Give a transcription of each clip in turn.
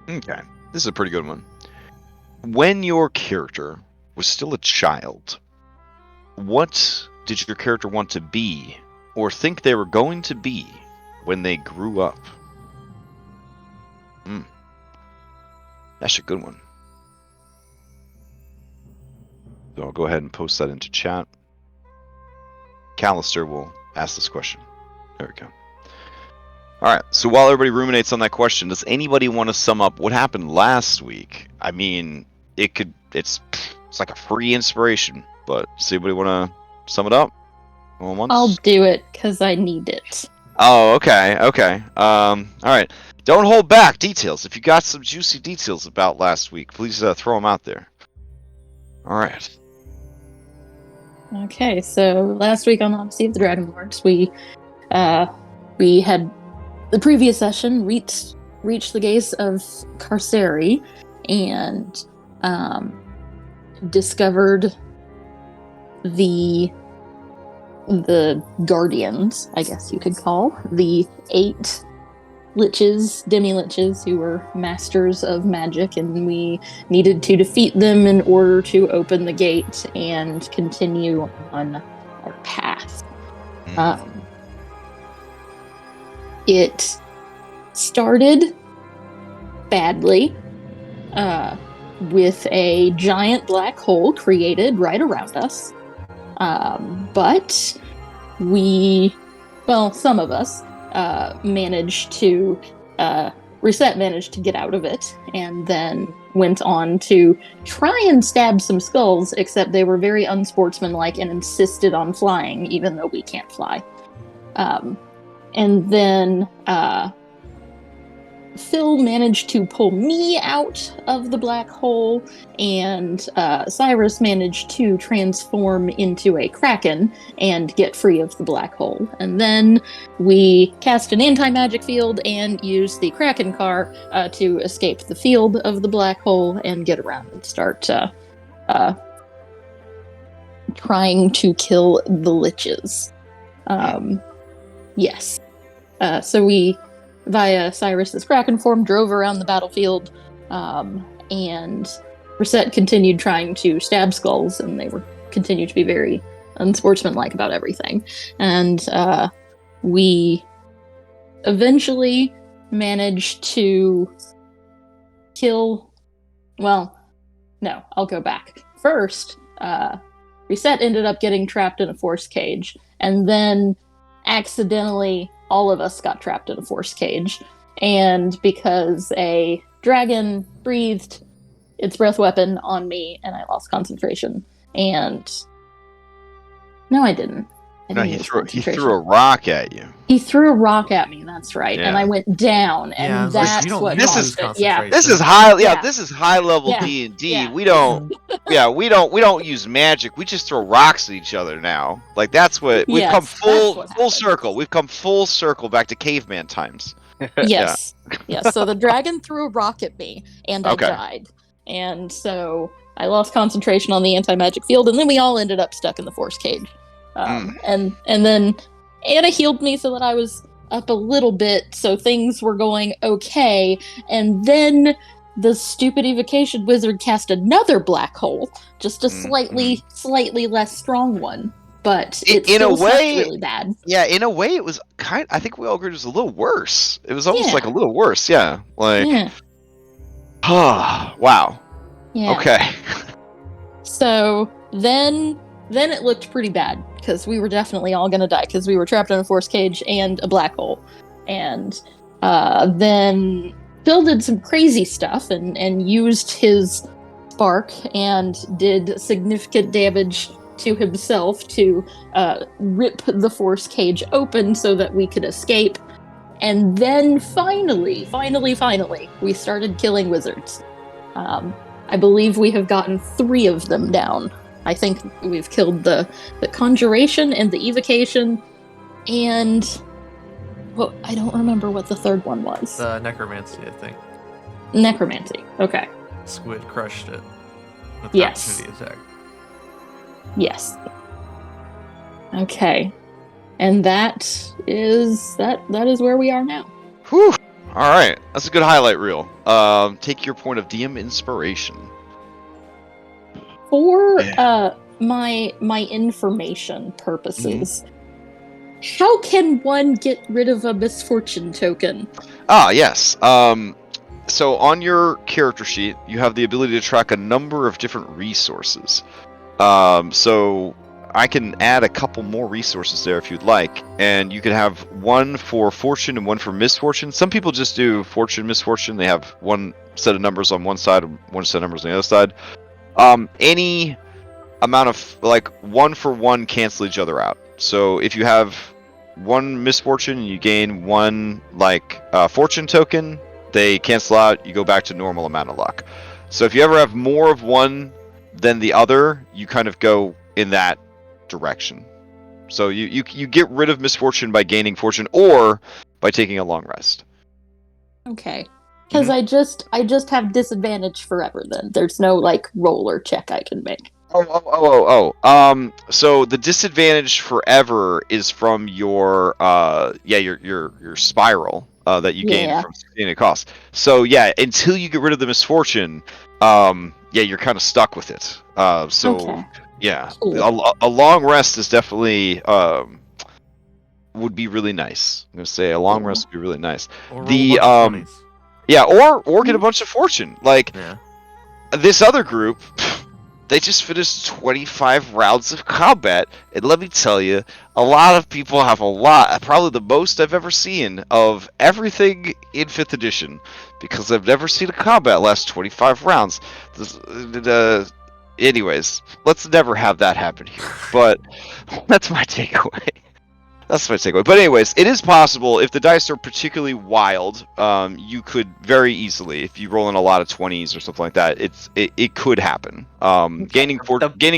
Okay, this is a pretty good one. When your character was still a child, what did your character want to be or think they were going to be when they grew up? That's a good one. So I'll go ahead and post that into chat. Callister will ask this question. There we go. All right, so while everybody ruminates on that question, does anybody want to sum up what happened last week? I mean, it's like a free inspiration, but does anybody want to sum it up? All once? I'll do it because I need it. Oh, okay. All right. Don't hold back details. If you got some juicy details about last week, please throw them out there. All right. Okay, so last week on Odyssey of the Dragonlords, we had the previous session reached the gates of Carceri and discovered the guardians, I guess you could call, the 8 demiliches, who were masters of magic, and we needed to defeat them in order to open the gate and continue on our path. It started badly, with a giant black hole created right around us. But some of us managed to get out of it, and then went on to try and stab some skulls, except they were very unsportsmanlike and insisted on flying, even though we can't fly. And then Phil managed to pull me out of the black hole, and Cyrus managed to transform into a kraken and get free of the black hole. And then we cast an anti-magic field and used the kraken car to escape the field of the black hole and get around and start trying to kill the liches. Yes. So we, via Cyrus's kraken form, drove around the battlefield, and Reset continued trying to stab skulls, and they continued to be very unsportsmanlike about everything. And we eventually managed to kill... Well, no, I'll go back. First, Reset ended up getting trapped in a force cage, and then accidentally all of us got trapped in a force cage, and because a dragon breathed its breath weapon on me and I lost concentration. And no, I didn't. He threw a rock at you. He threw a rock at me, that's right. Yeah. And I went down, and that's what caused it. Yeah. This is high this is high level D&D. Yeah. We don't use magic. We just throw rocks at each other now. Like that's what we've come full circle. We've come full circle back to caveman times. Yes. Yes. So the dragon threw a rock at me and I died. And so I lost concentration on the anti-magic field, and then we all ended up stuck in the force cage. And then Anna healed me so that I was up a little bit, so things were going okay. And then the stupid evocation wizard cast another black hole, just a slightly less strong one. But it still sucked really bad. Yeah, in a way, it was I think we all agreed it was a little worse. It was almost like a little worse, yeah. Like, wow. Yeah. Okay. So then it looked pretty bad, because we were definitely all going to die, because we were trapped in a force cage and a black hole. And then Phil did some crazy stuff and used his spark and did significant damage to himself to rip the force cage open so that we could escape. And then finally, we started killing wizards. I believe we have gotten 3 of them down. I think we've killed the conjuration and the evocation, and I don't remember what the third one was. Necromancy, I think. Necromancy. Okay. Squid crushed it with the opportunity attack. Yes. Okay. And that is where we are now. Whew. All right, that's a good highlight reel. Take your point of DM inspiration. For Yeah. my information purposes, how can one get rid of a misfortune token? Ah, yes. So on your character sheet, you have the ability to track a number of different resources. So I can add a couple more resources there if you'd like, and you can have one for fortune and one for misfortune. Some people just do fortune, misfortune. They have one set of numbers on one side and one set of numbers on the other side. Any amount of, like, one for one cancel each other out. So if you have one misfortune and you gain one, like, fortune token, they cancel out, you go back to normal amount of luck. So if you ever have more of one than the other, you kind of go in that direction. So you get rid of misfortune by gaining fortune or by taking a long rest. Okay. Because I just have disadvantage forever then. There's no like roller check I can make. So the disadvantage forever is from your your spiral that you gain from succeeding a cost. So yeah, until you get rid of the misfortune, you're kind of stuck with it. Yeah, cool. A long rest is definitely would be really nice. I'm gonna say a long rest would be really nice. Or roll a bunch of 20s. Yeah, or get a bunch of fortune. Like this other group, they just finished 25 rounds of combat, and let me tell you, a lot of people have a lot, probably the most I've ever seen of everything in 5th edition, because I've never seen a combat last 25 rounds. Anyways, let's never have that happen here. But that's my takeaway. That's my takeaway. But anyways, it is possible if the dice are particularly wild. You could very easily, if you roll in a lot of 20s or something like that, it could happen. Gaining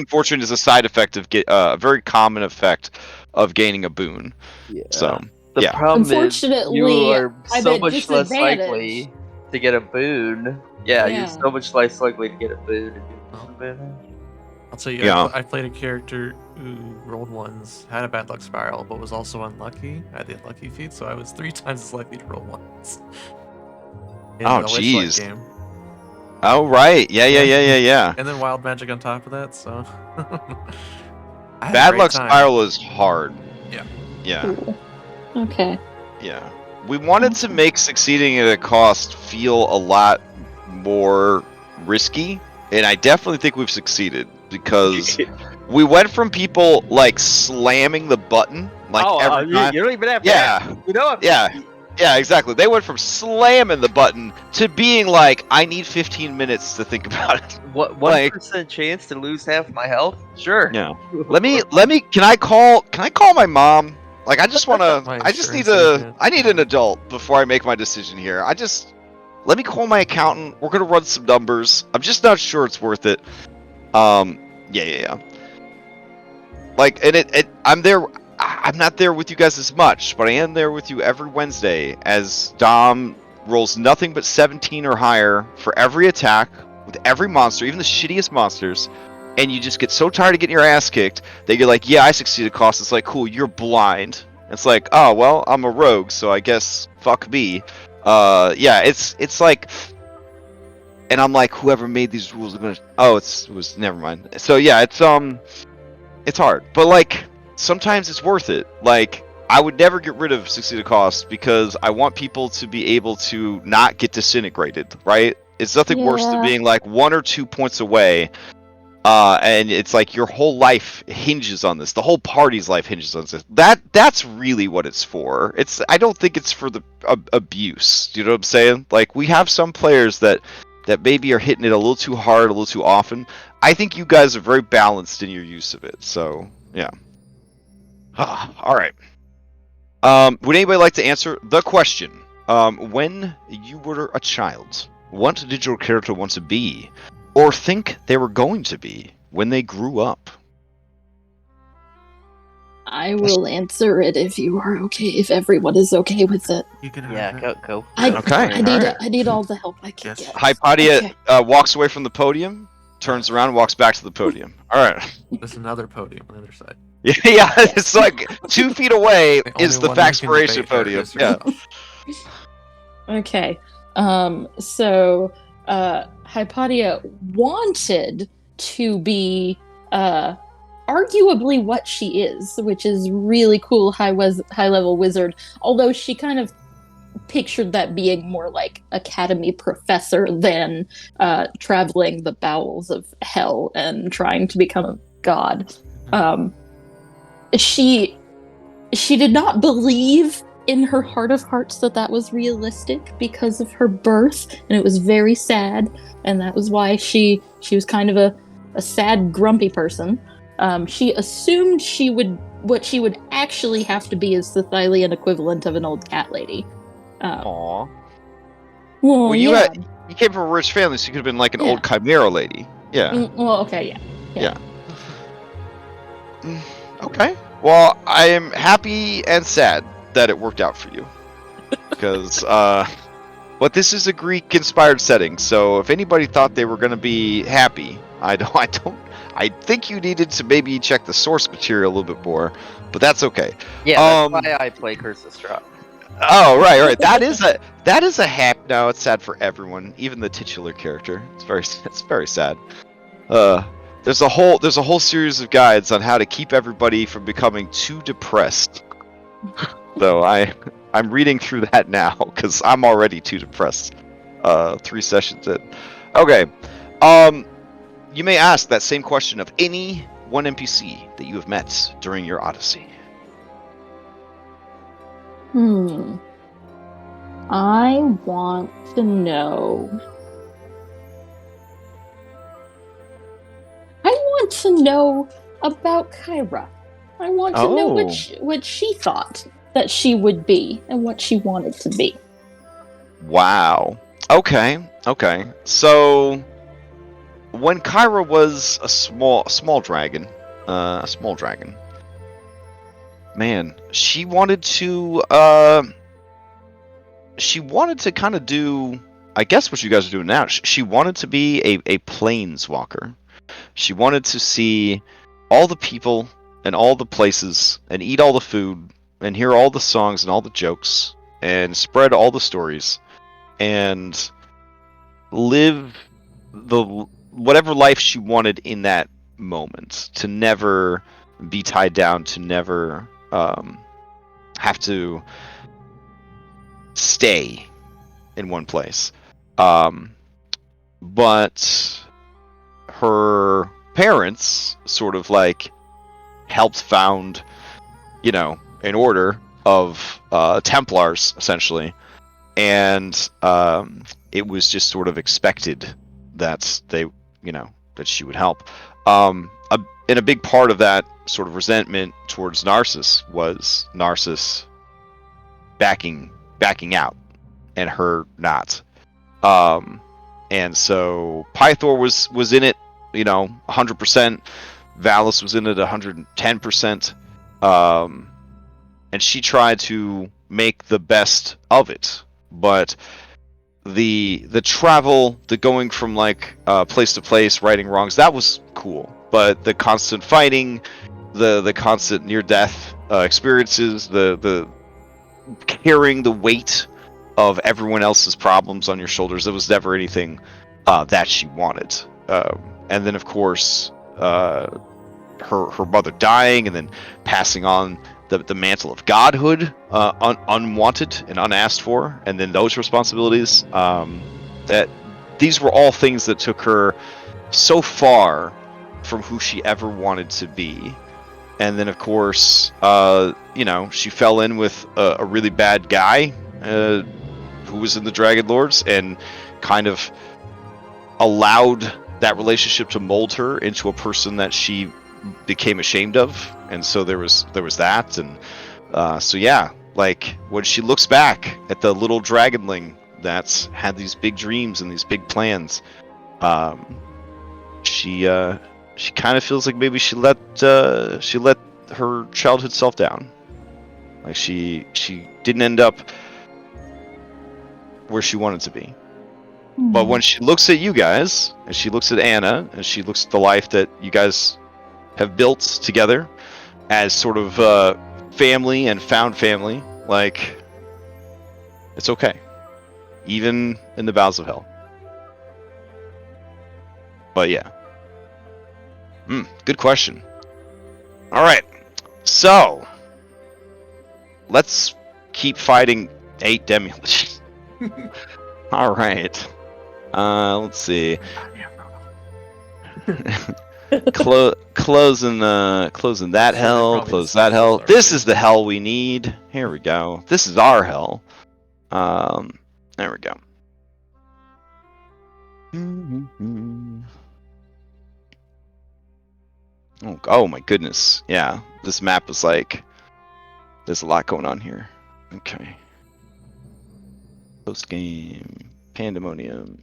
fortune is a side effect of a very common effect of gaining a boon. Yeah. So the problem is you are I so much less likely to get a boon. Yeah, you're so much less likely to get a boon if you I'll tell you, I played a character who rolled ones, had a bad luck spiral, but was also unlucky. I had the unlucky feat, so I was 3 times as likely to roll ones. Oh, jeez. Oh, right. Yeah. And then wild magic on top of that, so... Bad luck spiral is hard. Yeah. Cool. Okay. Yeah. We wanted to make succeeding at a cost feel a lot more risky, and I definitely think we've succeeded. Because we went from people like slamming the button like every time. You don't even have Yeah, exactly. They went from slamming the button to being like, I need 15 minutes to think about it. What 1% chance to lose half my health? Sure. Yeah. Let me can I call my mom? Like I need an adult before I make my decision here. Let me call my accountant. We're gonna run some numbers. I'm just not sure it's worth it. Yeah. Like, and I'm there. I'm not there with you guys as much, but I am there with you every Wednesday as Dom rolls nothing but 17 or higher for every attack with every monster, even the shittiest monsters, and you just get so tired of getting your ass kicked that you're like, yeah, I succeeded cost. It's like, cool, you're blind. It's like, oh well, I'm a rogue, so I guess fuck me. It's like. And I'm like, whoever made these rules are gonna. Oh, it was never mind. So yeah, it's hard, but like sometimes it's worth it. Like I would never get rid of succeeded cost because I want people to be able to not get disintegrated. Right? It's nothing worse than being like 1 or 2 points away, and it's like your whole life hinges on this. The whole party's life hinges on this. That's really what it's for. I don't think it's for the abuse. Do you know what I'm saying? Like we have some players that maybe are hitting it a little too hard, a little too often. I think you guys are very balanced in your use of it. So, yeah. All right. Would anybody like to answer the question? When you were a child, what did your character want to be? Or think they were going to be when they grew up? I will answer it if you are okay, if everyone is okay with it. You can go. I need all the help I can get. Hypatia walks away from the podium, turns around, and walks back to the podium. All right. There's another podium on the other side. Yeah, it's like 2 feet away is the Faxpiration podium. Yeah. Okay. So Hypatia wanted to be arguably what she is, which is really cool high level wizard, although she kind of pictured that being more like academy professor than traveling the bowels of hell and trying to become a god. She did not believe in her heart of hearts that was realistic because of her birth, and it was very sad, and that was why she was kind of a sad, grumpy person. She assumed what she would actually have to be is the Thylean equivalent of an old cat lady. Aww. Well, you yeah. you came from a rich family, so you could have been like an Yeah. old chimera lady. Yeah. Well, okay, yeah. Okay. Well, I am happy and sad that it worked out for you, because but this is a Greek-inspired setting, so if anybody thought they were going to be happy, I think you needed to maybe check the source material a little bit more, but that's okay. Yeah, that's why I play Curse of Strahd. Oh, right. That is a happy. No, it's sad for everyone, even the titular character. It's very sad. There's a whole series of guides on how to keep everybody from becoming too depressed. So I'm reading through that now because I'm already too depressed. 3 sessions in. Okay. You may ask that same question of any one NPC that you have met during your Odyssey. I want to know. I want to know about Kyra. I want to know what she thought that she would be and what she wanted to be. Wow. Okay. So when Kyra was a small dragon, man, she wanted to kind of do, I guess, what you guys are doing now. She wanted to be a planeswalker. She wanted to see all the people and all the places and eat all the food and hear all the songs and all the jokes and spread all the stories and live whatever life she wanted in that moment, to never be tied down, to never have to stay in one place. But her parents sort of like helped found, an order of Templars, essentially, and it was just sort of expected that that she would help. And a big part of that sort of resentment towards Narcissus was Narcissus backing out and her not. And so Pythor was in it, 100%. Valis was in it 110%. And she tried to make the best of it, but the travel, the going from place to place, righting wrongs, that was cool. But the constant fighting, the constant near-death experiences, the carrying the weight of everyone else's problems on your shoulders, it was never anything that she wanted. And then, of course, her mother dying and then passing on the mantle of godhood, unwanted and unasked for, and then those responsibilities. That these were all things that took her so far from who she ever wanted to be. And then, of course, she fell in with a really bad guy who was in the Dragonlords, and kind of allowed that relationship to mold her into a person that she became ashamed of. And so there was that. And so yeah, when she looks back at the little dragonling that's had these big dreams and these big plans, she kind of feels like maybe she let her childhood self down. Like she didn't end up where she wanted to be. Mm-hmm. But when she looks at you guys, and she looks at Anna, and she looks at the life that you guys have built together as sort of family and found family, it's okay. even in the bowels of hell. But yeah. Good question. All right. So, let's keep fighting 8 demiliches. All right. Let's see. Closing that hell. Close that hell. This is the hell we need. Here we go. This is our hell. There we go. Oh my goodness. Yeah, this map is like, there's a lot going on here. Okay. Post game. Pandemonium.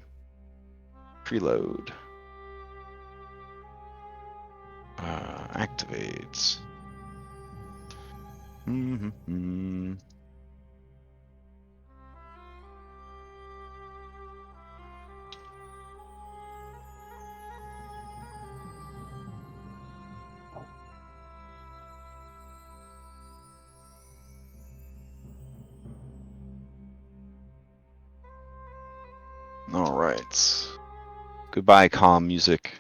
Preload. Activates. All right. Goodbye, calm music.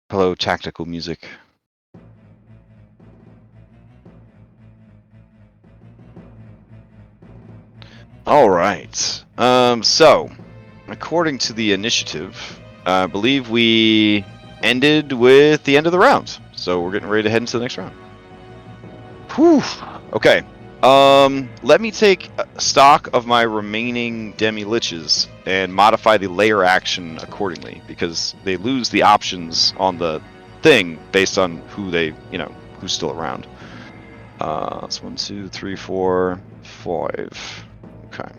Hello, tactical music. All right. So, according to the initiative, I believe we ended with the end of the round. So we're getting ready to head into the next round. Whew. Okay. Let me take stock of my remaining demiliches and modify the layer action accordingly, because they lose the options on the thing based on who they, who's still around. It's 1, 2, 3, 4, 5. Okay.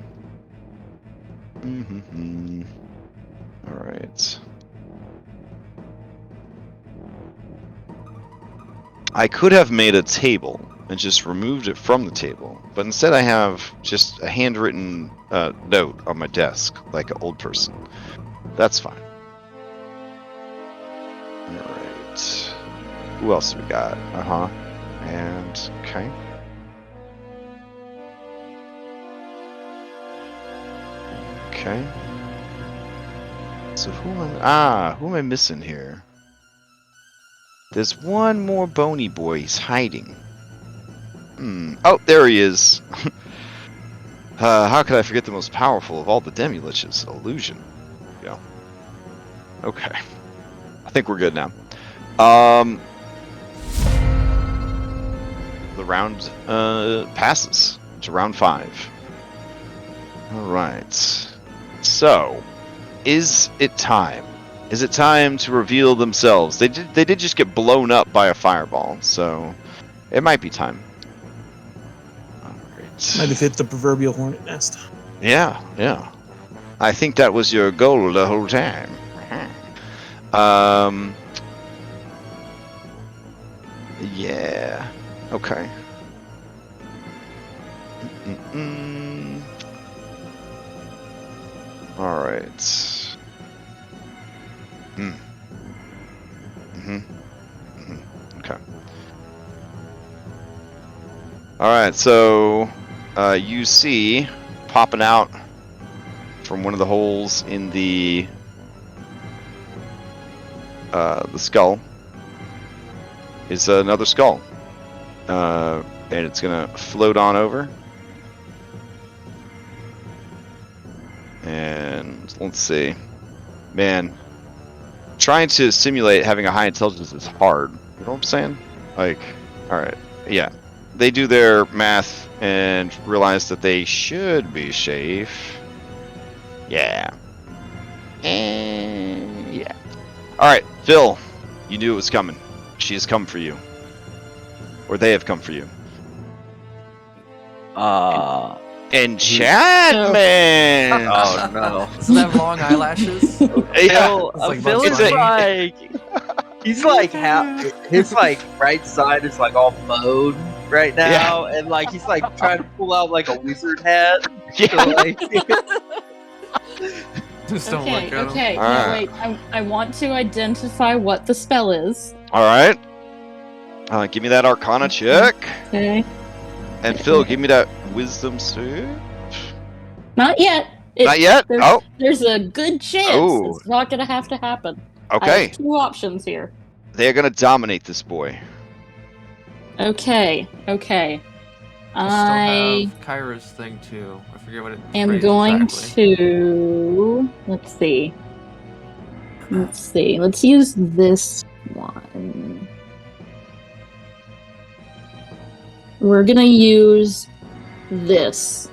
All right. I could have made a table and just removed it from the table, but instead I have just a handwritten note on my desk, like an old person. That's fine. Alright. Who else do we got? And, okay. Okay. So who am I missing here? There's one more bony boy. He's hiding. Oh, there he is. How could I forget the most powerful of all the demiliches? Illusion. Yeah. Okay. I think we're good now. The round passes to round 5. All right. So, is it time? Is it time to reveal themselves? They did just get blown up by a fireball, so it might be time. Might have hit the proverbial hornet nest. Yeah. I think that was your goal the whole time. Yeah. Okay. All right. Okay. All right. So, you see, popping out from one of the holes in the skull is another skull, and it's gonna float on over. And let's see, man, trying to simulate having a high intelligence is hard. You know what I'm saying? Like, all right, yeah, they do their math and realize that they should be safe. Yeah. And yeah. All right, Phil, you knew it was coming. She has come for you, or they have come for you. Enchantment! Oh no. Doesn't that have long eyelashes? Phil, like Phil Bugs is Bunny. he's like his like right side is like all bowed right now, and like he's like trying to pull out like a wizard hat. Yeah. So, like, Just don't look at him. Okay. All No, right. wait. I want to identify what the spell is. All right. Give me that Arcana check. Okay. And Phil, give me that Wisdom save. Not yet. Not yet? There's a good chance Oh. it's not going to happen. I Okay. have 2 options here. They're going to dominate this boy. Okay. I still have Kyra's thing too. I forget what it am raised going exactly. to... Let's see. Let's use this one. We're going to use this.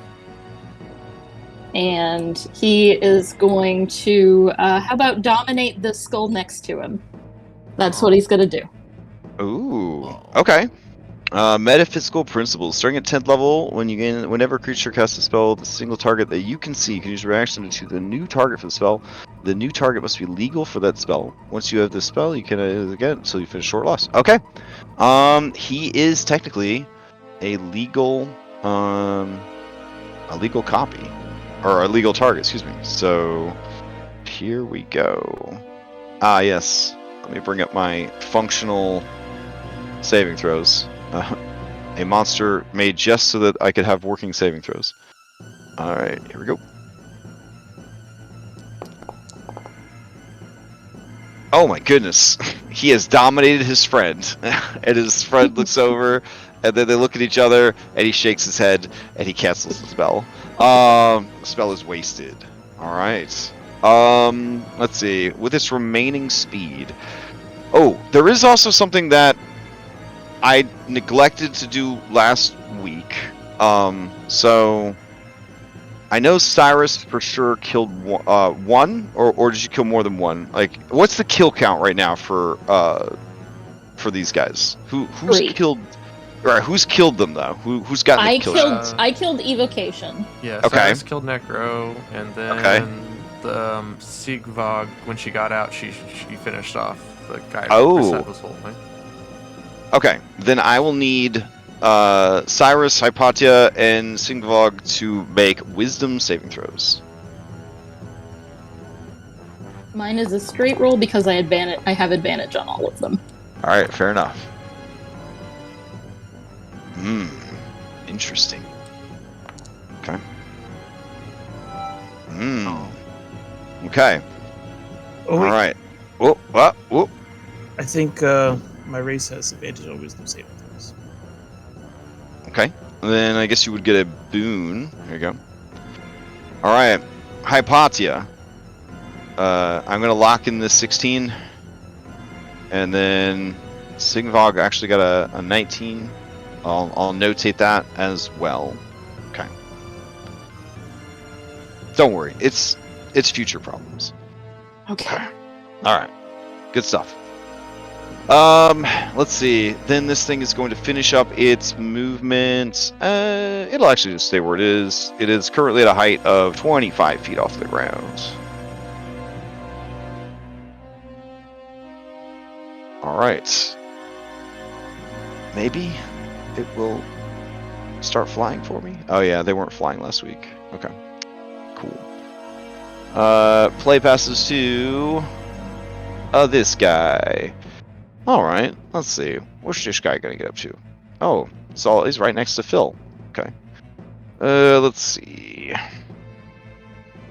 And he is going to... how about dominate the skull next to him? That's what he's going to do. Ooh. Okay. Metaphysical principles. Starting at 10th level, whenever a creature casts a spell, the single target that you can see can use reaction to the new target for the spell. The new target must be legal for that spell. Once you have this spell, you can again until you finish short loss. Okay. He is technically a legal copy, or a legal target. Excuse me. So here we go. Ah, yes. Let me bring up my functional saving throws. A monster made just so that I could have working saving throws. Alright, here we go. Oh my goodness. He has dominated his friend. And his friend looks over, and then they look at each other, and he shakes his head, and he cancels the spell. The spell is wasted. Alright. Let's see. With its remaining speed. Oh, there is also something that I neglected to do last week. So I know Cyrus for sure killed one, or did you kill more than one? Like, what's the kill count right now for these guys? Who's 3. killed? Right, who's killed them though? Who's gotten the kill? I killed Evocation. Yeah, okay. Cyrus killed Necro, and then the Sigvog, when she got out, she finished off the guy who set this whole thing. Okay, then I will need Cyrus, Hypatia, and Sigvog to make wisdom saving throws. Mine is a straight roll because I have advantage on all of them. Alright, fair enough. Interesting. Okay. Okay. Oh, wait. Alright. Whoa. I think my race has advantage on wisdom saving throws. Okay. Then I guess you would get a boon. There you go. Alright. Hypatia. I'm going to lock in this 16. And then Sigvog actually got a 19. I'll notate that as well. Okay. Don't worry. It's future problems. Okay. Alright. Good stuff. Let's see. Then this thing is going to finish up its movement. It'll actually just stay where it is. It is currently at a height of 25 feet off the ground. Alright. Maybe it will start flying for me? Oh yeah, they weren't flying last week. Okay. Cool. Play passes to this guy. Alright, let's see. What's this guy gonna get up to? Oh, he's right next to Phil. Okay. Let's see.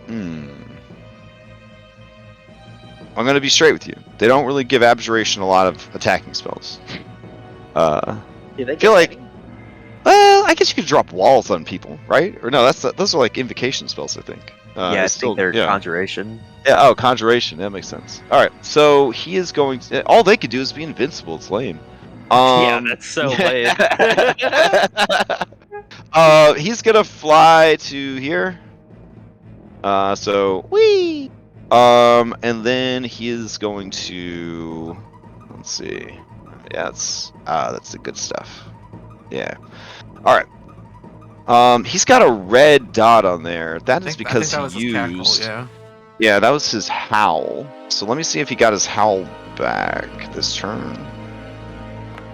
I'm gonna be straight with you. They don't really give Abjuration a lot of attacking spells. Yeah, I feel like, well, I guess you could drop walls on people, right? Or no, those are like invocation spells, I think. I think they're conjuration. Yeah, conjuration. That makes sense. All right, so he is going to. All they could do is be invincible. It's lame. Yeah, that's so lame. He's gonna fly to here. So whee. And then he is going to. Let's see. Yeah, that's the good stuff. Yeah. All right. He's got a red dot on there. That is because he used. Yeah, that was his howl. So let me see if he got his howl back this turn.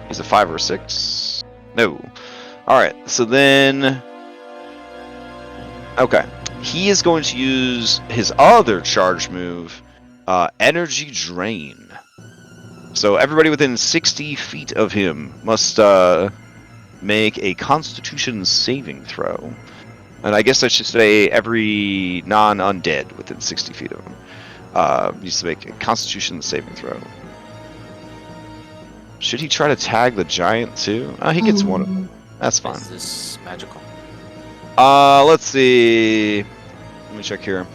He's a 5 or 6. No. All right. So then. Okay. He is going to use his other charge move, Energy Drain. So everybody within 60 feet of him must make a Constitution saving throw. And I guess I should say every non-undead within 60 feet of him needs to make a Constitution saving throw. Should he try to tag the giant too? He gets one of them. That's fine. Is this magical? Let's see. Let me check here.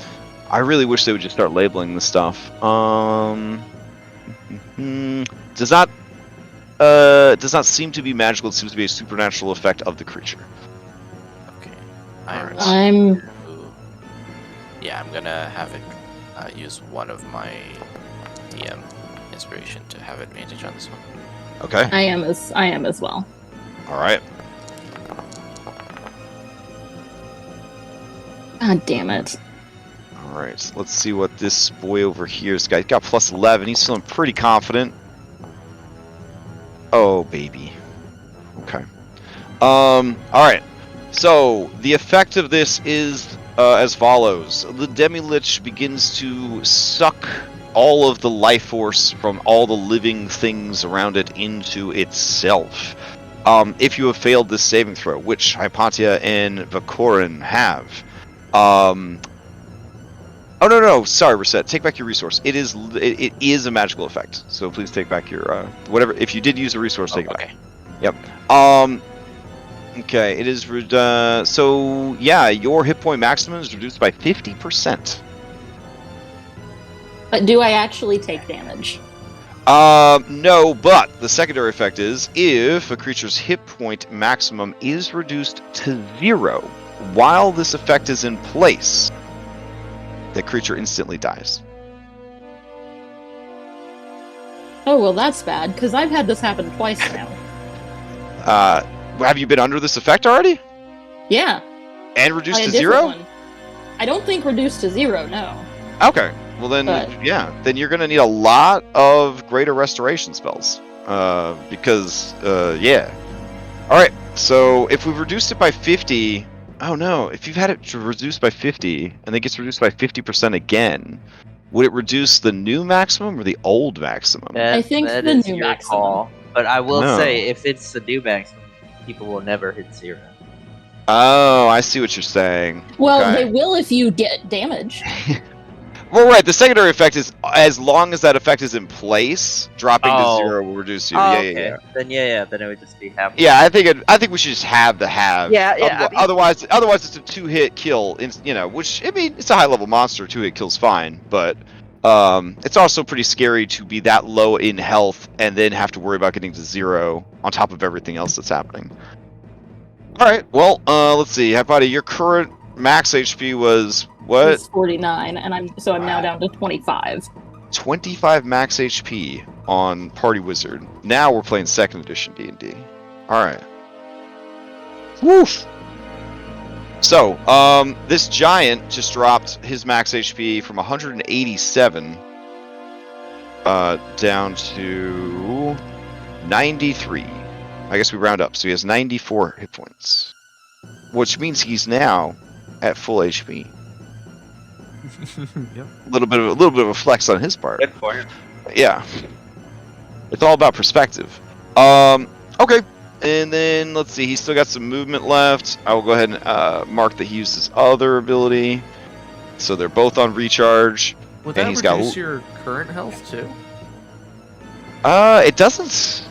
I really wish they would just start labeling this stuff. Does not seem to be magical. It seems to be a supernatural effect of the creature. Okay. I'm Yeah, I'm gonna have it use one of my DM inspiration to have advantage on this one. Okay. I am as well. All right. God damn it. All right. Let's see what this boy over here's got. He's got plus 11. He's feeling pretty confident. Oh baby. Okay. All right. So the effect of this is as follows: the demilich begins to suck all of the life force from all the living things around it into itself. If you have failed this saving throw, which Hypatia and Vakorin have. Oh no, sorry, Reset. Take back your resource. It is a magical effect. So please take back your whatever. If you did use a resource, take it back. Okay. Yep. Okay. It is so yeah. Your hit point maximum is reduced by 50%. But do I actually take damage? No, but the secondary effect is if a creature's hit point maximum is reduced to 0 while this effect is in place, the creature instantly dies. Oh, well, that's bad, because I've had this happen twice now. Have you been under this effect already? Yeah. And reduced a to different 0? one. I don't think reduced to 0, no. Okay. Well then, yeah. Then you're gonna need a lot of greater restoration spells. Because, yeah. Alright, so if we've reduced it by 50... Oh no, if you've had it reduced by 50, and it gets reduced by 50% again, would it reduce the new maximum or the old maximum? I think that the is new your maximum. call. But I will No. say, if it's the new maximum, people will never hit 0. Oh, I see what you're saying. Well, Okay. they will if you get damage. Well, right, the secondary effect is, as long as that effect is in place, dropping Oh. to 0 will reduce you. Oh, Yeah, okay. yeah. Then then it would just be half. Yeah, I think we should just have the have. Yeah, yeah, I mean- Otherwise it's a 2-hit kill. Which I mean, it's a high level monster. 2-hit kill's fine, but it's also pretty scary to be that low in health and then have to worry about getting to 0 on top of everything else that's happening. All right, well, let's see, Hypatia, your current max HP was what? It's 49, and I'm now down to 25. 25 max HP on Party Wizard. Now we're playing 2nd edition D&D. Alright. Woof! So, this giant just dropped his max HP from 187 down to 93. I guess we round up, so he has 94 hit points. Which means he's now at full HP. Yep. A little bit of a flex on his part. Good for him. Yeah. It's all about perspective. Okay. And then, let's see, he's still got some movement left. I will go ahead and mark that he used his other ability. So they're both on recharge. Would And that he's got reduce your current health too? It doesn't.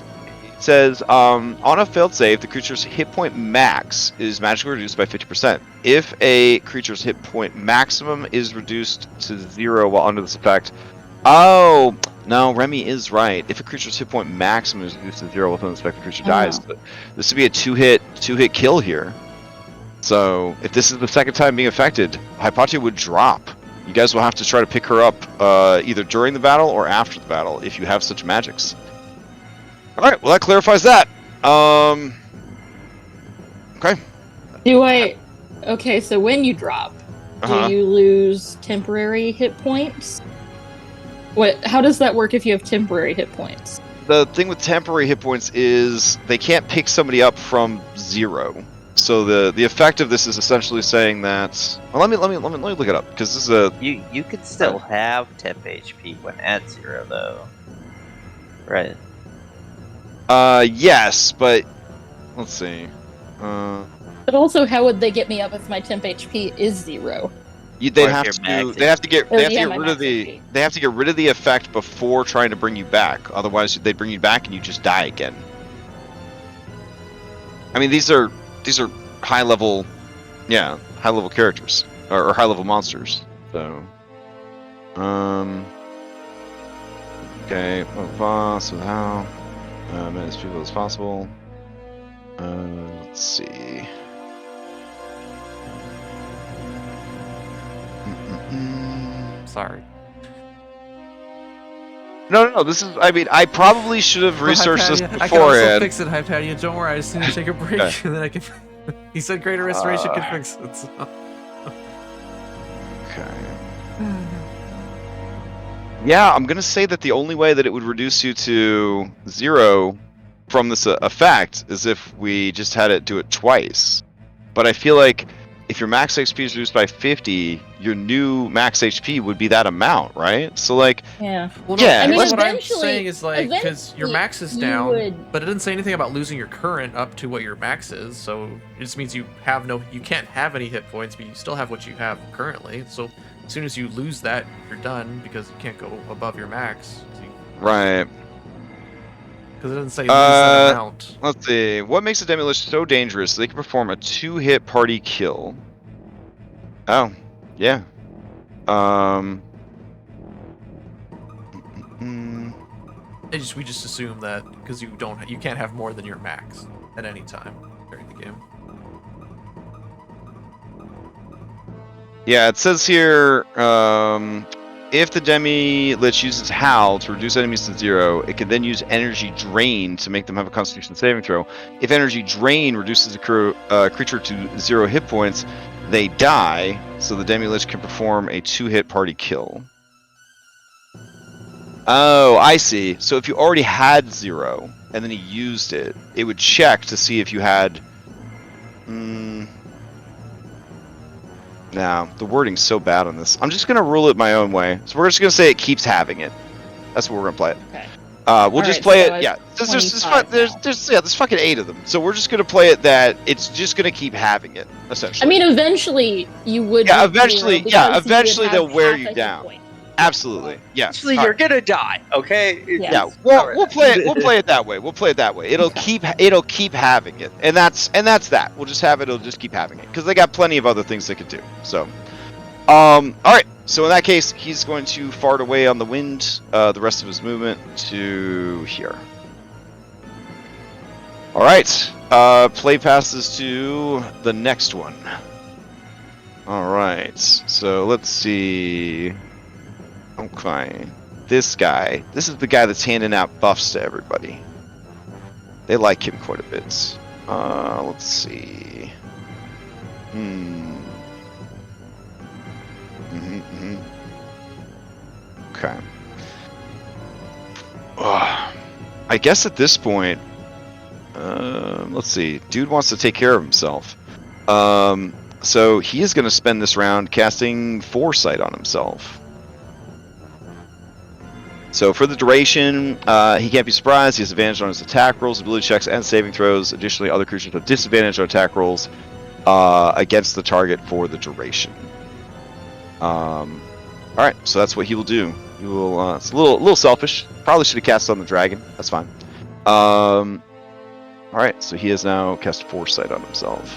It says, on a failed save, the creature's hit point max is magically reduced by 50%. If a creature's hit point maximum is reduced to 0 while under this effect... Oh! No, Remy is right. If a creature's hit point maximum is reduced to 0 within this effect, the creature dies. But this would be a two-hit kill here. So, if this is the second time being affected, Hypatia would drop. You guys will have to try to pick her up either during the battle or after the battle if you have such magics. Alright, well that clarifies that. Okay. Okay, so when you drop, Uh-huh. do you lose temporary hit points? How does that work if you have temporary hit points? The thing with temporary hit points is they can't pick somebody up from 0. So the effect of this is essentially saying that. Well, let me look it up because this is a. You could still have temp HP when at 0 though, right? Yes, but let's see. But also, how would they get me up if my temp HP is 0? They Or if have you're to. maxing. They have to get. Oh, They have to yeah, get my rid of max the. HP. They have to get rid of the effect before trying to bring you back. Otherwise, they bring you back and you just die again. I mean, these are high level, high level characters or high level monsters. So, okay, so how many people as possible. Let's see. Sorry. No. This is. I mean, I probably should have researched this I can also beforehand. fix it, Hypatia. Don't worry. I just need to take a break, Okay. and then I can. He said Greater Restoration can fix it. So. Okay. Yeah, I'm gonna say that the only way that it would reduce you to 0 from this effect is if we just had it do it twice. But I feel like if your max HP is reduced by 50, your new max HP would be that amount, right? So like, Yeah. Well, Yeah, I mean, let's- what I'm eventually- saying is like because your max is you down, would- but it didn't say anything about losing your current up to what your max is. So it just means you can't have any hit points, but you still have what you have currently. So as soon as you lose that, you're done because you can't go above your max. right. Because it doesn't say lose that amount. Let's see. What makes a demilich so dangerous? They can perform a 2-hit party kill. Oh, yeah. We just assume that because you can't have more than your max at any time during the game. Yeah, it says here, if the Demi-Lich uses Howl to reduce enemies to 0, it can then use Energy Drain to make them have a Constitution saving throw. If Energy Drain reduces a creature to 0 hit points, they die, so the Demi-Lich can perform a 2-hit party kill. Oh, I see. So if you already had 0, and then he used it, it would check to see if you had... No, the wording's so bad on this. I'm just going to rule it my own way. So we're just going to say it keeps having it. That's what we're going to play it. Okay. We'll just Alright, play so it, yeah. I've There's fucking 8 of them. So we're just going to play it that it's just going to keep having it, essentially. I mean, eventually you would. Yeah, be eventually- zero yeah, because you eventually would they'll have wear half you a hit down. point. Absolutely, yeah. Actually, All you're right. gonna die. Okay. Yeah, All well, right. we'll play it. We'll play it that way. We'll play it that way. It'll keep having it, and that's that. We'll just have it. It'll just keep having it because they got plenty of other things they could do. So, all right. So in that case, he's going to fart away on the wind. The rest of his movement to here. All right. Play passes to the next one. All right. So let's see. Okay. This guy. This is the guy that's handing out buffs to everybody. They like him quite a bit. Let's see. Okay. I guess at this point, let's see. Dude wants to take care of himself. So he is going to spend this round casting Foresight on himself. So for the duration, he can't be surprised. He has advantage on his attack rolls, ability checks, and saving throws. Additionally, other creatures have disadvantage on attack rolls against the target for the duration. All right, so that's what he will do. He will. It's a little selfish. Probably should have cast on the dragon. That's fine. All right, so he has now cast Foresight on himself.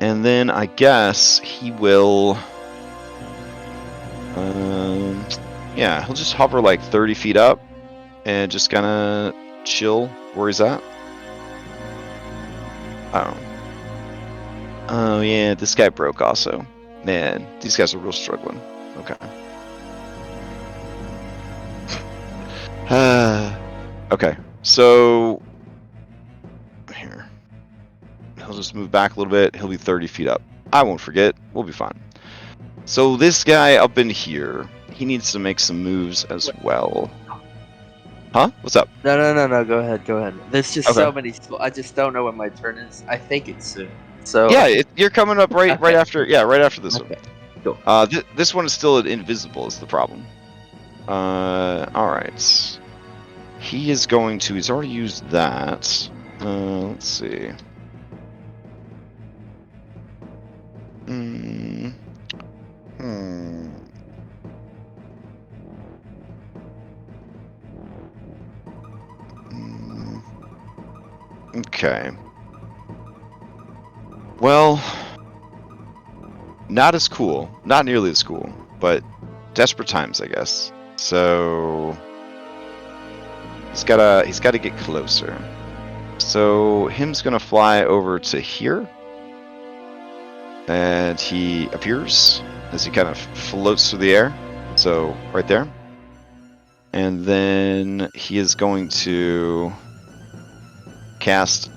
And then I guess he will. Yeah, he'll just hover like 30 feet up and just kind of chill where he's at. Oh yeah, this guy broke also. Man, these guys are real struggling. Okay. Okay, so here. He'll just move back a little bit. He'll be 30 feet up. I won't forget. We'll be fine. So this guy up in here, he needs to make some moves as well. Huh? What's up? No. Go ahead. There's just Okay. so many. I just don't know when my turn is. I think it's soon. So Yeah, you're coming up right Okay. after. Yeah, right after this Okay. one. Cool. This one is still invisible. Is the problem? All right. he is going to. He's already used that. Let's see. Okay. Well, not as cool. Not nearly as cool, but desperate times, I guess. So he's gotta get closer. So him's gonna fly over to here, and he appears as he kind of floats through the air. So right there, and then he is going to cast.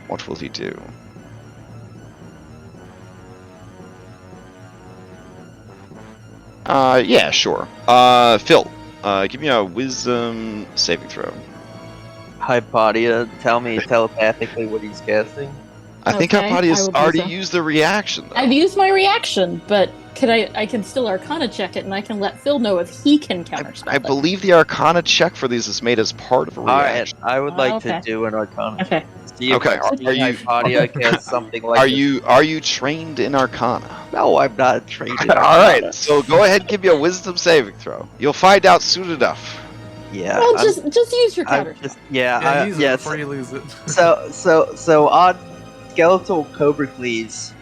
What will he do? Yeah, sure. Phil, give me a wisdom saving throw. Hypatia, tell me telepathically what he's casting. I think Okay, Hypatia's I will do already so. used the reaction, though. I've used my reaction, but I can still Arcana check it, and I can let Phil know if he can counterspell I it. believe the Arcana check for these is made as part of a Alright, reaction. I would like Okay. to do an Arcana. Okay. See if Okay, are you- Hypatia cast something like Are this. you trained in Arcana? No, I'm not trained in All Arcana. right, so go ahead and give me a wisdom saving throw. You'll find out soon enough. Yeah. Well, I'm- just use your I'm counter. just Yeah, use it yes. before you lose it. So on Skeletal Cobracles,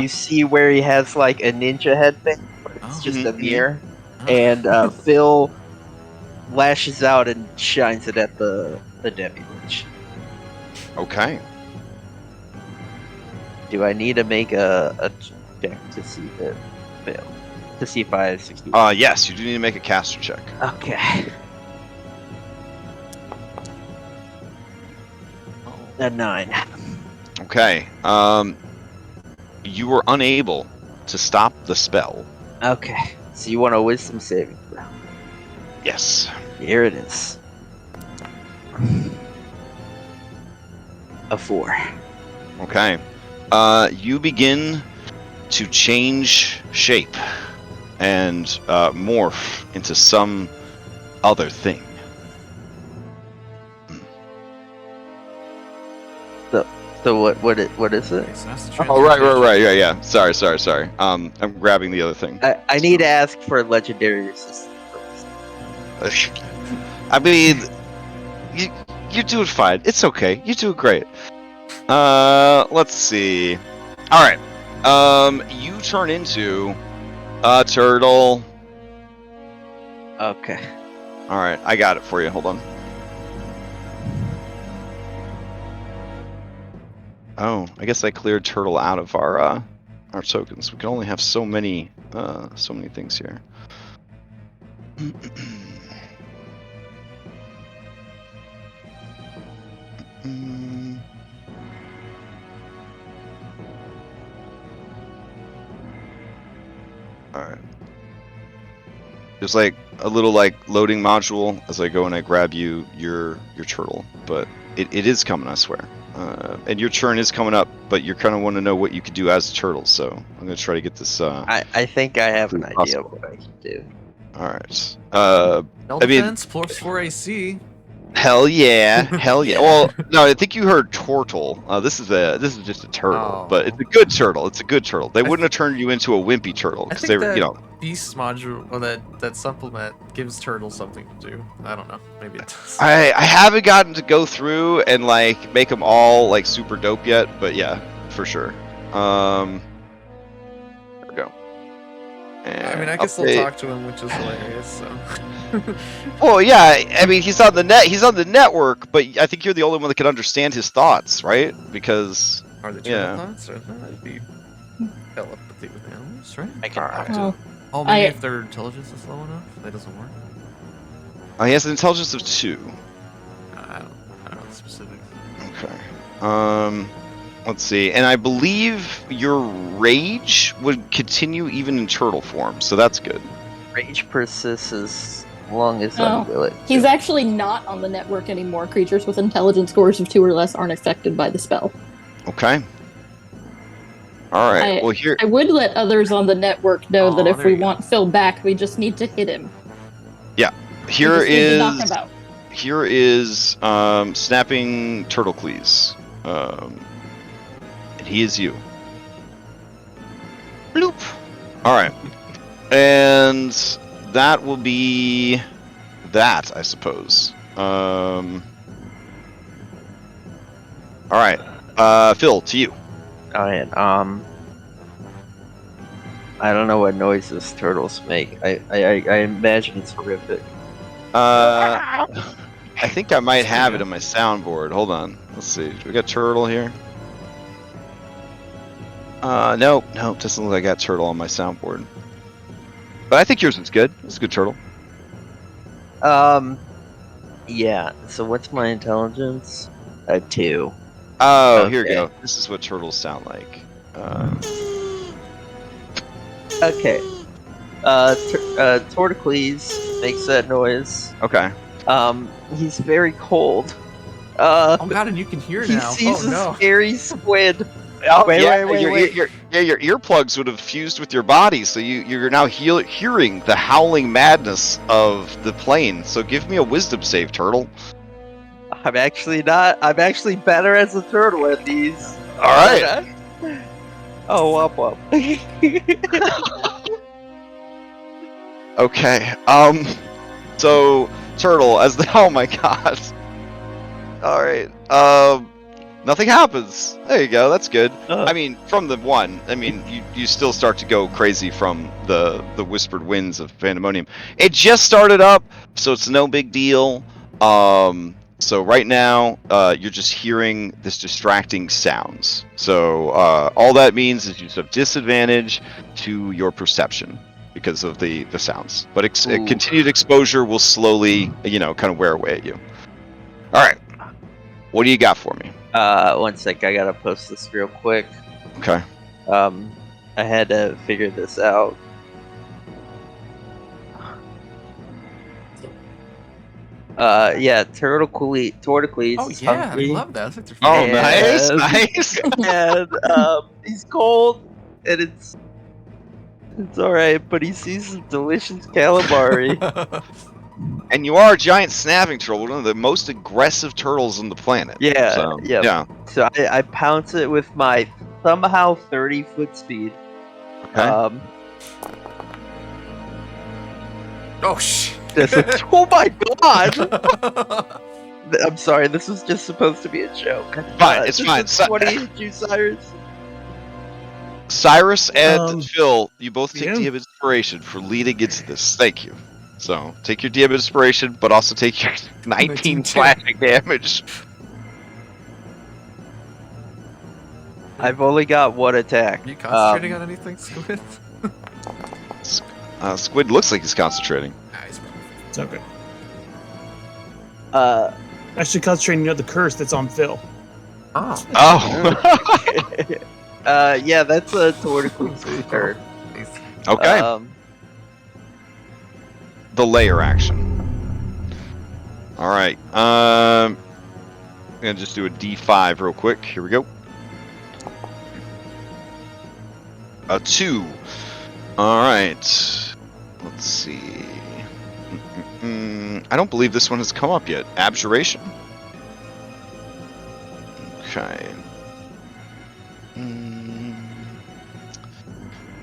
you see where he has like a ninja headband, but it's Oh. just a Mhm. mirror, Oh. and Phil lashes out and shines it at the demi-lich. Okay. Do I need to make a check to see if it fail? To see if I have 60? Yes, you do need to make a caster check. Okay. A 9. Okay. You were unable to stop the spell. Okay. So you want a wisdom saving throw? Yes. Here it is. A 4. Okay. You begin to change shape and morph into some other thing. So what is it? Okay, so that's the Oh, right, transmutation. yeah. Sorry. I'm grabbing the other thing. I need to ask for a legendary assistant first. I mean, you're doing fine. It's okay. You do great. Let's see. All right. You turn into a turtle. Okay. All right, I got it for you. Hold on. Oh, I guess I cleared turtle out of our tokens. We can only have so many things here. All right. There's like a little like loading module as I go and I grab your turtle, but it is coming, I swear. And your turn is coming up, but you kind of want to know what you could do as a turtle, so I'm gonna try to get this. I think I have an idea Possible. of what I can do. All right. No I mean- defense, plus 4 AC. Hell yeah, hell yeah. Well, no, I think you heard turtle. This is just a turtle, Oh. but it's a good turtle. It's a good turtle. They wouldn't have turned you into a wimpy turtle I because think they were, that you know. beast module, or that supplement gives turtles something to do. I don't know. Maybe it does. I haven't gotten to go through and like make them all like super dope yet, but yeah, for sure. There we go. And I mean, I can still update. talk to him, which is hilarious. So. Well, yeah. I mean, he's on the net. He's on the network, but I think you're the only one that can understand his thoughts, right? Because Are the Yeah. turtle thoughts? Or that'd be telepathy with animals, right? I can talk to Oh, Oh, maybe I- if their intelligence is low enough, that doesn't work. he has an intelligence of 2. I don't know the specifics. Okay. Let's see. And I believe your rage would continue even in turtle form, so that's good. Rage persists as long as Oh. I'm willing. He's actually not on the network anymore. Creatures with intelligence scores of 2 or less aren't affected by the spell. Okay. All right. Well, here. I would let others on the network know that Aw, if there we you go. want Phil back, we just need to hit him. Here we just need to knock him is. out. Here is snapping Turtlecles. And he is you. Bloop. All right. And that will be that, I suppose. All right. Phil, to you. Alright, I don't know what noises turtles make. I imagine it's horrific. I think I might have it on my soundboard. Hold on. Let's see. Do we got turtle here? Nope. Doesn't look like I got turtle on my soundboard. But I think yours is good. It's a good turtle. Yeah, so what's my intelligence? 2. Oh, here we Okay. go. This is what turtles sound like. Okay. Torticles makes that noise. Okay. He's very cold. Oh god, and you can hear He now. sees Oh a no. scary squid. Oh, Wait. Your earplugs would have fused with your body, so you're now hearing the howling madness of the plane. So give me a wisdom save, turtle. I'm actually not. I'm actually better as a turtle at these. All right. Oh, wop. Okay. So turtle as the oh my god. All right. Nothing happens. There you go. That's good. I mean, from the one. I mean, you still start to go crazy from the whispered winds of pandemonium. It just started up, so it's no big deal. So right now, you're just hearing this distracting sounds. So all that means is you have disadvantage to your perception because of the sounds. But continued exposure will slowly, kind of wear away at you. All right. What do you got for me? 1 sec. I gotta post this real quick. Okay. I had to figure this out. Yeah, Torticles. Oh yeah, hungry. I love that. That's like their Oh, favorite. nice. And he's cold, and it's alright, but he sees some delicious calamari. And you are a giant snapping turtle, one of the most aggressive turtles on the planet. Yeah, So, yeah. yeah. So I pounce it with my somehow 30-foot speed. Okay. Oh shit. Oh my god! I'm sorry, this was just supposed to be a joke. Fine, it's fine. What do you do, Cyrus? Cyrus and Phil, you both take yeah. DM inspiration for leading into this. Thank you. So take your DM inspiration, but also take your 19 slashing damage. I've only got 1 attack. Are you concentrating on anything, Squid? Squid looks like he's concentrating. Nice. It's okay. Uh, Actually, concentrating on the curse that's on Phil. Oh. Oh. yeah, that's a Torticles turn. Okay. The layer action. All right. I'm gonna just do a D5 real quick. Here we go. A 2. All right. Let's see. I don't believe this one has come up yet. Abjuration. Okay.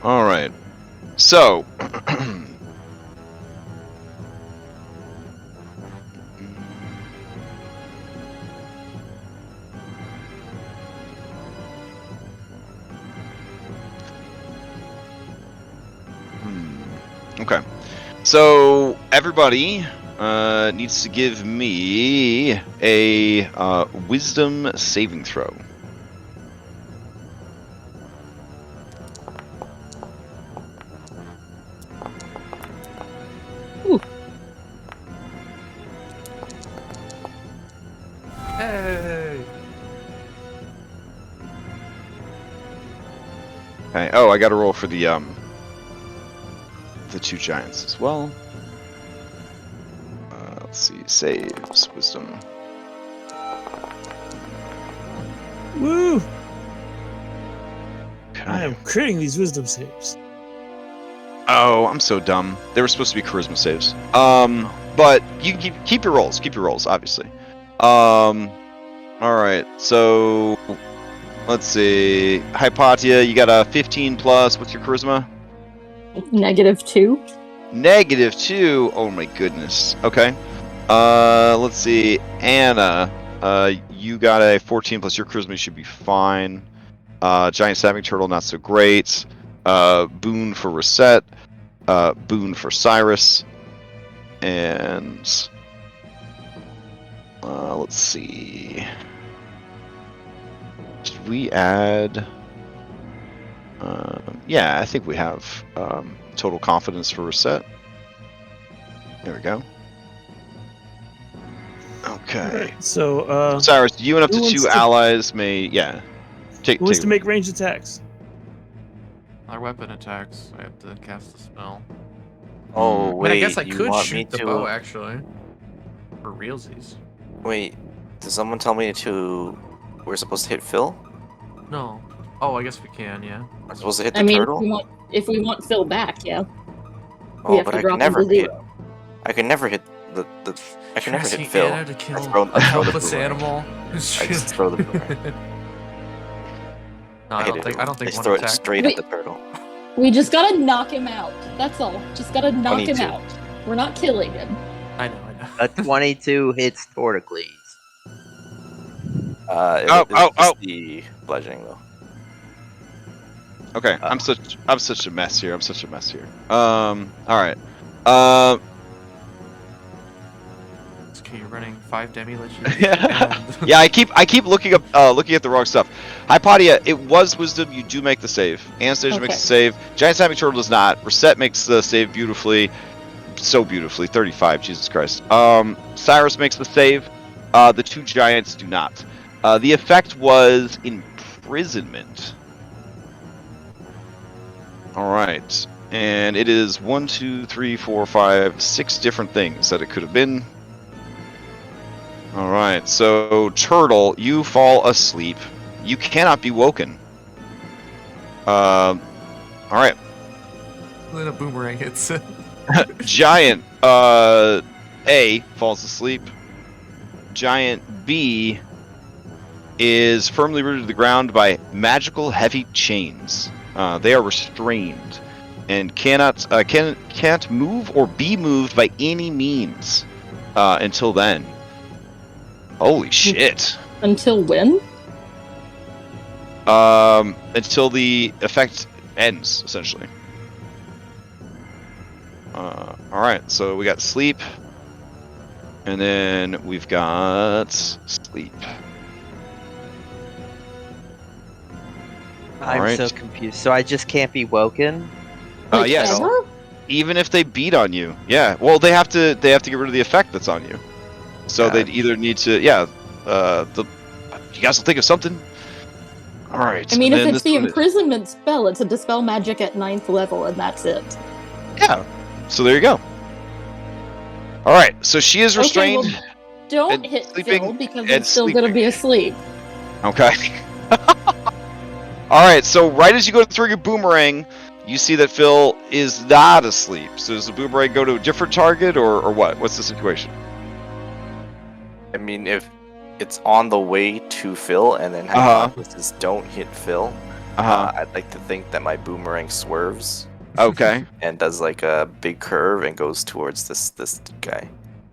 All right. So. Okay. So everybody needs to give me a wisdom saving throw. Ooh. Hey. Okay. Oh, I got to roll for the 2 giants as well. Let's see. Saves wisdom. Woo! Okay. I I'm creating these wisdom saves. Oh, I'm so dumb. They were supposed to be charisma saves. But you keep your rolls. Keep your rolls, obviously. All right. So let's see. Hypatia, you got a 15 plus. What's your charisma? -2. -2. Oh my goodness. Okay. Let's see. Anna, you got a 14 plus. Your charisma should be fine. Giant stabbing turtle, not so great. Boon for Reset. Boon for Cyrus. And let's see. Did we add? Yeah, I think we have total confidence for Reset. There we go. Okay. Alright, so Cyrus, you and up who to wants 2 to- allies may, yeah. who wants to make ranged attacks? Our weapon attacks. I have to cast the spell. Oh I wait, mean, I guess I you could want me shoot the to? bow actually. For realsies. Wait, did someone tell me to? We're supposed to hit Phil? No. Oh, I guess we can. Yeah. We're supposed to hit the I mean, turtle? if we want Phil back, yeah. Oh, have but to I drop can him never to hit. 0. I can never hit the. I can never hit Asking Phil. Anna to kill throw- a I throw the helpless boomerang. animal. who's I just just- throw the boomerang. No, I hit don't it. think. I don't think I one throw attack. it straight Wait. at the turtle. We just gotta knock him out. That's all. Just gotta knock him 22. out. We're not killing him. I know. I know. A 22 hits Torticles. It's just the bludgeoning though. Okay, I'm such a mess here. All right. Okay, you're running 5 demiliches. Yeah, I keep looking at the wrong stuff. Hypatia, it was wisdom. You do make the save. Anastasia makes Okay. the save. Giant stabbing turtle does not. Reset makes the save beautifully, so beautifully. 35. Jesus Christ. Cyrus makes the save. The 2 giants do not. The effect was imprisonment. All right, and it is 1, 2, 3, 4, 5, 6 different things that it could have been. All right, so Turtle, you fall asleep. You cannot be woken. All right, Then a boomerang hits it. Giant A falls asleep. Giant B is firmly rooted to the ground by magical heavy chains. They are restrained and can't move or be moved by any means until then. Holy shit! Until when? Until the effect ends, essentially. All right, so we got sleep, and then we've got sleep. I'm Alright. so confused. So I just can't be woken? Like Yes. ever? Even if they beat on you, yeah. Well, they have to get rid of the effect that's on you. So they'd either need to, you guys will think of something. All right. I mean, and if then it's this the one is- imprisonment spell, it's a dispel magic at 9th level, and that's it. Yeah. So there you go. All right. So she is restrained. Okay, well, don't and hit sleeping Phil because and it's still gonna be asleep. Okay. All right. So right as you go to throw your boomerang, you see that Phil is not asleep. So does the boomerang go to a different target, or what? What's the situation? I mean, if it's on the way to Phil, and then hypothesis don't hit Phil, I'd like to think that my boomerang swerves Okay. and does like a big curve and goes towards this guy.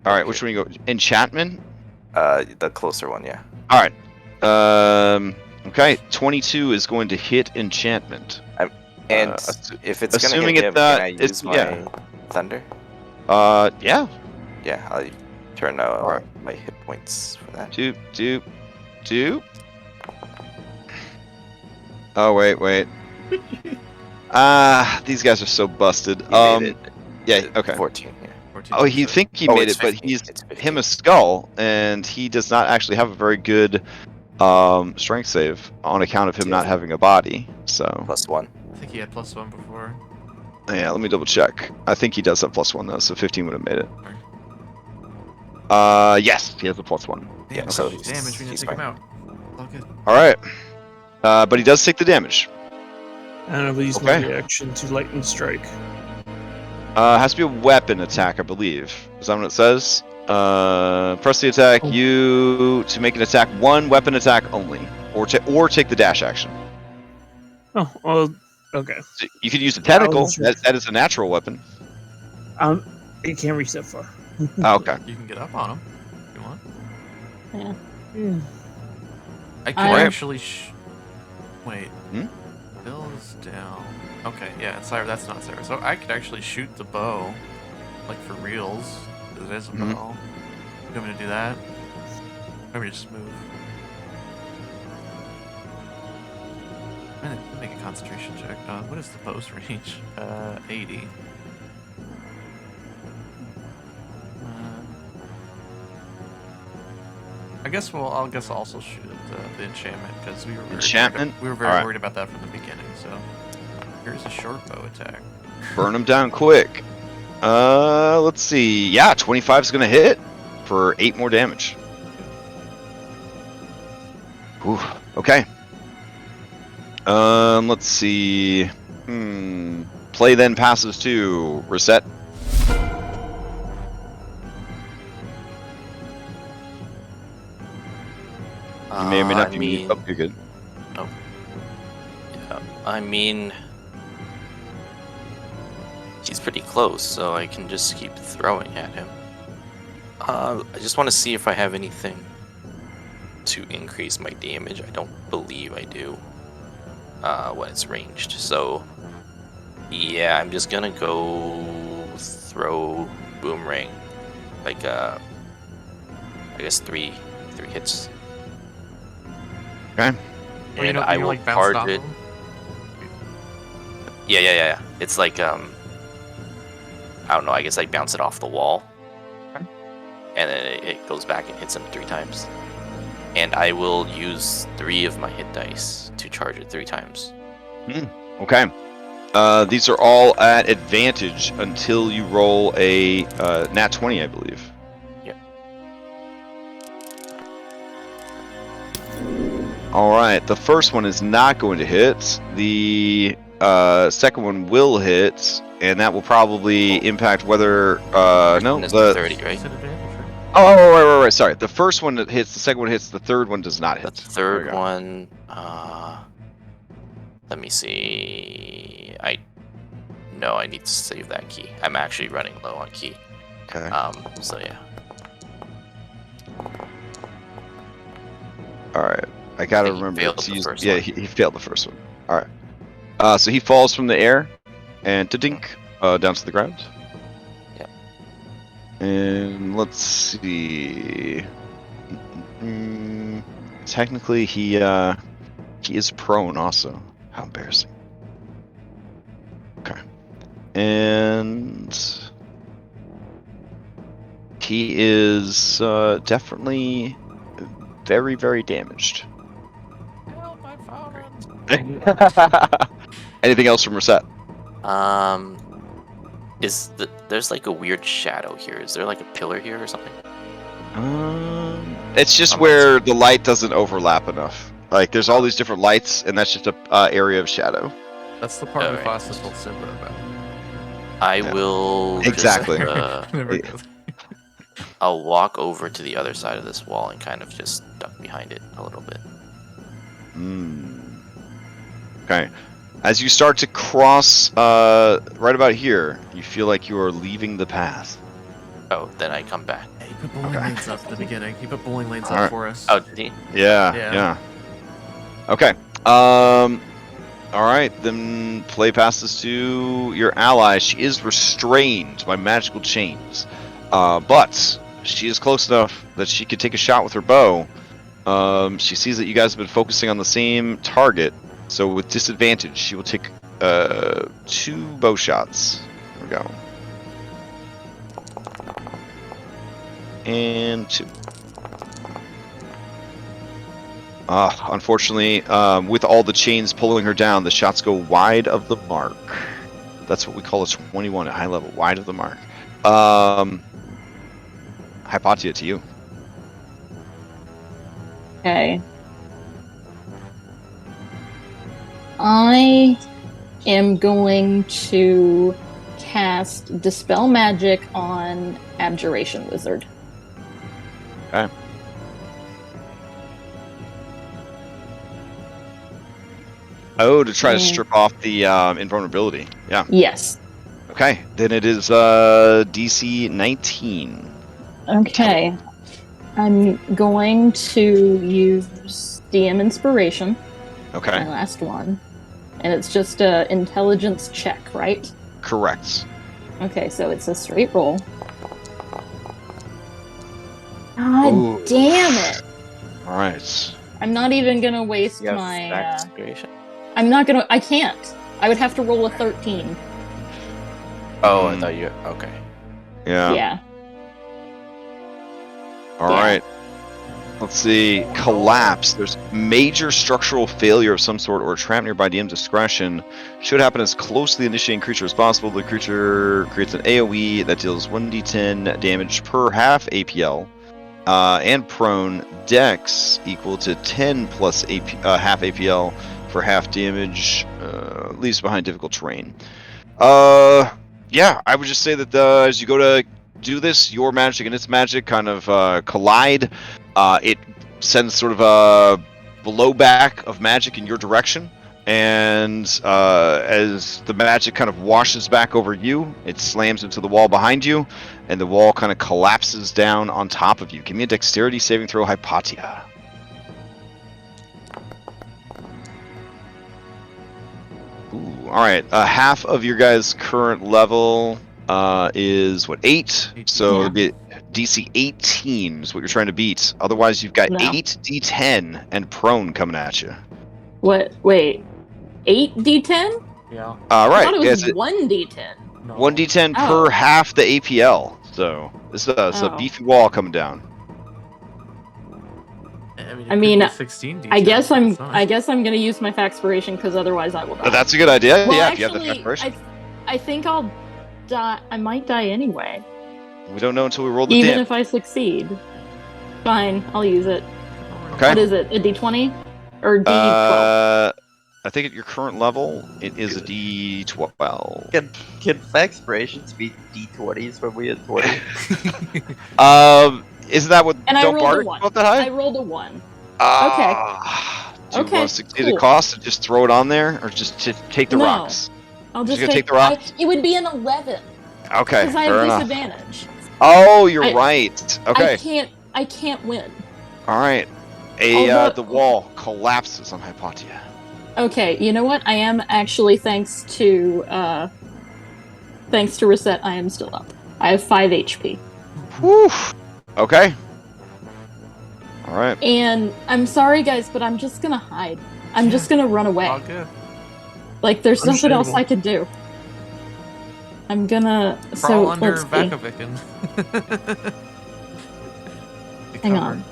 All right. Which one you go? Enchantment. The closer one, yeah. All right. Okay. 22 is going to hit enchantment. And assu- if it's gonna assuming hit it's him, not- can I it's- use my yeah. thunder? Yeah. Yeah, I'll turn Alright. my hit points for that. Two. Oh wait. These guys are so busted. He made it. Yeah. Okay. 14. Yeah. 14, Oh, he so- think he Oh, made it's it, but 15, he's it's 15. him a skull, and he does not actually have a very good strength save on account of him not having a body. So +1. I think he had +1 before. yeah, let me double check. I think he does have +1 though, so 15 would have made it. Yes, he has a +1. Yeah, Damn, so so he's- damage. We need he's to take him fine. out. All good. All right, but he does take the damage. And I will use my reaction to lightning strike. Has to be a weapon attack, I believe. Is that what it says? Press the attack. You to make an attack, one weapon attack only, or take the dash action. Oh, well, okay. So you could use the tentacle. That is a natural weapon. It can't reach that far. Oh, okay. You can get up on him if you want. Yeah. I could actually. Wait. Bill's down. Okay, yeah, sorry, that's not Sarah. So I could actually shoot the bow, like for reals. It is a bow. You want me to do that? Or we just move? I'm gonna make a concentration check. What is the bow's range? 80. I guess I'll also shoot the enchantment because we were very worried about that from the beginning. So here's a short bow attack. Burn them down quick. Let's see. Yeah, 25 is gonna hit for 8 more damage. Ooh, okay. Let's see. Play then passes to reset. You may or may not be. Oh, you're good. Oh. Yeah, I mean, he's pretty close, so I can just keep throwing at him. I just want to see if I have anything to increase my damage. I don't believe I do when it's ranged. So, yeah, I'm just gonna go throw boomerang, like I guess three hits. Okay. And I will charge it. Yeah. It's like I don't know. I guess I bounce it off the wall, and then it goes back and hits him 3 times. And I will use 3 of my hit dice to charge it 3 times. Okay. These are all at advantage until you roll a nat 20, I believe. Yep. All right. The first one is not going to hit. The second one will hit, and that will probably impact whether the 30, right? Oh, right. Sorry. The first one that hits, the second one hits, the third one does not hit. The third one, let me see. I need to save that key. I'm actually running low on key. Okay. So yeah. All right. I gotta remember to use. Yeah, he failed the first one. All right. So he falls from the air, and dink down to the ground. Yep. And let's see. Technically, he is prone also. How embarrassing. Okay. And he is definitely very, very damaged. Help, I found it. Anything else from Reset? There's like a weird shadow here. Is there like a pillar here or something? It's just where the light doesn't overlap enough. Like there's all these different lights, and that's just a area of shadow. That's the part Mufasa told Simba about. I will exactly. I'll walk over to the other side of this wall and kind of just duck behind it a little bit. Okay. As you start to cross right about here, you feel like you are leaving the path. Oh, then I come back. He put bowling lanes up at the beginning. He put bowling lanes up for us. Oh, did he? Yeah. Okay. All right. Then play passes to your ally. She is restrained by magical chains, but she is close enough that she could take a shot with her bow. She sees that you guys have been focusing on the same target, so with disadvantage, she will take 2 bow shots. There we go. And 2. Unfortunately, with all the chains pulling her down, the shots go wide of the mark. That's what we call a 21 at high level, wide of the mark. Hypatia, to you. Okay. I am going to cast Dispel Magic on Abjuration Wizard. Okay. Oh, to try to strip off the invulnerability. Yeah. Yes. Okay, then it is DC 19. Okay. I'm going to use DM Inspiration. Okay. My last one. And it's just a intelligence check, right? Correct. Okay, so it's a straight roll. God Ooh. damn it! All right. I'm not even gonna waste You have my. max inspiration? I'm not gonna. I can't. I would have to roll a 13. Oh, I thought you. Okay. Yeah. Yeah. All right. Let's see. Collapse. There's major structural failure of some sort or a trap nearby DM's discretion. Should happen as close to the initiating creature as possible. The creature creates an AoE that deals 1d10 damage per half APL. And prone. Dex equal to 10 plus half APL for half damage. Leaves behind difficult terrain. Yeah, I would just say that as you go to do this, your magic and its magic kind of collide. It sends sort of a blowback of magic in your direction, and as the magic kind of washes back over you, it slams into the wall behind you, and the wall kind of collapses down on top of you. Give me a dexterity saving throw, Hypatia. Ooh, all right, half of your guys' current level is what, 8? So it'll be DC 18 is what you're trying to beat. Otherwise, you've got 8d10 and prone coming at you. What? Wait. 8d10? Yeah. Right. I thought it was 1d10. No. 1d10 per half the APL. So this is a beefy wall coming down. I mean 16 I guess I'm gonna use my Facspiration because otherwise I will die. That's a good idea. Well, yeah, actually, if you have the Facspiration. I think I'll die. I might die anyway. We don't know until we roll the Even dim. if I succeed. Fine, I'll use it. Okay. What is it? A d20 or d12? I think at your current level, it is a d12. Can Facspirations be D20s when we had 20? Isn't that what? And I don't rolled a Bardic 1. go up that high? I rolled a 1. Do you want to succeed the cost and just throw it on there, or just take the rocks? I'll just take the rocks. It would be an 11. Okay, Because I fair have enough. disadvantage. Oh, you're right. Okay. I can't win. All right. The wall collapses on Hypatia. Okay, you know what? I am actually, thanks to Reset, I am still up. I have 5 HP. Whew. Okay. All right. And I'm sorry, guys, but I'm just gonna hide. I'm just gonna run away. All good. Like, there's nothing else I can do. I'm gonna... Crawl under let's see. Vakavikin. Hang on.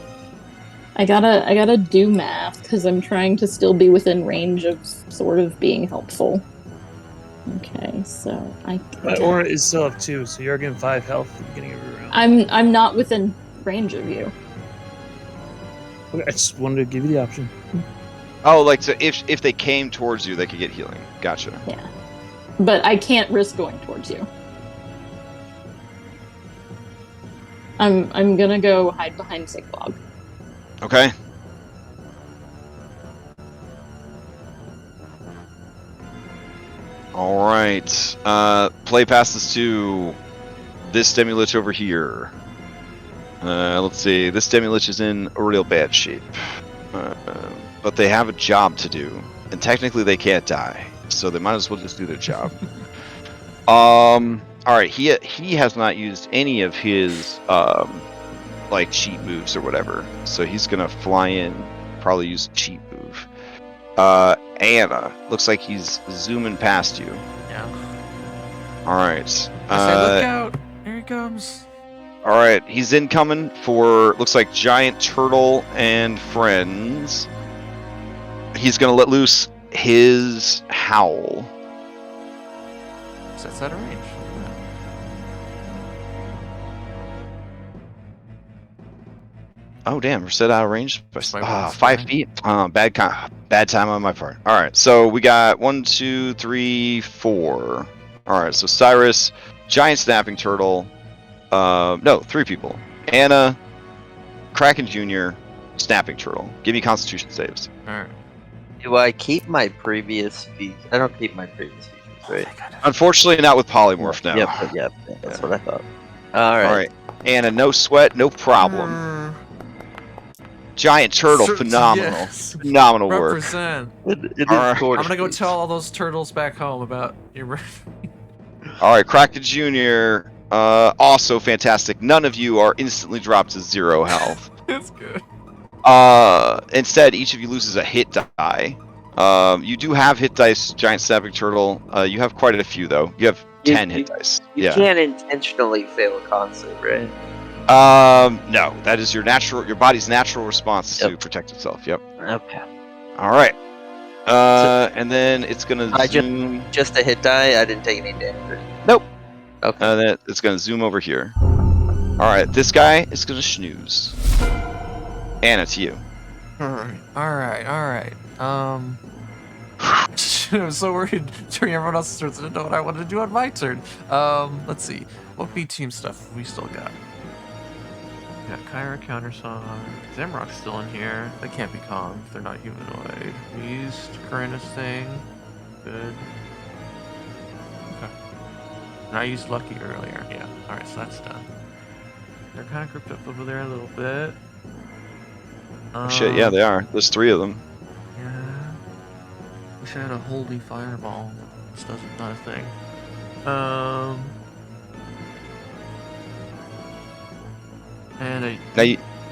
I gotta do math, because I'm trying to still be within range of sort of being helpful. Okay, so My aura is still up 2, so you're getting 5 health at the beginning of your round. I'm not within range of you. Okay, I just wanted to give you the option. Oh, like, so if they came towards you, they could get healing. Gotcha. Yeah. But I can't risk going towards you. I'm gonna go hide behind Siglog. Okay. All right. Play passes to this Demilich over here. Let's see. This Demilich is in a real bad shape. But they have a job to do. And technically they can't die. So they might as well just do their job. Alright, he has not used any of his like cheat moves or whatever. So he's gonna fly in, probably use a cheat move. Anna, looks like he's zooming past you. Yeah. Alright. I say, look out! Here he comes. Alright, he's incoming for, looks like Giant Turtle and friends. He's gonna let loose his howl. Sets out of range. Oh damn, we're set out of range by My one's 5 fine. feet. Bad time on my part. All right, so we got 1, 2, 3, 4. All right, so Cyrus, giant snapping turtle. No, 3 people. Anna, Kraken Jr., snapping turtle. Give me Constitution saves. All right. Do I keep my previous features? I don't keep my previous features, right? Unfortunately, not with polymorph now. Yep. That's what I thought. All right. Anna, no sweat, no problem. Giant turtle, phenomenal. Yes. Phenomenal work. Represent. It All right. is gorgeous. I'm gonna go tell all those turtles back home about your. All right, Kraken Jr., also fantastic. None of you are instantly dropped to 0 health. That's good. Instead, each of you loses a hit die. You do have hit dice, giant snapping turtle. You have quite a few, though. You have 10 hit dice. You can't intentionally fail a con save, right? No, that is your body's natural response to protect itself. Yep. Okay. All right. And then it's gonna zoom. Just a hit die. I didn't take any damage. Nope. Okay. Then it's gonna zoom over here. All right. This guy is gonna snooze. Anna, to you. All right. I'm so worried during everyone else's turns. I didn't know what I wanted to do on my turn. Let's see. What B team stuff we still got? We got Kyra, Countersong. Zamrock's still in here. They can't be Kong. They're not humanoid. We used Corinna's thing. Good. Okay. And I used Lucky earlier. Yeah. Alright, so that's done. They're kind of grouped up over there a little bit. Oh, shit, yeah, they are. There's 3 of them. Yeah. Wish I had a holy fireball. This doesn't not a thing. And Now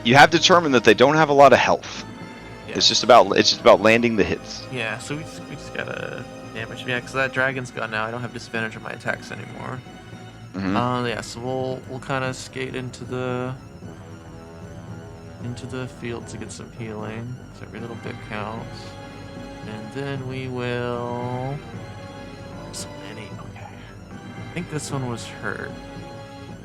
you have determined that they don't have a lot of health. yeah. It's just about landing the hits. Yeah, so we just gotta damage. Yeah, because that dragon's gone now. I don't have disadvantage on my attacks anymore. Mhm. Yeah, so we'll kind of skate into the field to get some healing. So every little bit counts. And then we will. So many. Okay. I think this one was hurt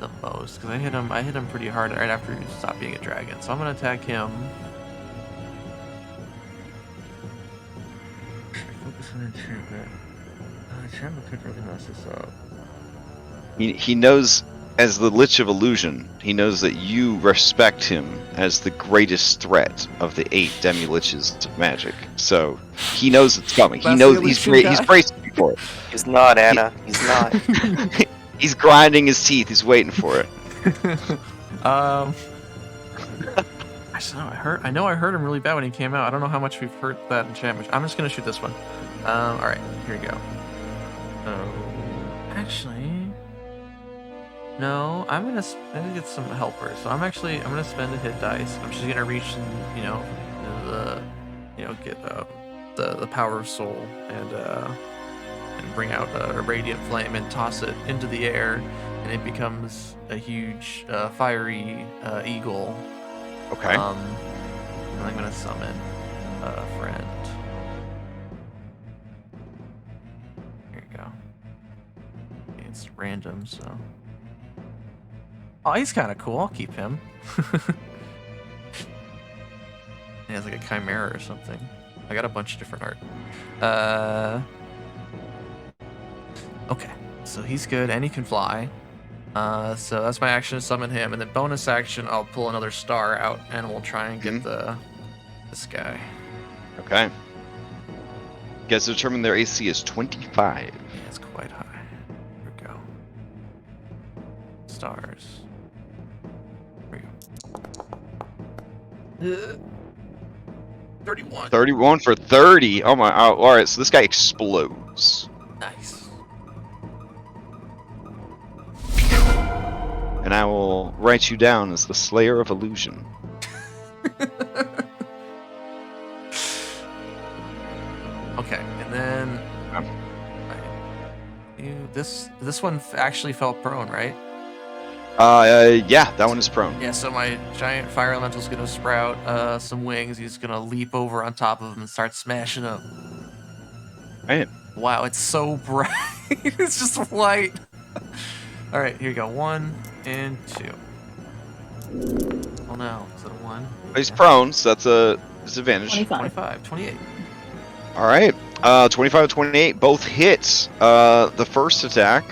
the most because I hit him pretty hard right after he stopped being a dragon. So I'm gonna attack him. Focus on enchantment. Enchantment could really mess this up. He knows, as the Lich of Illusion, he knows that you respect him as the greatest threat of the 8 demiliches of magic. So he knows it's coming. He That's knows the he's illusion guy. bracing you for it. He's not, Anna. He's not. He's grinding his teeth. He's waiting for it. I know I hurt him really bad when he came out. I don't know how much we've hurt that enchantment. I'm just gonna shoot this one. All right, here we go. Actually, no. I'm gonna get some helpers. So I'm gonna spend a hit dice. I'm just gonna reach and get the power of soul and bring out a radiant flame and toss it into the air, and it becomes a huge fiery eagle. Okay. And I'm gonna summon a friend. Here you go. It's random, so. Oh, he's kind of cool. I'll keep him. He has like a chimera or something. I got a bunch of different art. Okay, so he's good and he can fly. So that's my action to summon him, and then bonus action I'll pull another star out and we'll try and get this guy. Okay. You guys determine their AC is 25. Yeah, it's quite high. Here we go. Stars. Here we go. 31. 31 for 30. Oh my! Oh, all right, so this guy explodes, Nice. and I will write you down as the Slayer of Illusion. Okay, and then this one actually fell prone, right? Yeah, that one is prone. Yeah, so my giant fire elemental's gonna sprout some wings. He's gonna leap over on top of him and start smashing them. Right. Wow, it's so bright. It's just white. All right, here you go. 1 and 2. Oh no, is it a 1? He's prone, so that's a disadvantage. 25. 25, 28. All right. 25 and 28 both hits. The first attack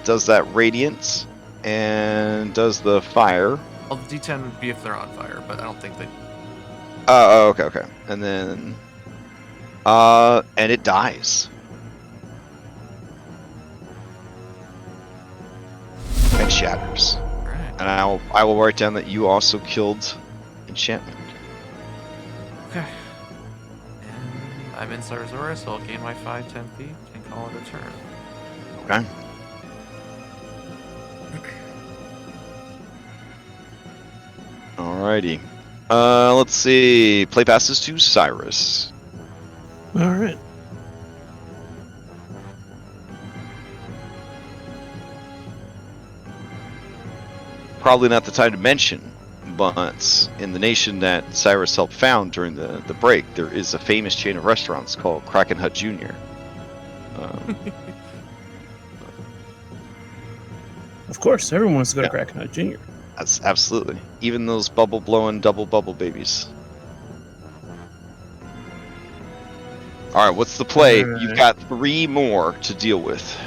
does that radiance and does the fire. Well, the D10 would be if they're on fire, but I don't think they. Okay. And then, and it dies. And shatters. Alright. And I will write down that you also killed enchantment. Okay. And I'm in Sarazora, so I'll gain my 5-10 feet and call it a turn. Okay. Alrighty. Let's see. Play passes to Cyrus. All right. Probably not the time to mention, but in the nation that Cyrus helped found during the break, there is a famous chain of restaurants called Kraken Hut Jr. Of course, everyone wants to go to Kraken Hut Jr. That's absolutely. Even those bubble blowing double bubble babies. Alright, what's the play? Alright. You've got 3 more to deal with.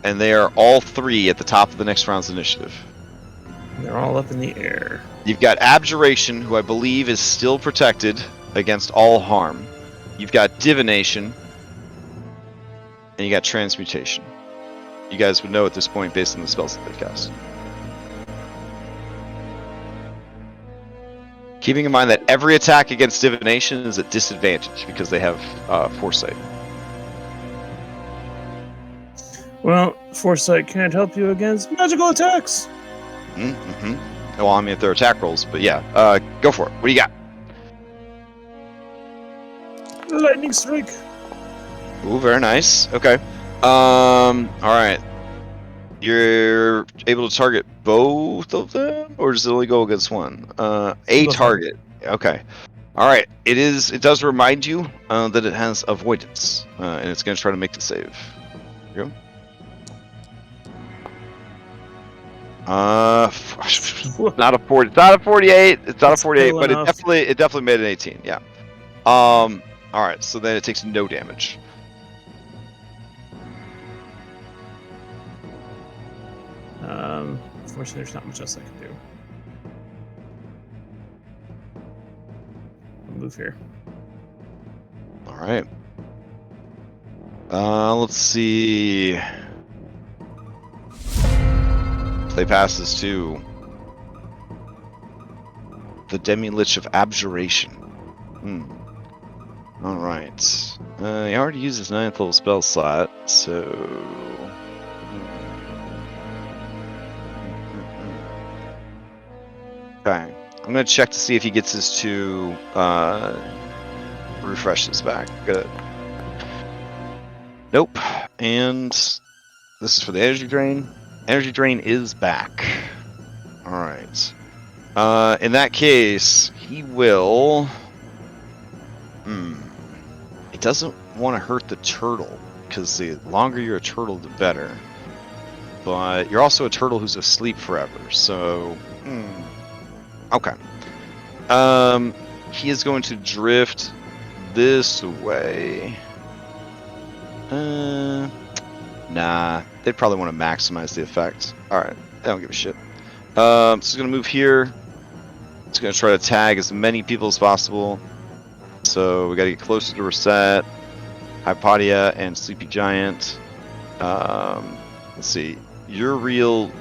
And they are all 3 at the top of the next round's initiative. They're all up in the air. You've got Abjuration, who I believe is still protected against all harm. You've got Divination. And you got Transmutation. You guys would know at this point based on the spells that they've cast. Keeping in mind that every attack against Divination is at disadvantage because they have Foresight. Well, Foresight can't help you against magical attacks. Mm-hmm. Well, I mean, if they're attack rolls, but yeah. Go for it. What do you got? Lightning strike. Ooh, very nice. Okay. Alright. You're able to target both of them? Or does it only go against one? A target. Okay. Alright. It does remind you that it has avoidance. And it's going to try to make the save. Here you go. Not a 40. It's not a 48. It's not a 48, but it definitely made an 18. Yeah. All right. So then it takes no damage. Unfortunately, there's not much else I can do. I'll move here. All right. Let's see. Play passes to the Demilich of Abjuration. Alright. He already used his 9th level spell slot, so... Okay. I'm gonna check to see if he gets his 2 refreshes back. Good. Nope. And this is for the energy drain. Energy drain is back. Alright. In that case, he will... He doesn't want to hurt the turtle, because the longer you're a turtle, the better. But you're also a turtle who's asleep forever, so... Okay. He is going to drift this way. Nah, they'd probably want to maximize the effect. Alright, I don't give a shit. So it's going to move here. It's going to try to tag as many people as possible. So we got to get closer to Reset, Hypatia, and Sleepy Giant. Let's see. You're real.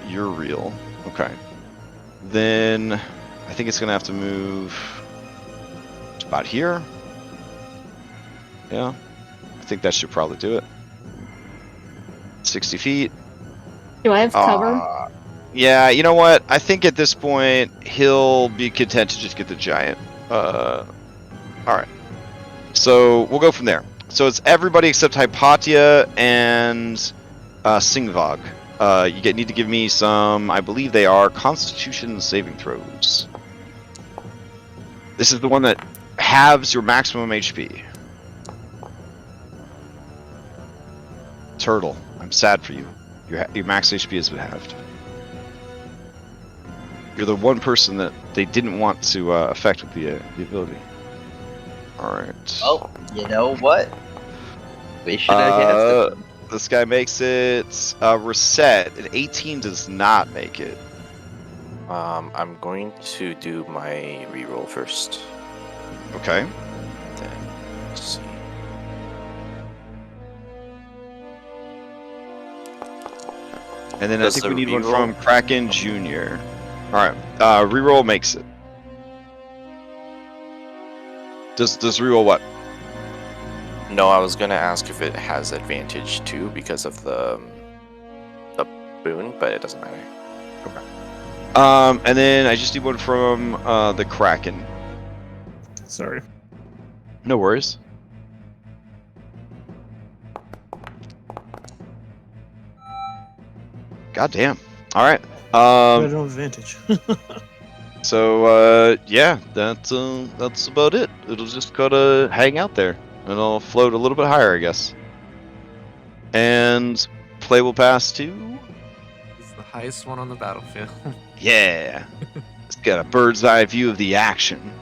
Okay. Then I think it's going to have to move about here. Yeah. I think that should probably do it. 60 feet. Do I have cover? Yeah, you know what? I think at this point he'll be content to just get the giant. Alright. So we'll go from there. So it's everybody except Hypatia and Singvog. You need to give me some, I believe they are Constitution saving throws. This is the one that halves your maximum HP. Turtle, I'm sad for you. Your max HP has been halved. You're the one person that they didn't want to affect with the ability. Alright. Oh, you know what? We should have had some. This guy makes it reset. An 18 does not make it. I'm going to do my reroll first. Okay. Then let's see. And then Does I think the we need one reroll- from Kraken Jr. Alright. Reroll makes it. Does reroll what? No, I was gonna ask if it has advantage too because of the boon, but it doesn't matter. And then I just need one from the Kraken. Sorry. No worries. God damn. Alright. Better on advantage. So yeah, that's about it. It'll just gotta hang out there, and it'll float a little bit higher, I guess. And play will pass to It's the highest one on the battlefield. yeah. It's got a bird's eye view of the action.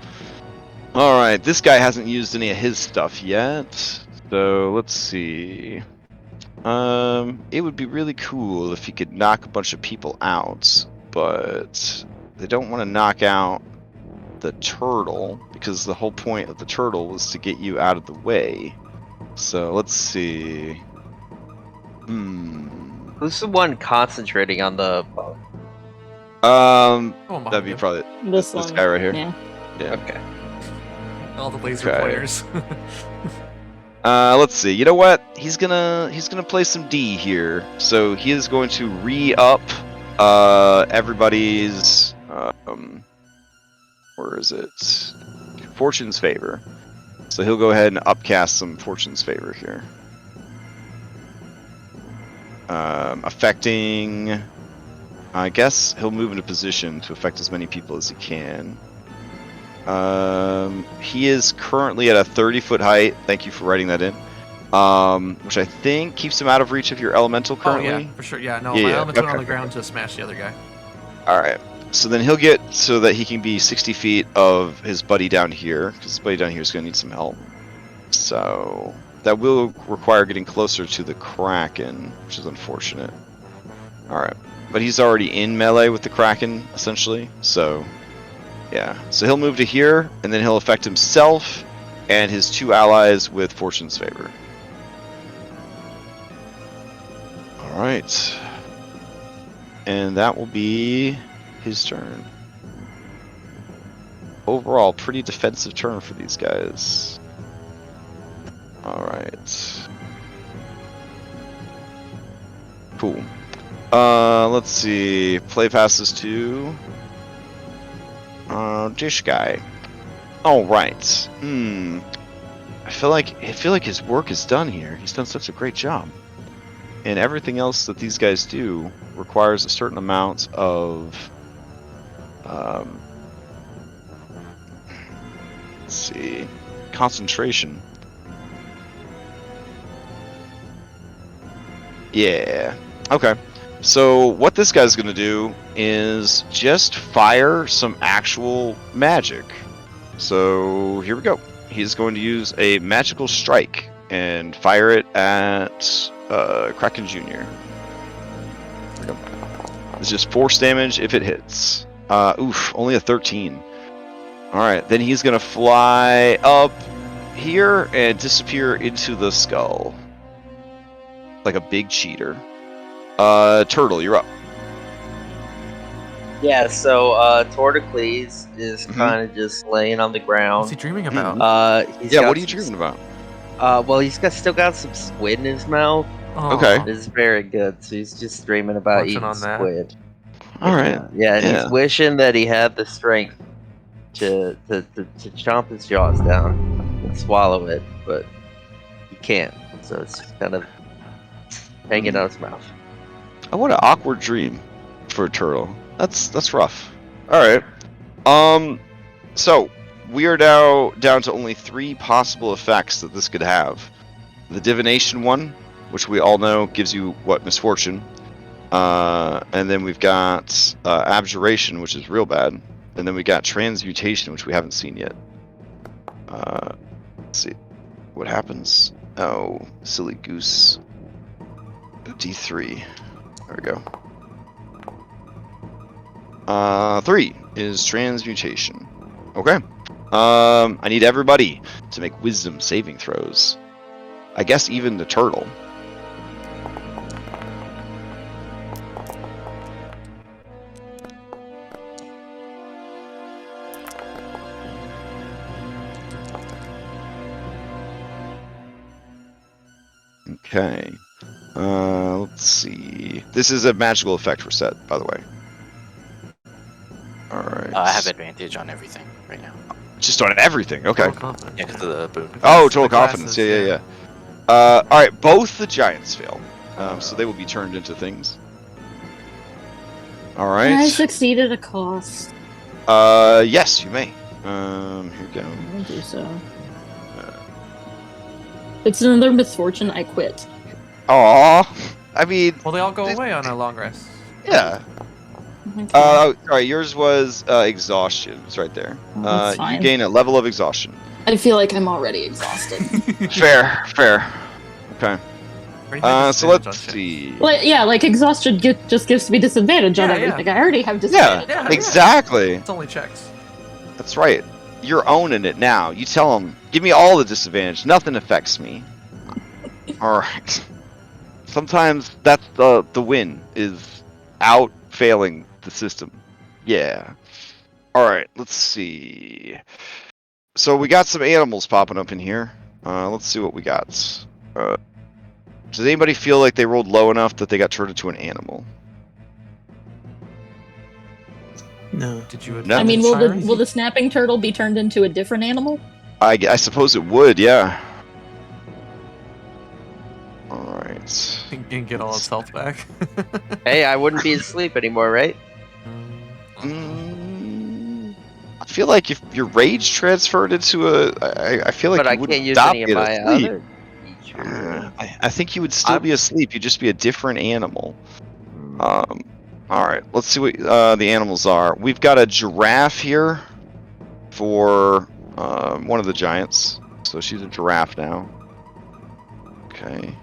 All right, this guy hasn't used any of his stuff yet, so let's see. It would be really cool if he could knock a bunch of people out, but they don't want to knock out the turtle because the whole point of the turtle was to get you out of the way. So let's see. Who's the one concentrating on the bow? That'd be probably This this one. guy right here. Yeah. Okay. All the laser Okay. pointers. Let's see. You know what? He's gonna play some D here. So he is going to re-up everybody's where is it? Fortune's favor. So he'll go ahead and upcast some Fortune's favor here. Affecting, I guess he'll move into position to affect as many people as he can. He is currently at a 30-foot height. Thank you for writing that in. Which I think keeps him out of reach of your elemental currently. Oh yeah, for sure. Yeah, no, Yeah, my yeah, element went on okay. the ground to smash the other guy. Alright. So then he'll get so that he can be 60 feet of his buddy down here, because his buddy down here is going to need some help. So that will require getting closer to the Kraken, which is unfortunate. Alright. But he's already in melee with the Kraken, essentially. So, yeah. So he'll move to here, and then he'll affect himself and his two allies with Fortune's favor. Alright. And that will be his turn. Overall, pretty defensive turn for these guys. Alright. Cool. Let's see. Play passes to Dish Guy. Alright. I feel like his work is done here. He's done such a great job. And everything else that these guys do requires a certain amount of let's see, concentration. Yeah. Okay. So what this guy's going to do is just fire some actual magic. So here we go. He's going to use a magical strike and fire it at Kraken Jr. It's just force damage if it hits. Oof, only a 13. Alright, then he's going to fly up here and disappear into the skull. Like a big cheater. Turtle, you're up. Yeah, so Torticles is kind of just laying on the ground. What's he dreaming about? He's Yeah, got what are you some- dreaming about? Well, he's still got some squid in his mouth. Oh, Okay. It's very good, so he's just dreaming about Munching eating on that. squid. Alright. Yeah, and Yeah. he's wishing that he had the strength to chomp his jaws down and swallow it, but he can't. So it's just kind of hanging out his mouth. Oh, what an awkward dream for a turtle. That's rough. Alright. So we are now down to only 3 possible effects that this could have. The divination one, which we all know gives you what, misfortune. And then we've got abjuration, which is real bad. And then we got transmutation, which we haven't seen yet. Let's see what happens. Oh, silly goose. D3. There we go. 3 is transmutation. Okay. I need everybody to make wisdom saving throws. I guess even the turtle. Okay. Let's see. This is a magical effect reset, by the way. Alright. I have advantage on everything right now. Just on everything, okay. Total confidence. Yeah, because of the boon. Oh, The total confidence. classes, Yeah. Alright, both the giants fail. So they will be turned into things. I Alright. succeed at a cost. Yes, you may. Here we go. I'll do so. It's another misfortune. I quit. Aw. I mean, Well, they all go away on a long rest. yeah. Okay. Alright, yours was exhaustion. It's right there. Oh, that's You fine. gain a level of exhaustion. I feel like I'm already exhausted. Fair. Okay. Or you have So disadvantage let's on shit. see. Like exhaustion just gives me disadvantage on Yeah, yeah. everything. I already have disadvantage. Yeah, Exactly. It's only checks. That's right. You're owning it now. You tell them, give me all the disadvantage. Nothing affects me. Alright. Sometimes that's the win, is out failing the system. Yeah. Alright, let's see. So we got some animals popping up in here. Let's see what we got. Does anybody feel like they rolled low enough that they got turned into an animal? No. Did you? No. I mean, advantage, will the snapping turtle be turned into a different animal? I suppose it would, yeah. Alright. Siren? And get all its health back. Hey, I wouldn't be asleep anymore, right? I feel like if your rage transferred into I feel like But I you wouldn't can't use stop any of being my asleep. other features. I think you would still be asleep. You'd just be a different animal. All right, let's see what the animals are. We've got a giraffe here for one of the giants. So she's a giraffe now. Okay.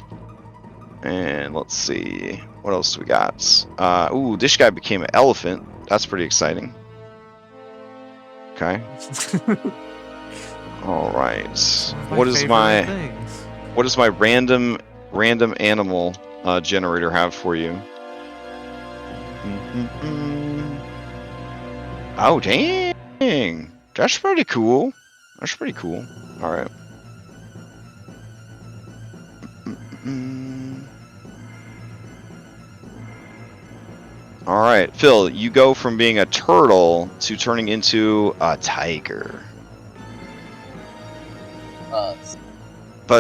And let's see. What else do we got? Ooh, this guy became an elephant. That's pretty exciting. Okay. All right. What is my random animal generator have for you? Oh dang! That's pretty cool. All right. All right, Phil, you go from being a turtle to turning into a tiger. But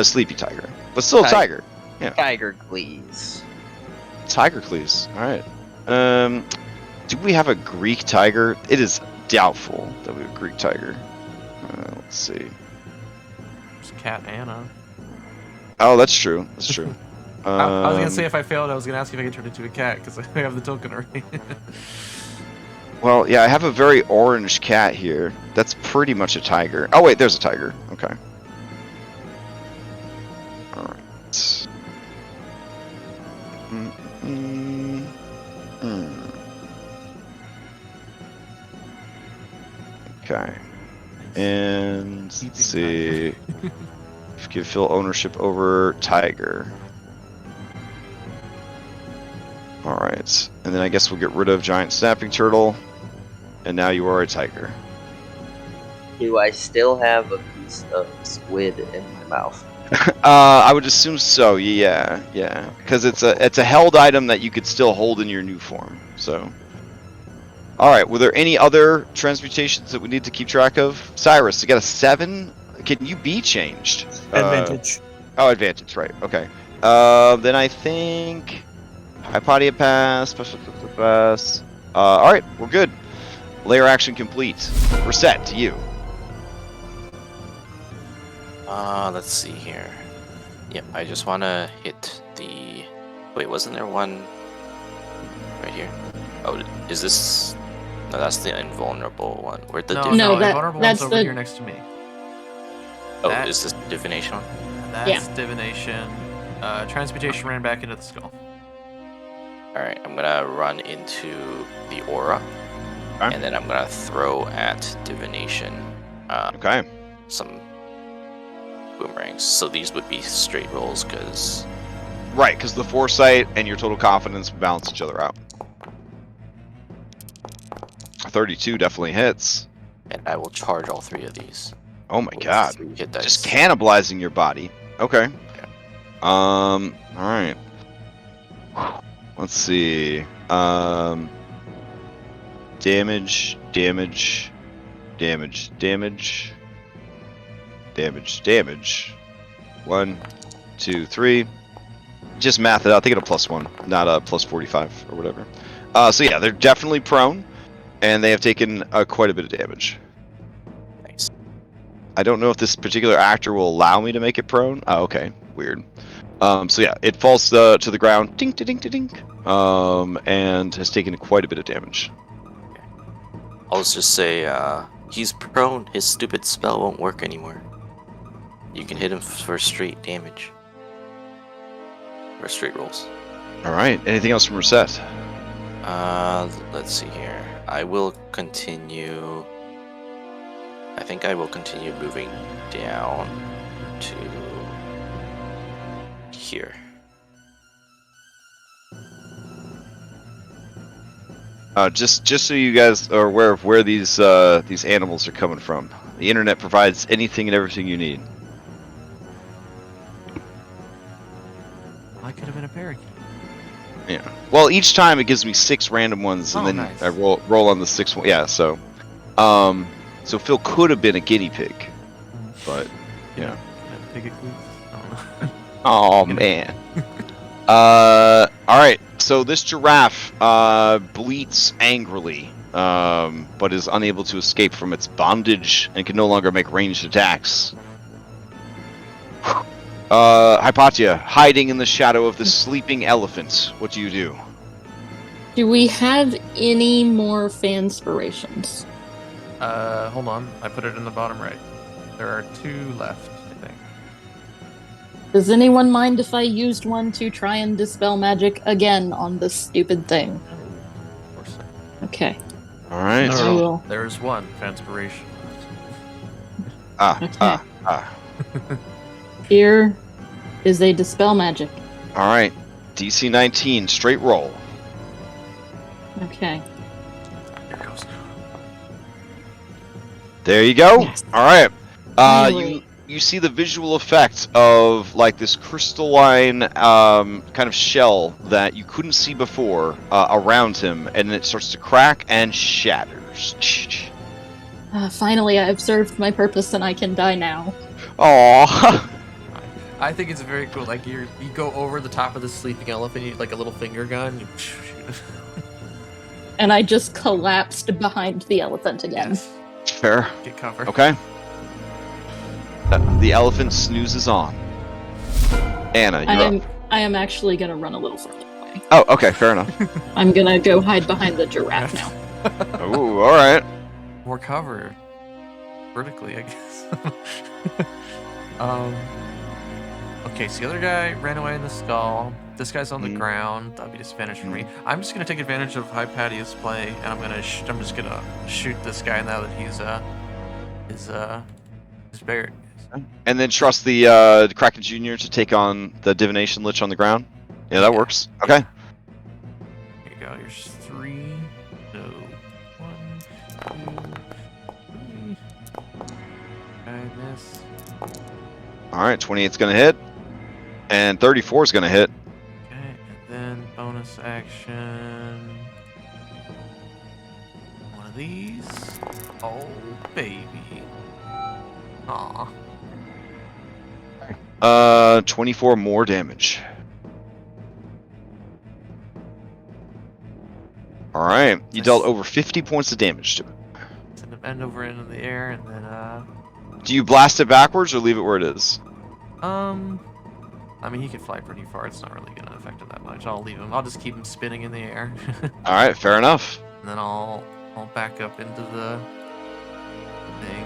a sleepy tiger. But still a tiger. Yeah. Tiger, please. Tiger, please. All right. Do we have a Greek tiger? It is doubtful that we have a Greek tiger. Let's see. It's Cat Anna. Oh, that's true. I was gonna say if I failed, I was gonna ask if I could turn into a cat because I have the token already. Well, yeah, I have a very orange cat here. That's pretty much a tiger. Oh wait, there's a tiger. Okay. All right. Okay. And let's see. Give Phil ownership over tiger. Alright. And then I guess we'll get rid of giant snapping turtle. And now you are a tiger. Do I still have a piece of squid in my mouth? I would assume so, yeah. Because it's a held item that you could still hold in your new form. So alright, were there any other transmutations that we need to keep track of? Cyrus, you got a 7? Can you be changed? Advantage. Advantage, right, okay. Then I think Hypodia pass, special pass. Alright, we're good. Layer action complete. Reset to you. Let's see here. Yep, I just want to hit the... Wait, wasn't there one right here. Oh, is this? No, that's the invulnerable one. Where'd the No, div- No, no, that- invulnerable that's one's over the- here next to me. Oh, that- is this divination one? That's divination. Transmutation ran back into the skull. All right, I'm gonna run into the aura, Okay. and then I'm gonna throw at divination. Okay. Some boomerangs. So these would be straight rolls because Right, because the foresight and your total confidence balance each other out. 32 definitely hits. and I will charge all 3 of these. Oh my with god. 3 hit dice. Just cannibalizing your body. Okay. Alright. Let's see. Damage. Damage. 1, 2, 3. Just math it out. They get a +1, not a +45 or whatever. So yeah, they're definitely prone, and they have taken quite a bit of damage. Nice. I don't know if this particular actor will allow me to make it prone. Oh, okay. Weird. So yeah, it falls to the ground, ding, ding, ding, ding, and has taken quite a bit of damage. I'll just say he's prone. His stupid spell won't work anymore. You can hit him for straight damage. Or straight rolls. All right. Anything else from Reset? Let's see here. I will continue. I think I will continue moving down to here. Just so you guys are aware of where these animals are coming from. The internet provides anything and everything you need. I could have been a parakeet. Yeah. Well, each time it gives me 6 random ones, and Oh, then nice. I roll on the 6th one. Yeah. So, so Phil could have been a guinea pig, but yeah. Pig it, please. I don't know. Oh man. All right. So this giraffe bleats angrily, but is unable to escape from its bondage and can no longer make ranged attacks. Hypatia, hiding in the shadow of the sleeping elephant. What do you do? Do we have any more fanspirations? Hold on. I put it in the bottom right. There are 2 left, I think. Does anyone mind if I used one to try and dispel magic again on this stupid thing? Of course. Okay. All right. No. I will. There's 1 fanspiration. Here is a dispel magic. All right. DC 19, straight roll. Okay. Here it goes. There you go. Yes. All right. Finally. You see the visual effect of like this crystalline kind of shell that you couldn't see before around him, and it starts to crack and shatters. Finally, I have served my purpose and I can die now. Aww. I think it's very cool. Like you go over the top of the sleeping elephant, you like a little finger gun. You shoot it. And I just collapsed behind the elephant again. Yes. Fair. Get cover. Okay. The elephant snoozes on. Anna, you're up. I am actually gonna run a little further away. Oh, okay, fair enough. I'm gonna go hide behind the giraffe now. Ooh, all right. More cover. Vertically, I guess. Okay, so the other guy ran away in the skull. This guy's on the ground. That'll be disadvantage for me. I'm just gonna take advantage of Hypatia's play, and I'm just gonna shoot this guy now that he's buried. And then trust the Kraken Jr. to take on the Divination Lich on the ground. Yeah, that works. Okay. Here you go. Here's 3. So 1, 2, 3. Okay, miss. All right, 28's going to hit. And 34 is going to hit. Okay, and then bonus action. One of these. Oh, baby. Aw. 24 more damage. All right, you dealt over 50 points of damage to it. Send him end over into the air, and then Do you blast it backwards or leave it where it is? I mean, he can fly pretty far. It's not really going to affect him that much. I'll leave him. I'll just keep him spinning in the air. All right, fair enough. And then I'll back up into the thing.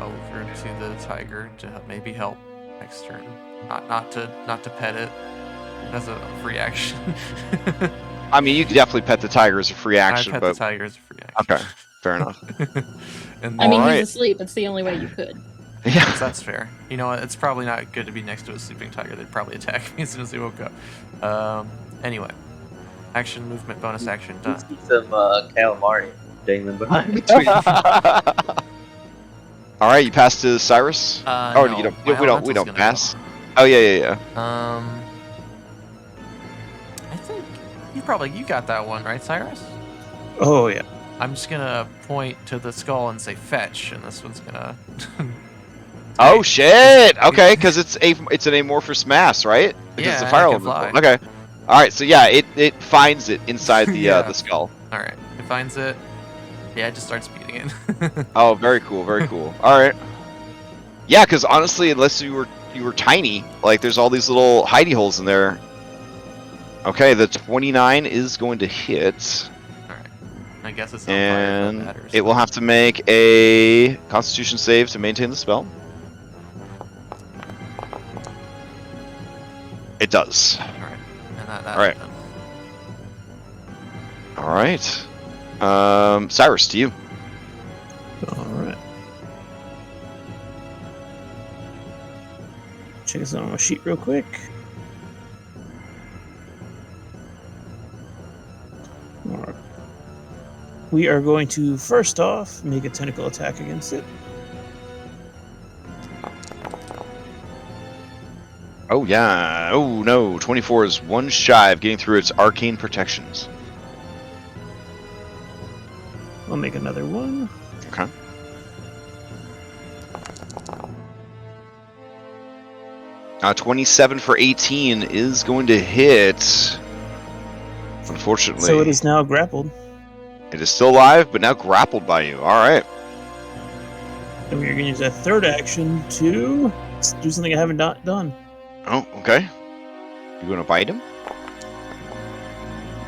Over to the tiger to maybe help next turn. Not to pet it. That's a free action. I mean, you could definitely pet the tiger as a free action, I pet but the tiger as a free action. okay, fair enough. And I mean, Alright. he's asleep. It's the only way you could. Yeah. that's fair. You know what? It's probably not good to be next to a sleeping tiger. They'd probably attack me as soon as they woke up. Anyway. Action, movement, bonus action, You done. see some calamari dangling behind between. All right, you pass to Cyrus. No, you don't. my We elemental's don't gonna pass. go. Oh yeah. I think you got that one, right, Cyrus? Oh yeah. I'm just gonna point to the skull and say fetch, and this one's gonna. Oh shit! Okay, because it's an amorphous mass, right? Because Yeah, it's a and fire it can elemental. fly. Okay. All right, so yeah, it finds it inside the Yeah. the skull. All right, it finds it. Yeah, it just starts beating it. Oh, very cool, very cool. All right. Yeah, because honestly, unless you were tiny, like there's all these little hidey holes in there. Okay, the 29 is going to hit, All right, I guess it's on fire, but and that matters. it will have to make a Constitution save to maintain the spell. It does. All right, and that. All right. All right. Cyrus, to you. All right. Check this out on my sheet real quick. All right. We are going to first off make a tentacle attack against it. Oh yeah. Oh no. 24 is one shy of getting through its arcane protections. I'll make another one. Okay. Uh, 27 for 18 is going to hit. Unfortunately, So it is now grappled. It is still alive, but now grappled by you. All right. And we are going to use that third action to do something I haven't done. Oh, okay. You going to bite him?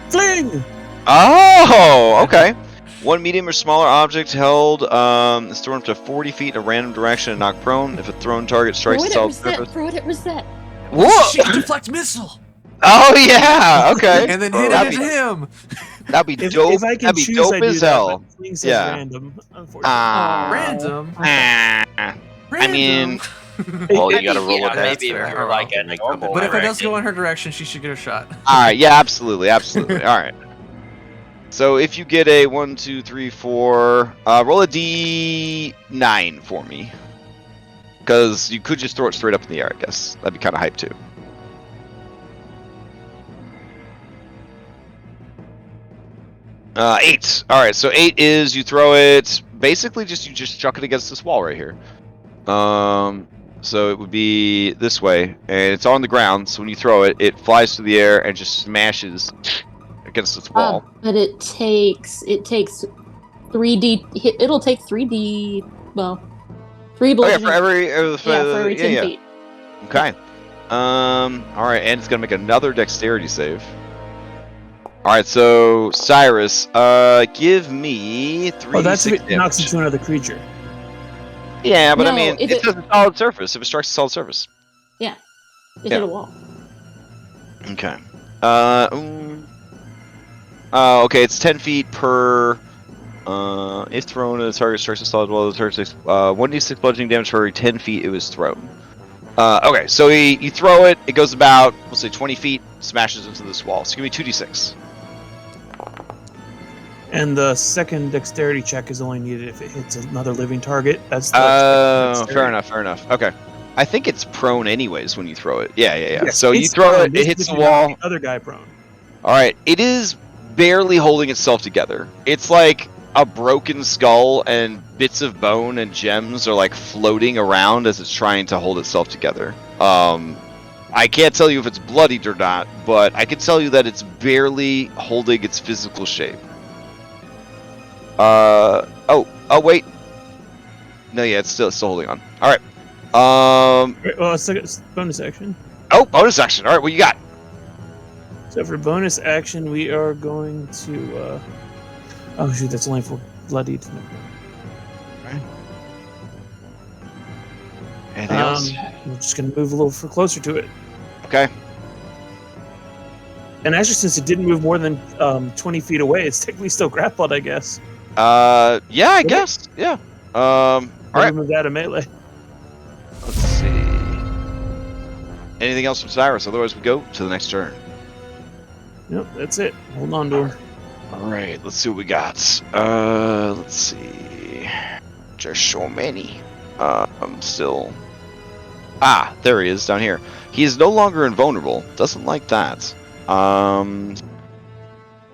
Fling! Oh, okay. One medium or smaller object held is thrown up to 40 feet in a random direction and knocked prone. If a thrown target strikes a solid surface. Throw it at Rosette. Whoa! Shit, deflect missile, Oh yeah. Okay. and then hit it That'd at be- him. That'd be If, dope. if I can That'd be choose, dope I do as that, hell. but Fling says Yeah. random, unfortunately. Random. I mean, Well, you gotta roll yeah, a dice maybe if there. you were like a Make normal them But if it does direction. go in her direction, she should get a shot. all right. Yeah, absolutely. All right. So if you get a 1, 2, 3, 4, roll a D9 for me, because you could just throw it straight up in the air. I guess that'd be kind of hype too. Eight. All right. So 8 is you throw it. Basically, you just chuck it against this wall right here. So it would be this way, and it's on the ground. So when you throw it, it flies through the air and just smashes against this wall. But it takes 3D. It'll take 3D. Well, 3 Oh yeah, bludgeoning. for every for every 10 feet. Okay. All right, and it's gonna make another dexterity save. All right, so Cyrus, give me 3. Oh, that's if it knocks into another creature. Yeah, but I No, mean, if it's a solid surface. If it strikes a solid surface. It Yeah. hit a wall. Okay. Okay, it's 10 feet per. If thrown, the target strikes a solid wall. The target takes 1d6 bludgeoning damage for every 10 feet it was thrown. Okay, so you throw it. It goes about, we'll say, 20 feet, smashes into this wall. So give me 2d6. And the second dexterity check is only needed if it hits another living target. That's the dexterity. Fair enough. Okay. I think it's prone anyways when you throw it. Yeah. Yes, So you it's throw prone. it, This it hits is the if you knock wall. the other guy prone. All right, it is barely holding itself together. It's like a broken skull, and bits of bone and gems are like floating around as it's trying to hold itself together. I can't tell you if it's bloodied or not, but I can tell you that it's barely holding its physical shape. Oh, wait. No, yeah, it's still holding on. All right. Right, well, it's bonus action. Oh, bonus action. All right, what you got? So for bonus action, we are going to. Oh shoot, that's only for bloodied. Anything else? We're just gonna move a little closer to it. Okay. And actually, since it didn't move more than 20 feet away, it's technically still grappled, I guess. Yeah, I guess. Yeah. All right. Move that a melee. Let's see. Anything else from Cyrus? Otherwise, we go to the next turn. Yep, that's it. Hold on to him. All right. Let's see what we got. Let's see. Just so many. I'm still. Ah, there he is down here. He is no longer invulnerable. Doesn't like that. All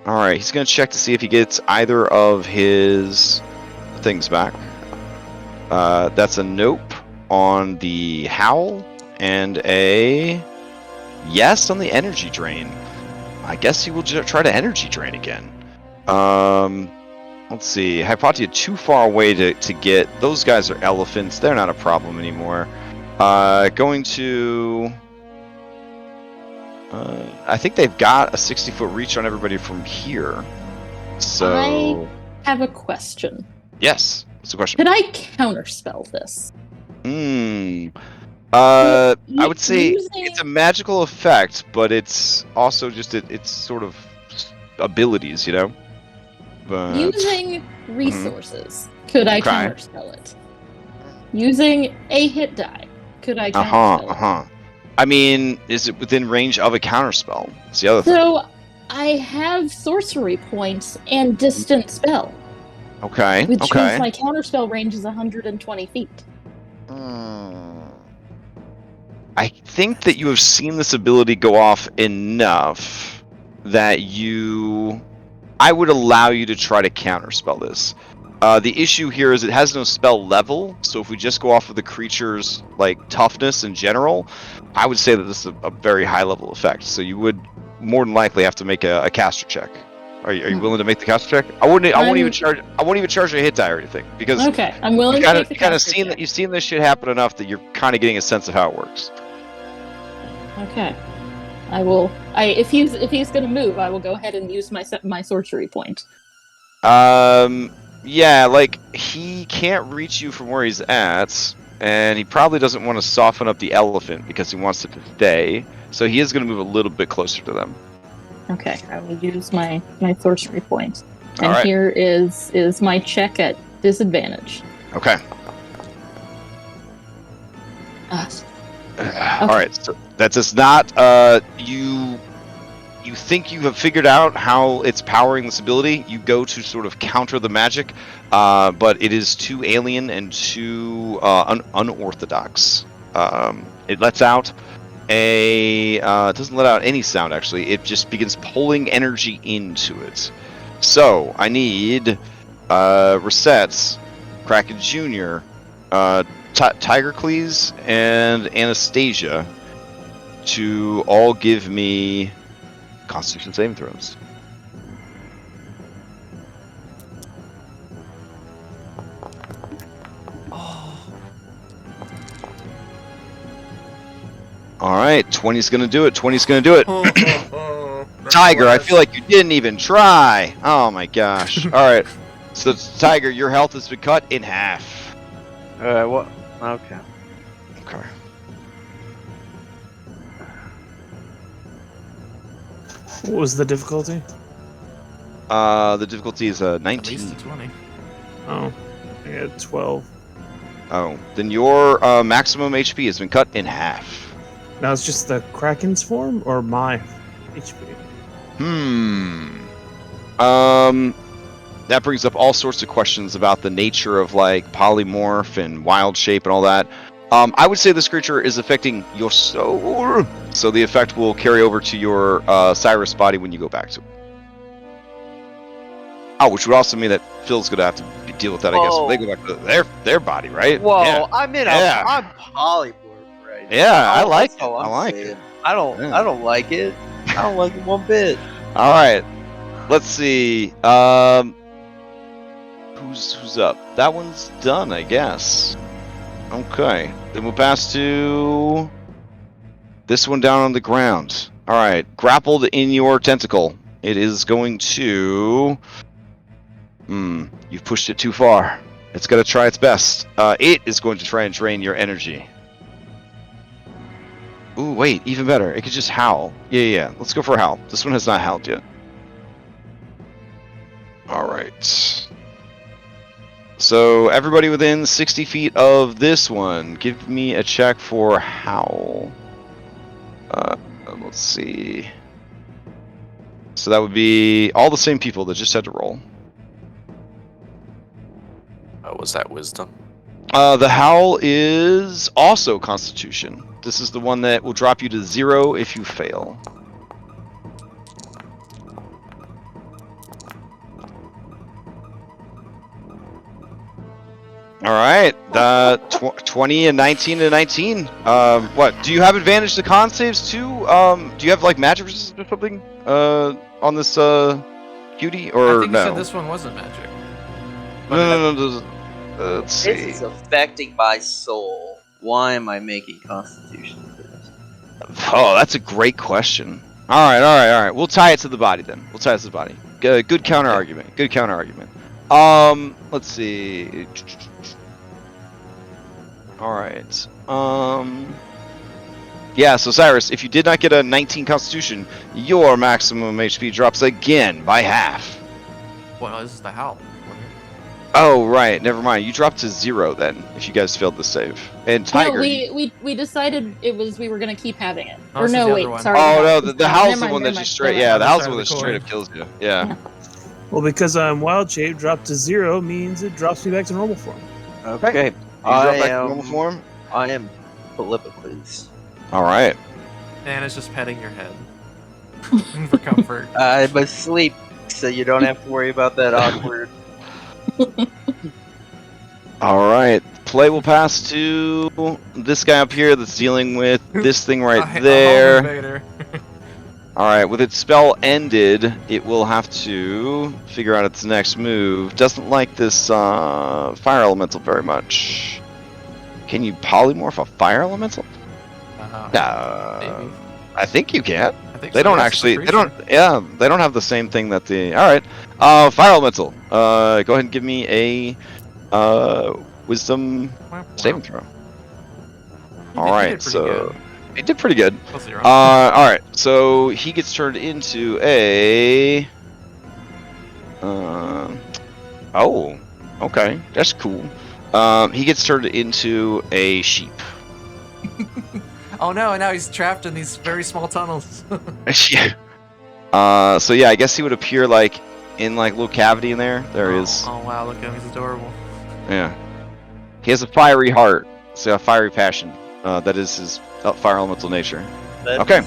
right. He's gonna check to see if he gets either of his things back. That's a nope on the howl and a yes on the energy drain. I guess he will try to energy drain again. Let's see. Hypatia too far away to get. Those guys are elephants. They're not a problem anymore. Going to. I think they've got a 60-foot reach on everybody from here. So. I have a question. Yes. What's the question? Could I counterspell this? I would say Using- it's a magical effect, but it's also just it's sort of abilities, you know. But Using resources, could I Okay. counterspell it? Using a hit die, could I counterspell it? I mean, is it within range of a counterspell? It's the other thing. So, I have sorcery points and distant spell, Okay. which okay. means my counterspell range is 120 feet. I think that you have seen this ability go off enough that I would allow you to try to counterspell this. The issue here is it has no spell level, so if we just go off of the creature's like toughness in general, I would say that this is a very high level effect. So you would more than likely have to make a caster check. Are you willing to make the caster check? I wouldn't even charge a hit die or anything because Okay, I'm willing to make the caster check. you've seen this shit happen enough that you're kind of getting a sense of how it works. Okay, I will. If he's gonna move, I will go ahead and use my sorcery point. Yeah, like he can't reach you from where he's at, and he probably doesn't want to soften up the elephant because he wants it to stay. So he is going to move a little bit closer to them. Okay, I will use my sorcery point. And Alright. here is my check at disadvantage. Okay. All right. So that does not. You think you have figured out how it's powering this ability. You go to sort of counter the magic, but it is too alien and too unorthodox. It lets out it doesn't let out any sound actually. It just begins pulling energy into it. So I need Resets, Kraken Jr., Tigercles, and Anastasia to all give me Constitution saving throws. All right, 20's gonna do it. 20's gonna do it. Tiger, I feel like you didn't even try. Oh my gosh. All right, so Tiger, your health has been cut in half. What? Okay. Okay. What was the difficulty? The difficulty is At 19. least a 20. Oh, I got 12. Oh, then your maximum HP has been cut in half. Now it's just the Kraken's form or my HP? That brings up all sorts of questions about the nature of like polymorph and wild shape and all that. I would say this creature is affecting your soul, so the effect will carry over to your Cyrus body when you go back to it. Oh, which would also mean that Phil's gonna have to deal with that, I guess, when they go back to their body, right? Whoa, Yeah. I'm polymorph right now. Yeah, I like That's it. all I'm I like saying. it. I don't like it. I don't like it one bit. All right, let's see. Who's up? That one's done, I guess. Okay. Then we'll pass to this one down on the ground. All right. Grappled in your tentacle. It is going to... you've pushed it too far. It's going to try its best. It is going to try and drain your energy. Ooh, wait. Even better. It could just howl. Yeah. Let's go for a howl. This one has not howled yet. All right. So everybody within 60 feet of this one, give me a check for howl. Let's see. So that would be all the same people that just had to roll. Was that wisdom? The howl is also Constitution. This is the one that will drop you to 0 if you fail. All right, 20 and 19 and 19. What? Do you have advantage to con saves too? Do you have like magic resistance or something on this cutie or I think no? you said this one wasn't magic. No. Let's see. This is affecting my soul. Why am I making Constitution for this? Oh, that's a great question. All right. We'll tie it to the body then. We'll tie it to the body. Good counter argument. Good counter argument. Let's see. All right. Yeah. So Cyrus, if you did not get a 19 Constitution, your maximum HP drops again by half. Well, this is the howl. Oh right, never mind. You dropped to 0 then if you guys failed the save. And Tiger. No, we decided we were gonna keep having it. Oh, Or this is no, the wait, other one. sorry. Oh no, it's the not. howl's Never the mind, one that never just mind, straight. never Yeah, mind. the howl's the Side one of that the straight up coin. kills you. Yeah. Well, because I'm wild shape, dropped to 0 means it drops me back to normal form. Okay. You drop back to normal form. I am Philippicles. All right. And it's just petting your head for comfort. I'm asleep, so you don't have to worry about that awkward. All right. Play will pass to this guy up here that's dealing with this thing right A home there. invader. All right. With its spell ended, it will have to figure out its next move. Doesn't like this fire elemental very much. Can you polymorph a fire elemental? Maybe. I think you can. I think They so, don't yes, actually. it's a They don't. creature. Yeah, they don't have the same thing that the. All right. Fire elemental. Go ahead and give me a wisdom saving throw. All right. So he did pretty good. All right. So he gets turned into a. Oh. Okay. That's cool. He gets turned into a sheep. Oh no! And now he's trapped in these very small tunnels. Yeah. So yeah, I guess he would appear like in like a little cavity in there. There he is. Oh wow! Look at him. He's adorable. Yeah. He has a fiery heart, so a fiery passion. That is his fire elemental nature. Okay.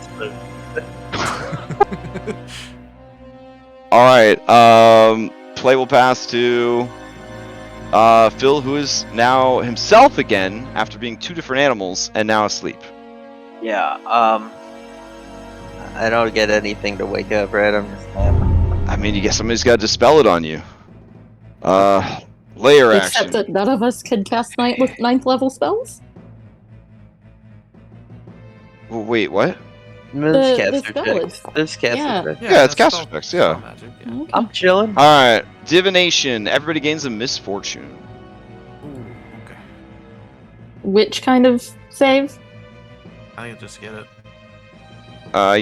All right. Play will pass to Phil, who is now himself again after being 2 different animals and now asleep. Yeah, I don't get anything to wake up, right? I'm just I mean, you guess somebody's got to dispel it on you. Layer Except action. that none of us can cast ninth level spells. Wait, what? There's The caster spell checks. is- There's caster yeah. checks. Yeah, it's that's caster spell- effects, yeah. spell magic, yeah. Okay. I'm chilling. Alright, divination. Everybody gains a misfortune. Ooh, okay. Which kind of save? I think I'll just get it.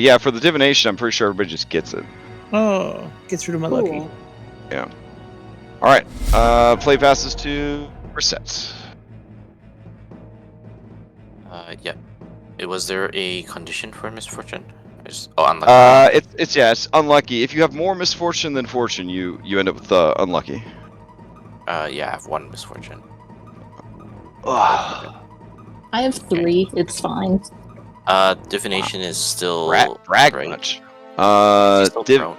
Yeah, for the divination, I'm pretty sure everybody just gets it. Oh, gets rid of my lucky. Cool. Alright, play passes to Reset. Yeah. Was there a condition for misfortune? Unlucky. It's unlucky. If you have more misfortune than fortune, you end up with unlucky. Yeah, I have 1 misfortune. Ugh. I have 3. It's fine. Divination is still Brag right. much. He's still prone.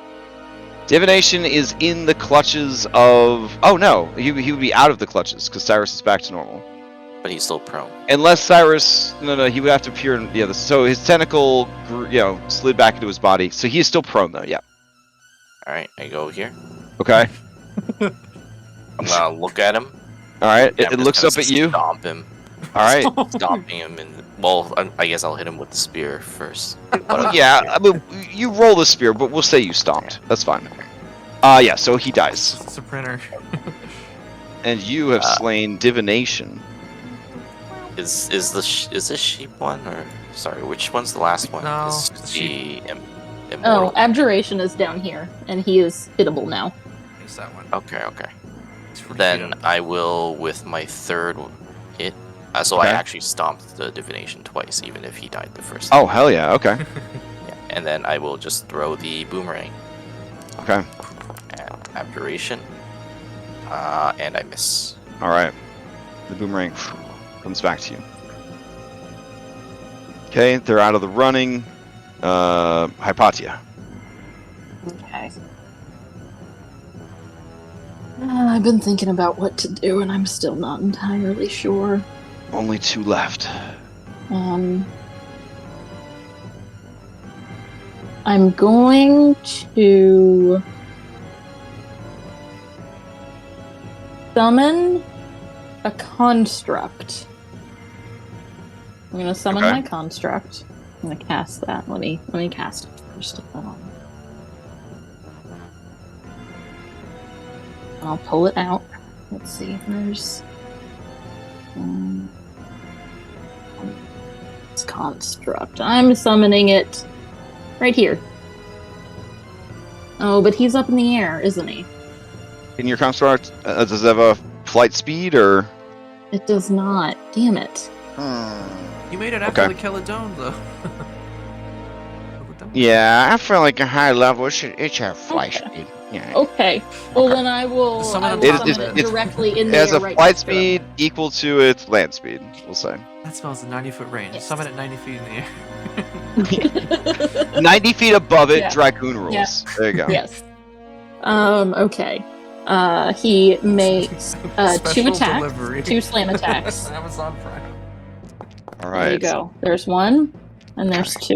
Divination is in the clutches of. Oh no, he would be out of the clutches because Cyrus is back to normal. But he's still prone. Unless Cyrus, no, he would have to appear in so his tentacle, slid back into his body. So he is still prone though. Yeah. All right, I go here. Okay. I'm gonna look at him. All right. Yeah, It I'm looks just up gonna at you. Stomp him. All right. stomping him, and well, I guess I'll hit him with the spear first. Yeah, I mean, you roll the spear, but we'll say you stomped. That's fine. Yeah, so he dies. It's a printer. And you have slain divination. Is this sheep one, or sorry, which one's the last one? No, Is it's the Oh, immortal. abjuration is down here, and he is hittable now. It's that one. Okay. It's for Then Sydon. I will with my third hit. So I Okay. actually stomped the divination twice, even if he died the first Oh, hell yeah. Okay. Yeah. And then I will just throw the boomerang Okay. and abjuration. And I miss. All right. The boomerang comes back to you. Okay, they're out of the running. Hypatia. Okay. I've been thinking about what to do, and I'm still not entirely sure. Only 2 left. I'm going to summon a construct. I'm gonna summon Okay. my construct. I'm gonna cast that. Let me cast it first. I'll pull it out. Let's see. There's it's construct. I'm summoning it right here. Oh, but he's up in the air, isn't he? In your construct, does it have a flight speed or? It does not. Damn it. You made it after Okay. the Caledon, though. Yeah, I feel like a high level. It should have flight Okay. speed. Yeah. Okay. Well, Okay. then I will Just summon summon it, on top of it. directly in It the has air a right flight next to him. speed equal to its land speed, we'll say. That spell's a 90-foot range. Yes. Summon at 90 feet in the air. 90 feet above it, Yeah. Dragoon rules. Yeah. There you go. Yes. Okay. He makes 2 Special attacks, delivery. 2 slam attacks. Amazon Prime. All There you right. go. There's 1, and there's 2.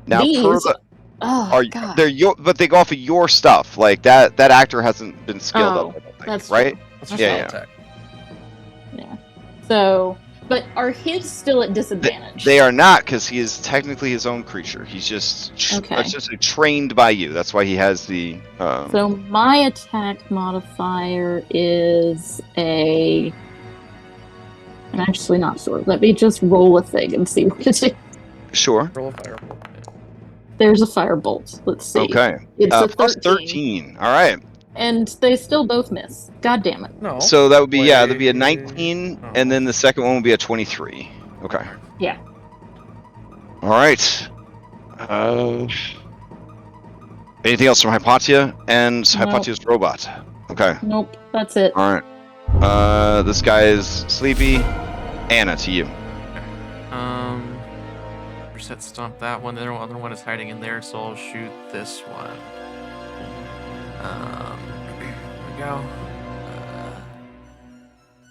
Now, These per the, Oh God. they're your, but they go off of your stuff. Like that actor hasn't been skilled Oh, up, I don't think, that's right? What's your Yeah, spell yeah. attack? Yeah. So, but are his still at disadvantage? They are not, because he is technically his own creature. He's just Okay. trained by you. That's why he has the. So my attack modifier is a. I'm actually not sure. Let me just roll a thing and see what it is. Sure. Roll a firebolt. There's a firebolt. Let's see. Okay. It's a Plus 13. 13. All right. And they still both miss. God damn it. No. So that would be that'd be a Wait. 19, Oh. and then the second one would be a 23. Okay. Yeah. All right. Anything else from Hypatia and No. Hypatia's robot? Okay. Nope. That's it. All right. This guy is sleepy. Anna, to you. Reset stomp that one. The other one is hiding in there, so I'll shoot this one. Here we go.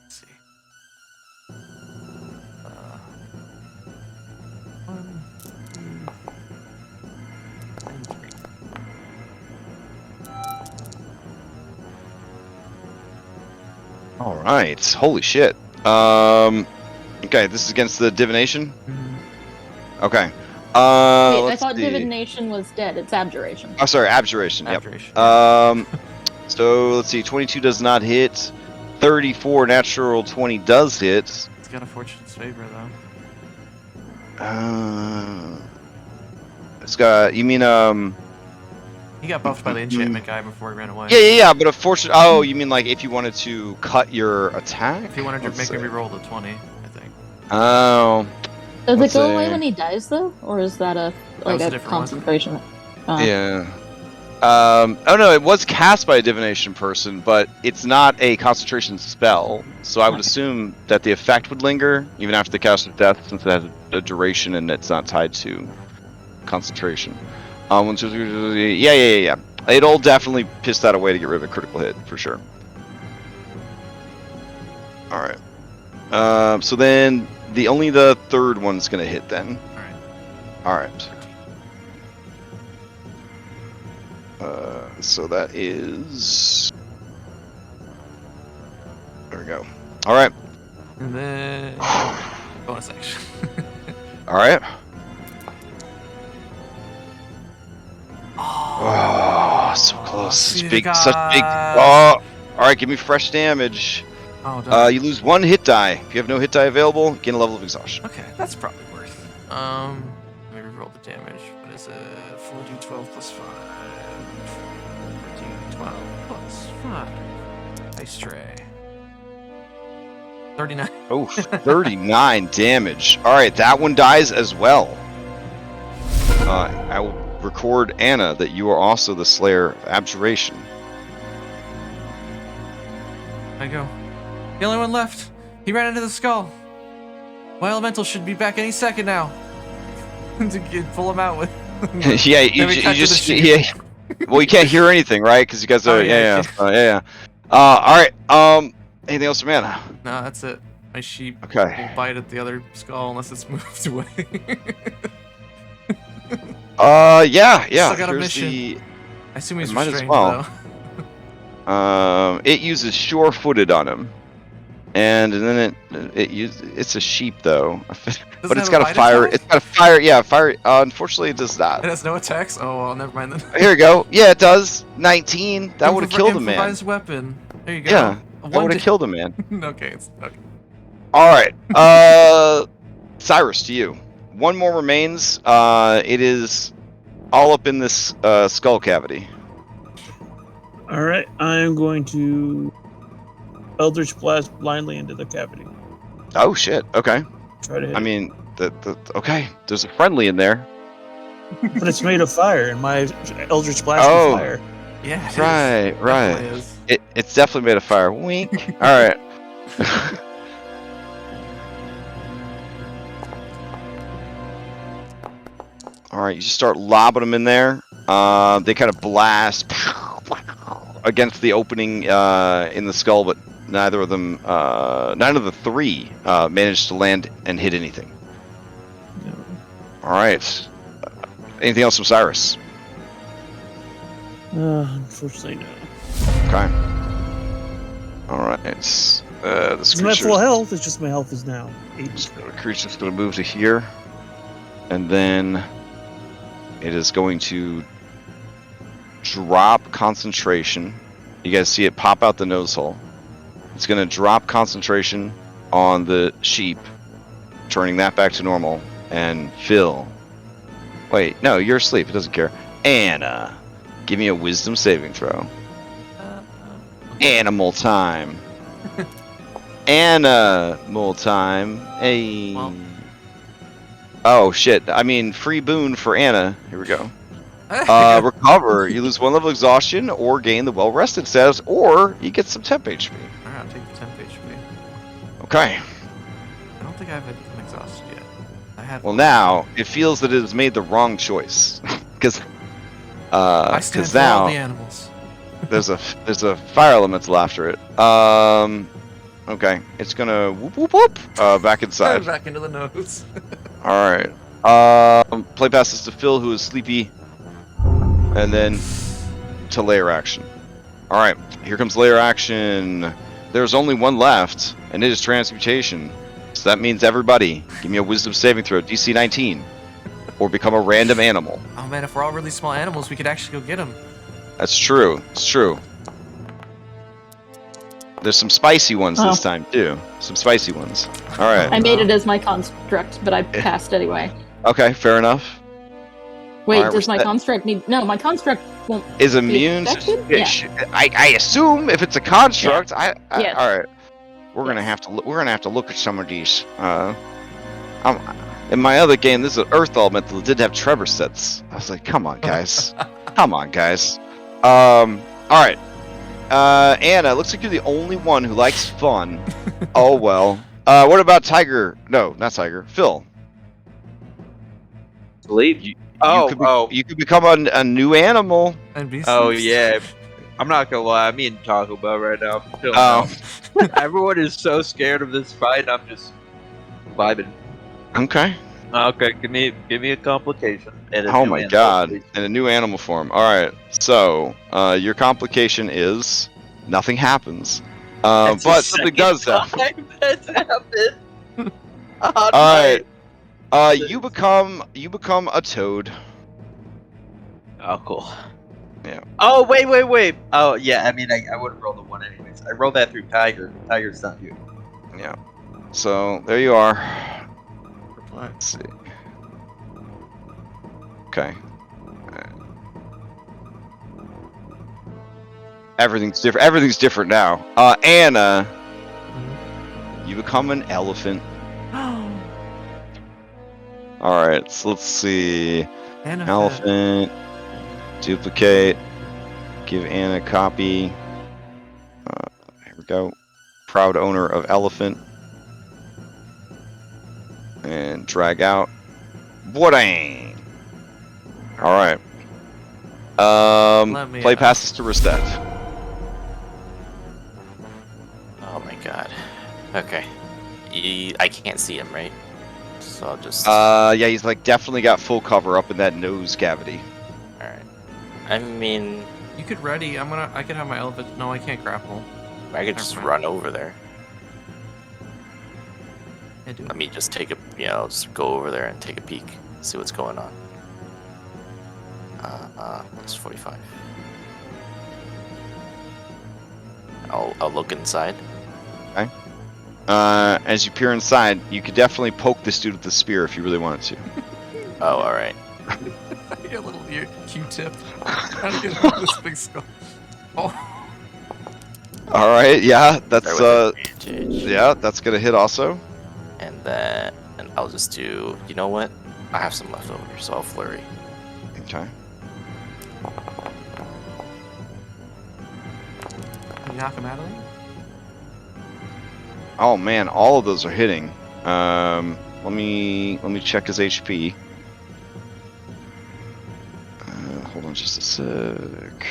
Let's see. 1, 2, and 3. All right. Holy shit. Okay, this is against the divination. Okay. Wait, I Let's thought see. divination was dead. It's abjuration. Oh, sorry, abjuration. Yep. Abjuration. So let's see. 22 does not hit. 34 natural 20 does hit. It's got a fortune's favor though. It's got. You mean He got buffed by the enchantment guy before he ran away. Yeah. But a fortune. Oh, you mean like if you wanted to cut your attack? If he wanted to Let's make me see. reroll the 20, I think. Oh. Does Let's it go see. away when he dies though, or is that a was like a a different one. concentration? Yeah. Oh no, it was cast by a divination person, but it's not a concentration spell. So I would Okay. assume that the effect would linger even after the cast of death, since it has a duration and it's not tied to concentration. Yeah. It'll definitely piss that away to get rid of a critical hit for sure. All right. So then only the third one's gonna hit then. Alright. All right. So that is. There we go. All right. And then bonus action. All right. Oh, Oh, so close. see Such the big. Oh, gods. all right. Give me fresh damage. Oh, darn. You lose 1 hit die. If you have no hit die available, gain a level of exhaustion. Okay, that's probably worth. Let me reroll the damage. What is it? 4d12 plus 5. 4d12 plus 5. Nice tray. 39. Oh, 39 damage. All right, that one dies as well. I will record, Anna, that you are also the Slayer of Abjuration. There you go. The only one left. He ran into the skull. My elemental should be back any second now. To pull him out with. Yeah, you just well, you can't hear anything, right? Because you guys are yeah. All right. Anything else from Anna? No, that's it. My sheep Okay. will bite at the other skull unless it's moved away. Yeah. Still got a Here's mission. I assume he's might as restrained well. though. It uses sure-footed on him, and then it's a sheep though, but it's got a fire. Attack? It's got a fire. Yeah, fire. Unfortunately, it does not. It has no attacks. Oh well, never mind then. Here we go. Yeah, it does. 19. That would have killed a man. Improvised weapon. There you go. Yeah, that would have killed a man. Okay, it's okay. All right. Cyrus, to you. One more remains. It is all up in this skull cavity. All right, I am going to Eldritch Blast blindly into the cavity. Oh shit. Okay. Try to hit I it. mean, okay. There's a friendly in there. But it's made of fire, and my Eldritch Blast Oh. is fire. Yeah. it is. Right. Definitely is. It's definitely made of fire. Wink. All right. All right. You just start lobbing them in there. They kind of blast against the opening in the skull, but none of the 3 managed to land and hit anything. No. All right. Anything else from Cyrus? Unfortunately, no. Okay. All right. This It's my full health. It's just my health is now 80. The creature's going to move to here, and then it is going to drop concentration. You guys see it pop out the nose hole. It's going to drop concentration on the sheep, turning that back to normal, and Phil. Wait, no, you're asleep. It doesn't care. Anna, give me a wisdom saving throw. Animal time. Animal time. Hey. Well. Oh shit! I mean, free boon for Anna. Here we go. Recover. You lose 1 level of exhaustion, or gain the well-rested status, or you get some temp HP. Alright, I'll take the temp HP. Okay. I don't think I have an exhausted yet. I had. Well, now it feels that it has made the wrong choice, because I stand for all the now animals. there's a fire elemental after it. Okay, it's gonna whoop whoop whoop back inside. Back into the nose. All right. Play passes to Phil, who is sleepy, and then to layer action. All right, here comes layer action. There's only 1 left, and it is transmutation. So that means everybody, give me a wisdom saving throw, DC 19, or become a random animal. Oh man, if we're all really small animals, we could actually go get them. That's true. It's true. There's some spicy ones this time too. Some spicy ones. All right. I made it as my construct, but I passed anyway. Okay, fair enough. Wait, Alright, does we're my set. construct need? No, my construct won't. Is immune. affected? I assume if it's a construct. Yes. All right. We're gonna have to. We're gonna have to look at some of these. In my other game, this is an Earth Elemental that did have Trevor sets. I was like, come on, guys. Come on, guys. All right. Anna, looks like you're the only one who likes fun. Oh well. What about Tiger? No, not Tiger. Phil. Sleep. You Oh, could you could become a new animal. And be oh yeah. I'm not gonna lie. I'm eating Taco Bell right now. I'm feeling Oh. Everyone is so scared of this fight. I'm just vibing. Okay. Okay, give me a complication. And a Oh new my animal, god. please. And a new animal form. Alright. So, your complication is nothing happens. That's but the something second does happen. time that's happened. Oh, All no. right. You become a toad. Oh, cool. Yeah. Oh, wait. Oh, yeah, I mean, I would have rolled a 1 anyways. I rolled that through Tiger. Tiger's not you. Yeah. So there you are. Reply. Let's see. Okay. Everything's different. Everything's different now. Anna, you become an elephant. All right. So let's see. Elephant. Duplicate. Give Anna a copy. Here we go. Proud owner of elephant. And drag out. Boing. All right. Let me Play out. passes to Ristet. Oh my god. Okay. I can't see him, right? So I'll just. Yeah, he's like definitely got full cover up in that nose cavity. Alright. I mean, You could ready. I could have my elephant. No, I can't grapple. I could just Never mind. run over there. I do. Let me just take a. Yeah, I'll just go over there and take a peek. See what's going on. It's 45. I'll look inside. Okay. As you peer inside, you could definitely poke this dude with the spear if you really wanted to. Oh, alright. Your little Q-tip. Trying to get this big skull. Oh. All right. Yeah, that's There with advantage. yeah, that's gonna hit also. And then I'll just do. You know what? I have some left over, so I'll flurry. Okay. Can you knock him out of there? Oh man, all of those are hitting. Let me check his HP. Hold on just a sec.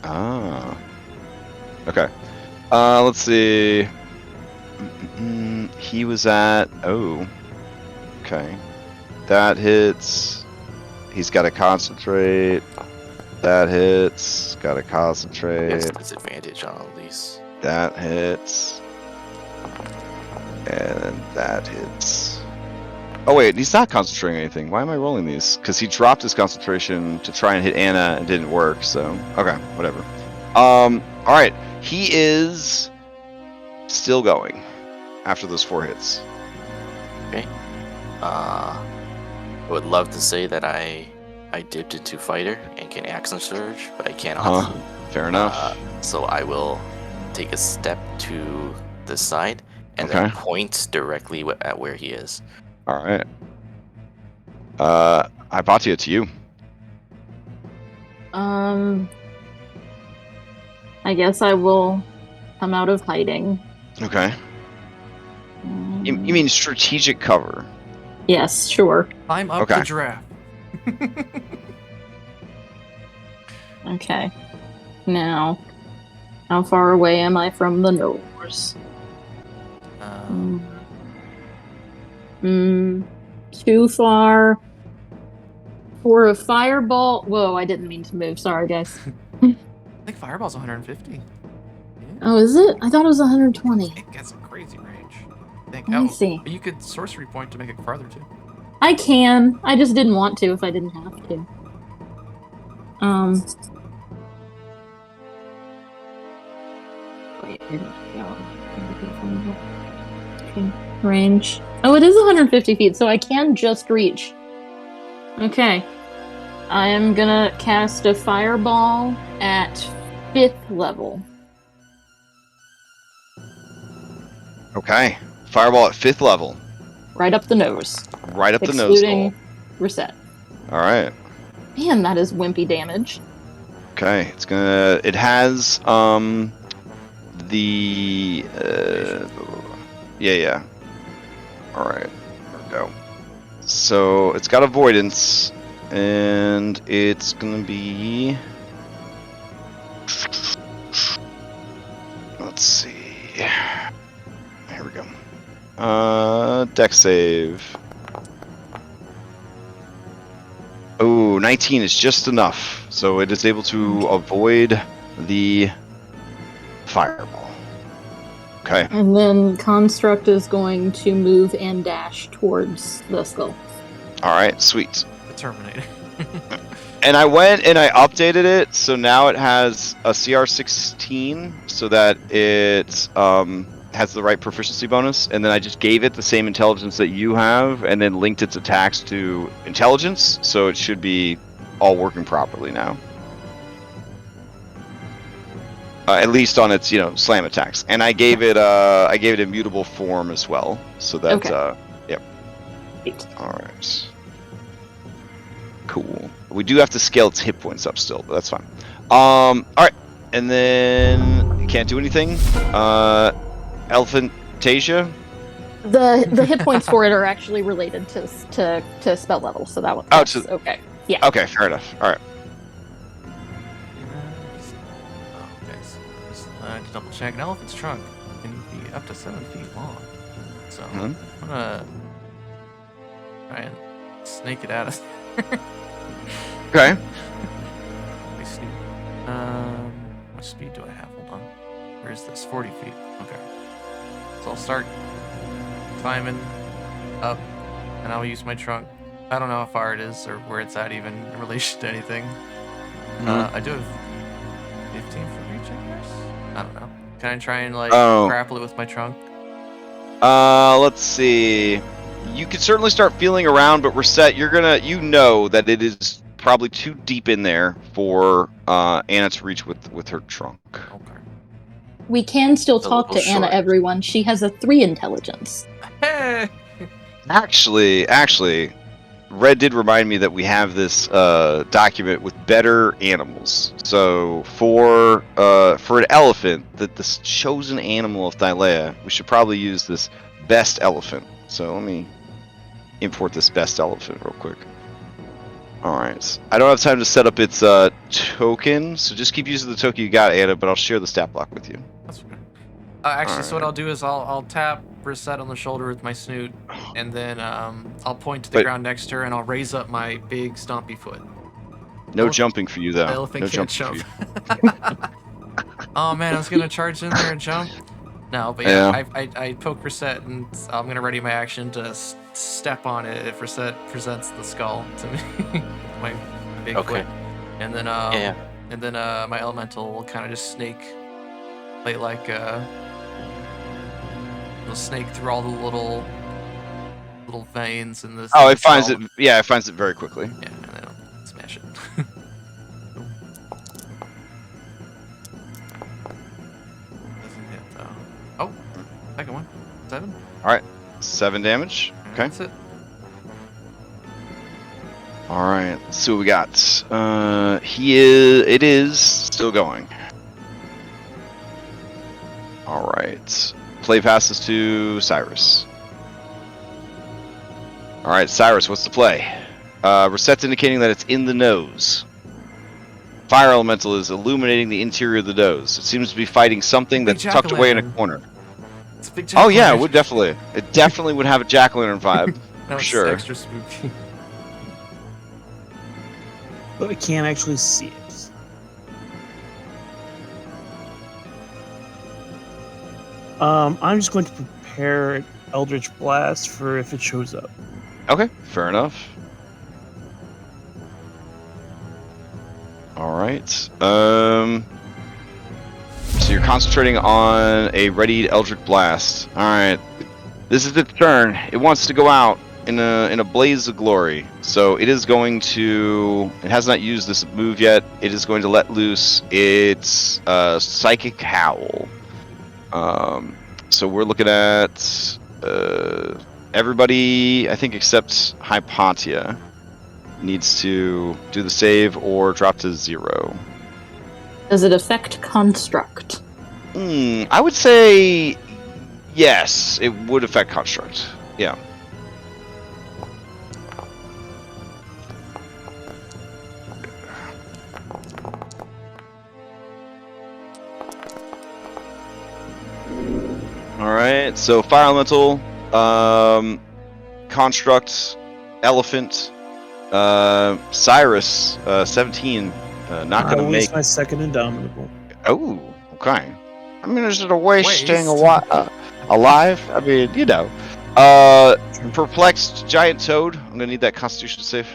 Ah. Okay. Let's see. He was at. Oh. Okay. That hits. He's got to concentrate. That hits. Got to He concentrate. has disadvantage on all these. That hits. And that hits. Oh wait, he's not concentrating anything. Why am I rolling these? Because he dropped his concentration to try and hit Anna and didn't work, so okay, whatever. Alright. He is still going after those 4 hits. Okay. I would love to say that I dipped into fighter and can action surge, but I cannot. Fair enough. So I will take a step to the side and Okay. then point directly at where he is. Alright. I bought you to you. I guess I will come out of hiding. Okay. You mean strategic cover? Yes, sure. Climb up Okay. the giraffe. Okay. Now, how far away am I from the nose? Too far. For a fireball. Whoa, I didn't mean to move. Sorry, guys. I think fireball's 150. Yeah. Oh, is it? I thought it was 120. It gets a crazy range. I think. Let me see. You could sorcery point to make it farther too. I can. I just didn't want to if I didn't have to. Wait, where did it go? Okay, range. Oh, it is 150 feet, so I can just reach. Okay. I am gonna cast a fireball at 5th level. Okay. Fireball at 5th level. Right up the nose. Right up the nose Excluding hole. reset. Alright. Man, that is wimpy damage. Okay. It's gonna. It has, the. Yeah. Alright. There we go. So, it's got avoidance. And it's gonna be. Let's see. Here we go. Dex save. 19 is just enough, so it is able to avoid the fireball. Okay. And then Construct is going to move and dash towards the skull. All right, sweet. The Terminator. And I went and I updated it, so now it has a CR16, so that it has the right proficiency bonus, and then I just gave it the same intelligence that you have, and then linked its attacks to intelligence, so it should be all working properly now. At least on its, slam attacks. And I gave it immutable form as well, so that Okay. yep. Great. All right. Cool. We do have to scale its hit points up still, but that's fine. All right, and then you can't do anything. Elephantasia. The hit points for it are actually related to spell level, so that one. Oh, that's so- okay. Yeah. Okay, fair enough. All right. Okay, so to double check, an elephant's trunk can be up to 7 feet long. So Mhm. I'm gonna try and snake it out of. Okay. Let me see. How much speed do I have? Hold on. Where is this? 40 feet. Okay. So I'll start climbing up, and I'll use my trunk. I don't know how far it is or where it's at even in relation to anything. I do have 15 for reach, I guess? I don't know. Can I try and grapple it with my trunk? Let's see. You could certainly start feeling around, but Reset, you know that it is probably too deep in there for Anna to reach with her trunk. Okay. We can still A talk to little Anna, short. everyone. She has a 3 intelligence. Hey! Actually, Red did remind me that we have this document with better animals. So for an elephant, the chosen animal of Thylea, we should probably use this best elephant. So let me import this best elephant real quick. All right. I don't have time to set up its token, so just keep using the token you got, Anna. But I'll share the stat block with you. That's okay. Actually, so what Alright. I'll do is I'll tap Reset on the shoulder with my snoot, and then I'll point to the Wait. ground next to her, and I'll raise up my big stompy foot. No Elephant- jumping for you though. The elephant No can't jumping jump. for you. Oh man, I was gonna charge in there and jump. No, but yeah, I poke Reset, and I'm gonna ready my action to step on it if Reset presents the skull to me. My big Okay. foot. And then Yeah. and then my elemental will kind of just snake it'll snake through all the little veins in this. Oh, it finds it. Yeah, it finds it very quickly. Yeah, and then I'll smash it. Doesn't hit though. Oh, second one. 7. 7 damage. Okay. That's it. All right. So we got. It is still going. All right. Play passes to Cyrus. All right, Cyrus. What's the play? Reset's indicating that it's in the nose. Fire elemental is illuminating the interior of the nose. It seems to be fighting something Big that's tucked away in a jack-o'-lantern. corner. It's a big Oh yeah, it jack-o'-lantern. would definitely. It definitely would have a jack-o'-lantern vibe. No, it's sure. extra spooky. But I can't actually see it. I'm just going to prepare Eldritch Blast for if it shows up. Okay, fair enough. All right. So you're concentrating on a readied Eldritch Blast. All right. This is its turn. It wants to go out in a blaze of glory. So it is going to. It has not used this move yet. It is going to let loose its Psychic Howl. So we're looking at everybody, I think, except Hypatia needs to do the save or drop to 0. Does it affect Construct? I would say yes, it would affect Construct. Yeah. Alright, so Fire Elemental, Construct, Elephant, Cyrus, 17. Not I gonna waste make. my second indomitable. Oh, okay. I mean, is it a waste staying Waste. alive? I mean, you know. Perplexed giant toad. I'm gonna need that Constitution save.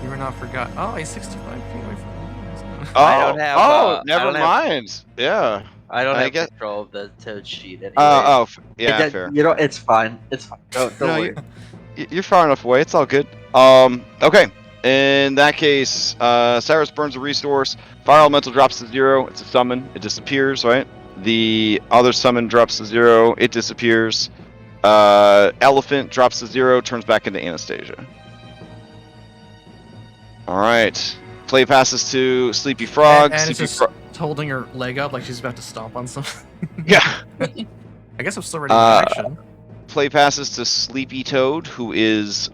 You were not forgot. Oh, he's 65 feet away from me. Oh, I don't have, I never don't have- mind. Yeah. I don't I have guess- control of the toad sheet anyway. Yeah, fair. You know, it's fine. It's fine. Don't No, worry. You're far enough away. It's all good. Okay. In that case, Cyrus burns a resource. Fire elemental drops to 0. It's a summon. It disappears, right? The other summon drops to 0. It disappears. Elephant drops to 0. Turns back into Anastasia. All right. Play passes to Sleepy Frog. And it's Sleepy just Frog. holding her leg up like she's about to stomp on something. Yeah. I guess I'm still ready for action. Play passes to Sleepy Toad, who is,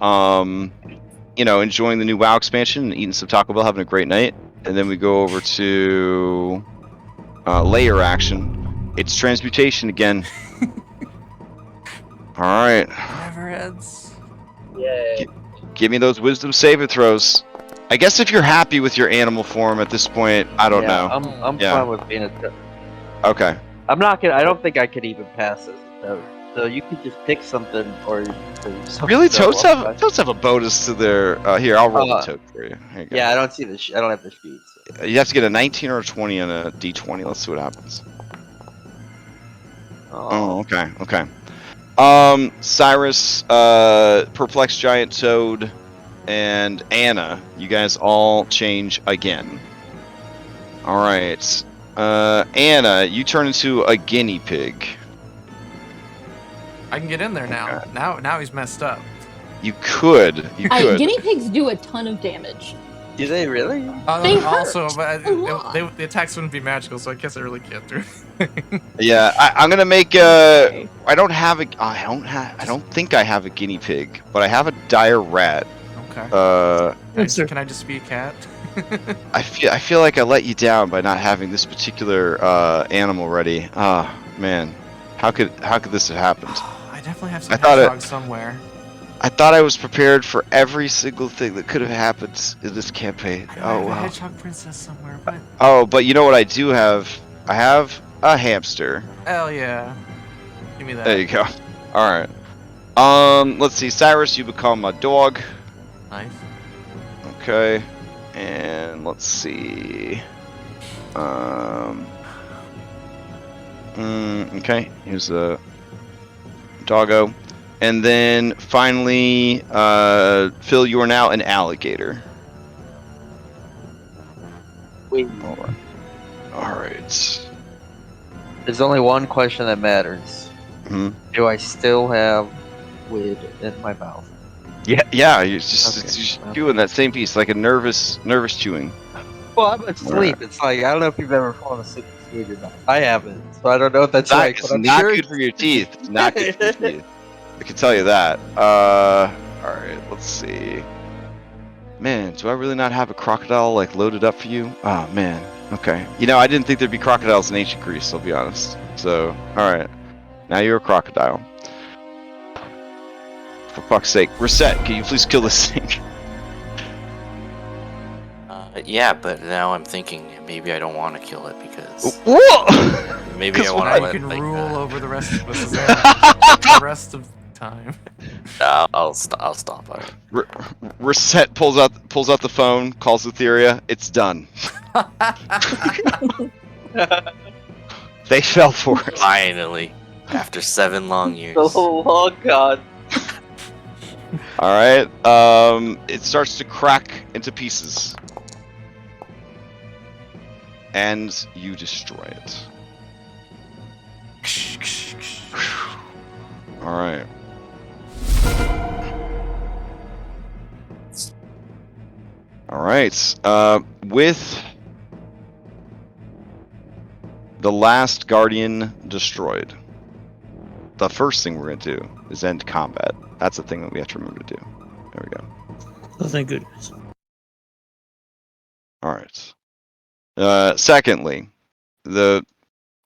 enjoying the new WoW expansion and eating some Taco Bell, having a great night. And then we go over to layer action. It's transmutation again. All right. Never ends. Yay. Give me those wisdom saving throws. I guess if you're happy with your animal form at this point, I don't know. I'm Yeah. fine with being a toad. Okay. I'm not gonna. I don't think I could even pass as a toad. So you could just pick something or. Really, toads have a bonus to their. Here, I'll roll the toad for you. Here you go. Yeah, I don't see the. I don't have the sheets. You have to get a 19 or a 20 on a d20. Let's see what happens. Oh, okay. Cyrus, Perplexed Giant Toad, and Anna, you guys all change again. Alright. Anna, you turn into a guinea pig. I can get in there now. Okay. Now he's messed up. You could. Guinea pigs do a ton of damage. Do they really? They hurt Also, but a lot. the attacks wouldn't be magical, so I guess I really can't do it. Yeah, I'm gonna make a. I don't think I have a guinea pig, but I have a dire rat. Okay. Yes, sir. Can I just be a cat? I feel like I let you down by not having this particular animal ready. Ah, man, how could this have happened? I definitely have some I thought it- hedgehogs somewhere. I thought I was prepared for every single thing that could have happened in this campaign. I Oh have a wow. hedgehog princess somewhere, but Oh, but you know what I do have? I have a hamster. hell yeah. Give me that. There you go. All right. Let's see. Cyrus, you become a dog. Nice. Okay. And let's see. Okay. Here's a doggo. And then finally, Phil, you are now an alligator. Wait. All right. There's only one question that matters. Mhm. Do I still have wood in my mouth? Yeah. You're just, Okay. it's just chewing that same piece, like a nervous chewing. Well, I'm asleep. It's like I don't know if you've ever fallen asleep with food or not. I haven't, so I don't know if that's right. It's But I'm not sure good for your teeth. It's not good for your teeth. I can tell you that. All right. Let's see. Man, do I really not have a crocodile like loaded up for you? Oh man. Okay. You know, I didn't think there'd be crocodiles in ancient Greece. I'll be honest. So, all right. Now you're a crocodile. For fuck's sake, Reset, can you please kill this thing? Yeah, but now I'm thinking maybe I don't want to kill it because Whoa! maybe I Because want Now to you let can like, rule over the rest of us the rest of the time. I'll stop on it. Reset pulls out the phone, calls Thylea. It's done. They fell for it. Finally, after 7 long years. Oh God. All right. It starts to crack into pieces, and you destroy it. All right. All right. With the last Guardian destroyed, the first thing we're going to do is end combat. That's the thing that we have to remember to do. There we go. Oh, thank goodness. All right. Secondly, the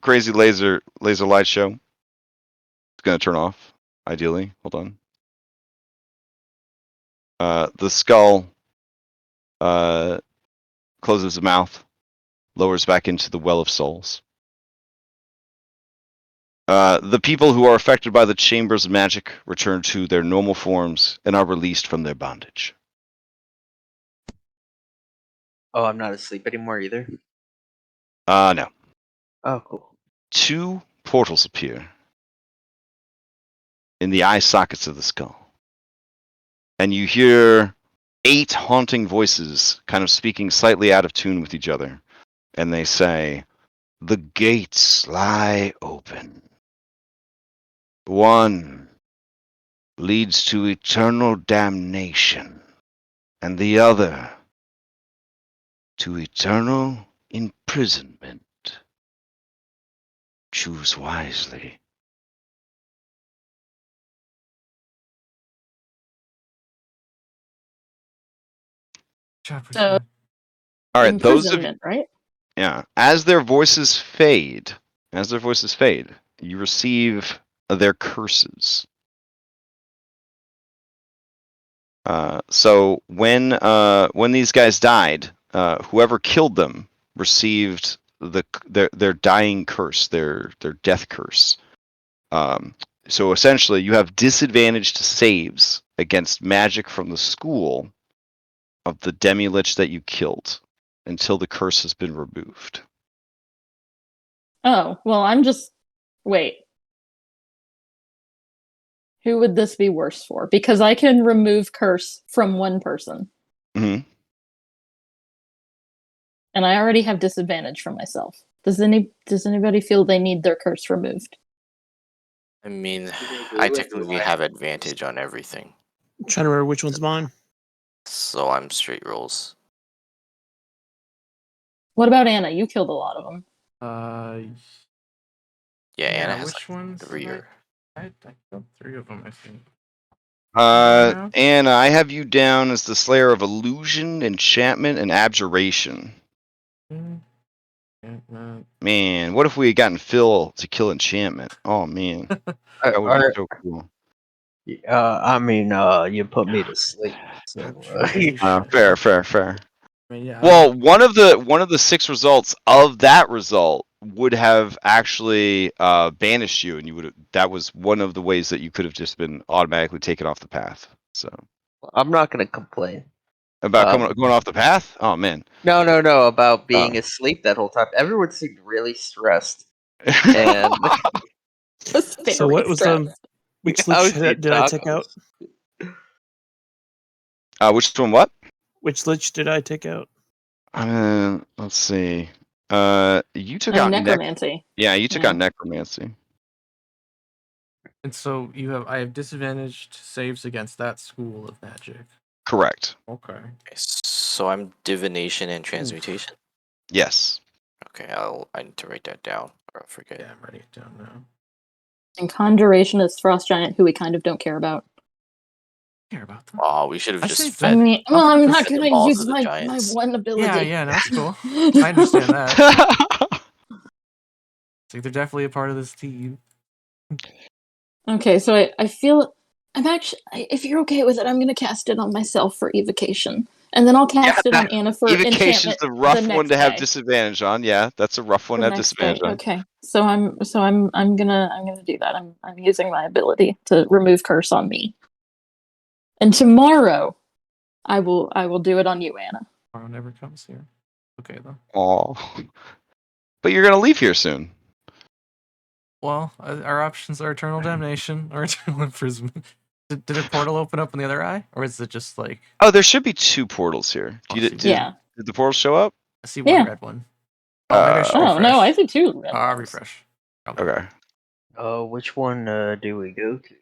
crazy laser light show is going to turn off, ideally. Hold on. The skull closes the mouth, lowers back into the well of souls. The people who are affected by the chambers of magic return to their normal forms and are released from their bondage. Oh, I'm not asleep anymore either. No. Oh, cool. 2 portals appear in the eye sockets of the skull. And you hear 8 haunting voices kind of speaking slightly out of tune with each other. And they say, "The gates lie open. One leads to eternal damnation, and the other to eternal imprisonment. Choose wisely." Chopper So- two. All right, those of Imprisonment, right? yeah, as their voices fade, you receive their curses. So when these guys died, whoever killed them received their dying curse, their death curse. So essentially, you have disadvantaged saves against magic from the school of the demilich that you killed until the curse has been removed. Oh, well, wait. Who would this be worse for? Because I can remove curse from one person, hmm and I already have disadvantage from myself. Does anybody feel they need their curse removed? I mean, they do I it technically like- have advantage on everything, I'm trying to remember which one's mine. so I'm straight rolls. What about Anna? You killed a lot of them. Yeah, Anna has which like ones? 3 or I killed 3 of them, I think. Anna, I have you down as the Slayer of Illusion, Enchantment, and Abjuration. Man, what if we had gotten Phil to kill Enchantment? Oh man, that would be so cool. I mean, you put me to sleep. So, Fair. I mean, yeah, Well, one of the 6 results of that result would have actually banished you, and that was one of the ways that you could have just been automatically taken off the path. So I'm not gonna complain about going off the path. Oh man. No, about being asleep that whole time. Everyone seemed really stressed, and So what was which I lich was eating did I take out? Which one? What? Which lich did I take out? Let's see. You took out necromancy. you took out necromancy. And so I have disadvantaged saves against that school of magic. Correct. Okay. Okay, so I'm divination and transmutation. Yes. Okay, I need to write that down or I'll forget. Yeah, I'm writing it down now. And conjuration is frost giant, who we kind of don't care about. Care about them. Oh, we should have I just say- fed. I'm not Fed the gonna balls use of the my giants. one ability. Yeah, that's cool. I understand that. So they're definitely a part of this team. Okay, so I feel if you're okay with it, I'm gonna cast it on myself for evocation, and then I'll cast it on Anna for Evocation's enchantment. the rough the one next to have day. disadvantage on. Yeah, that's a rough one The to have next disadvantage day. on. Okay, so I'm gonna do that. I'm using my ability to remove curse on me, and tomorrow I will do it on you, Anna. Tomorrow never comes here. Okay though. Aw. But you're gonna leave here soon. Well, our options are eternal damnation or eternal imprisonment. Did a portal open up in the other eye, or is it just like? Oh, there should be 2 portals here. Did Yeah. the portals show up? I see one Yeah. red one. Oh, maybe I should Oh no, I refresh. see 2 red I'll ones. refresh. Okay. which one do we go to?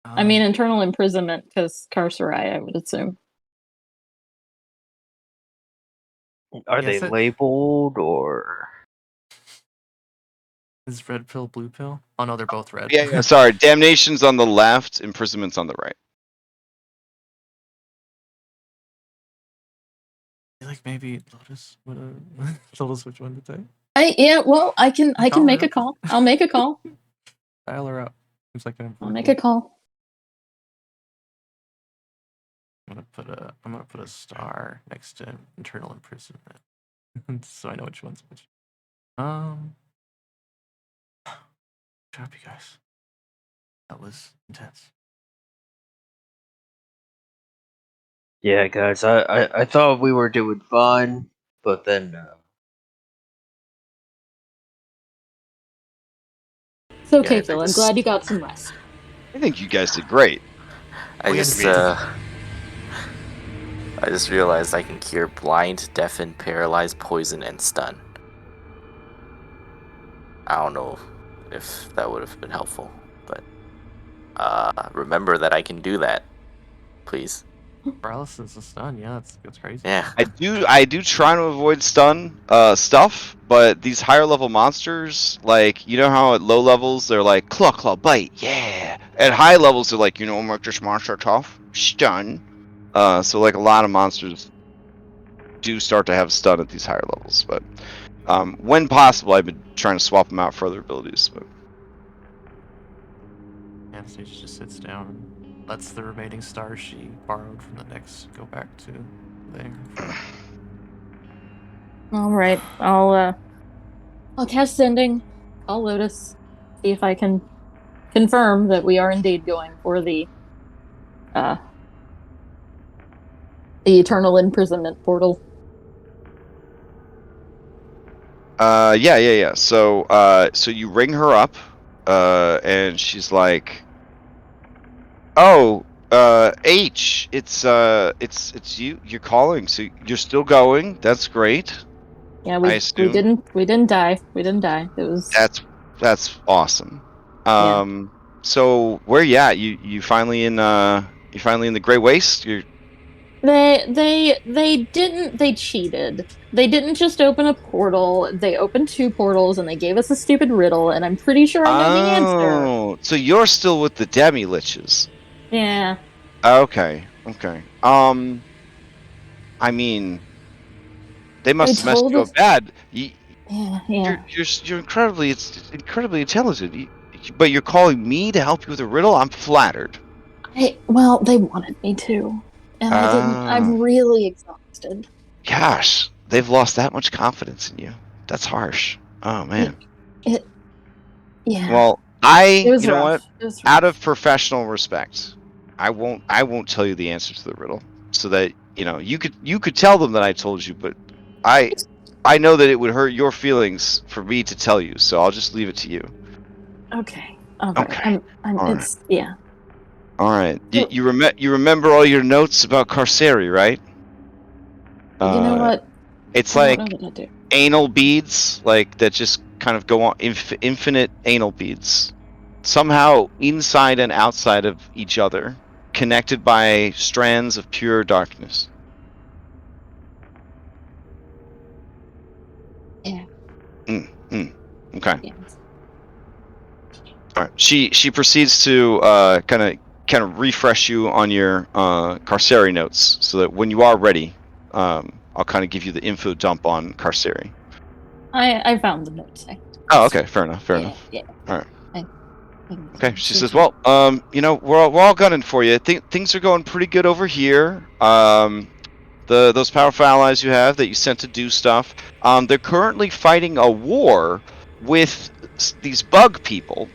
I mean, internal imprisonment because Carceri, I would assume. Are Yeah, they so- labeled or? is red pill, blue pill? Oh no, they're both red. Yeah. Sorry, damnation's on the left, imprisonment's on the right. I feel like maybe Lotus would have told us which one to take. I can Call make her. a call. I'll make a call. Dial her up. Seems like an I'll important make a call. gonna put a star next to internal imprisonment, so I know which one's which. Job, you guys. That was intense. Yeah, guys, I thought we were doing fine, but then It's okay, Yeah, Phil. I'm glad you got some rest. I think you guys did great. I just realized I can cure blind, deafen, paralyze, poison, and stun. I don't know if that would have been helpful, but remember that I can do that, please. Paralysis and stun, yeah, that's crazy. Yeah. I do try to avoid stun stuff, but these higher level monsters, like, you know how at low levels they're like claw bite, yeah. At high levels they're like, make this monster tough, stun. So like a lot of monsters do start to have stun at these higher levels, but when possible, I've been trying to swap them out for other abilities. But Anastasia just sits down and lets the remaining stars she borrowed from the next go back to the anchor. All right, I'll cast Sending. I'll Lotus. See if I can confirm that we are indeed going for the eternal imprisonment portal. yeah. So you ring her up, and she's like, "Oh, H, it's you. You're calling. So you're still going. That's great. Yeah, I we assume. didn't die. We didn't die. It was That's awesome. Yeah. So where you at? You finally in the Great Waste? They cheated. They didn't just open a portal, they opened two portals and they gave us a stupid riddle, and I'm pretty sure I know the answer. Oh, so you're still with the demiliches. Yeah. Okay. I mean, they must have messed told you us- up bad. Yeah. You're incredibly intelligent. But you're calling me to help you with a riddle? I'm flattered. Well, they wanted me to. And I didn't. I'm really exhausted. Gosh, they've lost that much confidence in you. That's harsh. Oh man. Yeah. Well, It was you know rough. what? It was Out rough. of professional respect, I won't tell you the answer to the riddle, so that you could tell them that I told you, but I know that it would hurt your feelings for me to tell you, so I'll just leave it to you. Okay. All right. Okay. I'm All it's yeah. All right. So- You remember all your notes about Carceri, right? You know what? It's I like don't know what I do. anal beads, like that just kind of go on infinite anal beads, somehow inside and outside of each other, connected by strands of pure darkness. Yeah. Okay. Yeah. All right. She proceeds to kind of refresh you on your Carceri notes, so that when you are ready, I'll kind of give you the info dump on Carceri. I found the notes. Oh, okay. Fair enough. Yeah. All right. Okay. She says, "Well, we're all gunning for you. Things are going pretty good over here. Those powerful allies you have that you sent to do stuff, they're currently fighting a war with these bug people.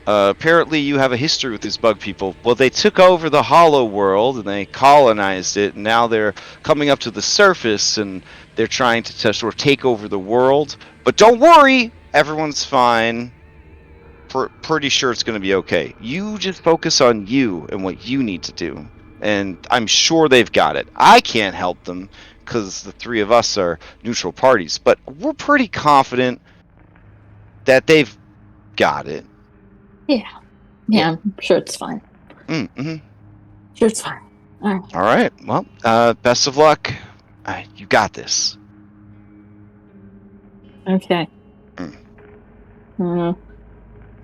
Apparently you have a history with these bug people. Well, they took over the Hollow World and they colonized it, and now they're coming up to the surface and they're trying to sort of take over the world. But don't worry, everyone's fine. Pretty sure it's going to be okay. You just focus on you and what you need to do, and I'm sure they've got it. I can't help them because the three of us are neutral parties, but we're pretty confident that they've got it. Yeah, I'm sure it's fine. Mm-hmm. Sure it's fine. All right. Well, best of luck. You got this. Okay.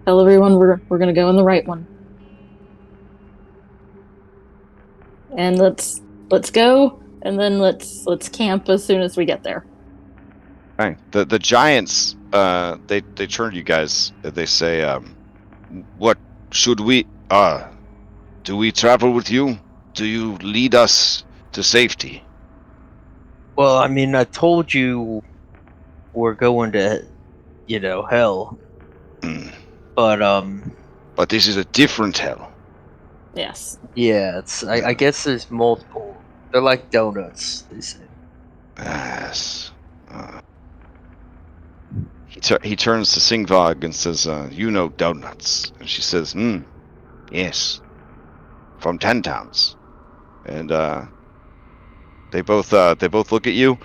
Tell everyone we're gonna go in the right one. And let's go, and then let's camp as soon as we get there. All right. The giants they turn to you guys. They say, "What should we do? We travel with you do you lead us to safety? Well, I mean, I told you we're going to, hell. Hmm. But But this is a different hell. Yes. yeah, I guess there's multiple. They're like donuts, they say. Yes. He turns to Singvog and says, "You know donuts?" And she says, yes, from 10 towns." And they both look at you.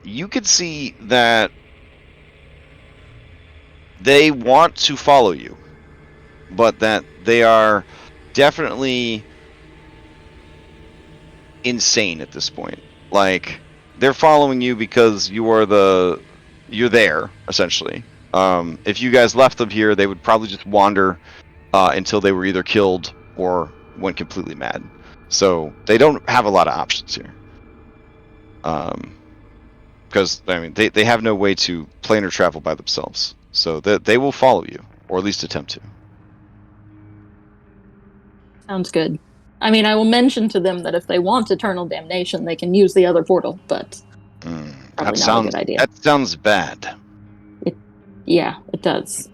You can see that they want to follow you, but that they are definitely insane at this point. Like, they're following you because you're there, essentially. If you guys left them here, they would probably just wander until they were either killed or went completely mad. So they don't have a lot of options here. Because I mean, they have no way to plan or travel by themselves. So they will follow you, or at least attempt to. Sounds good. I mean, I will mention to them that if they want eternal damnation, they can use the other portal, but probably not a good idea. That sounds bad. Yeah, it does.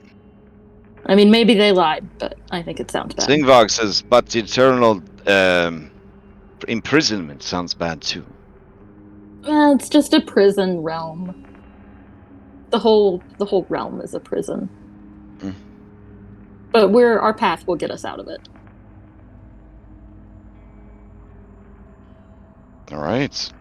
I mean, maybe they lied, but I think it sounds bad. Singvog says, but eternal imprisonment sounds bad too. It's just a prison realm. The whole realm is a prison. But our path will get us out of it. All right.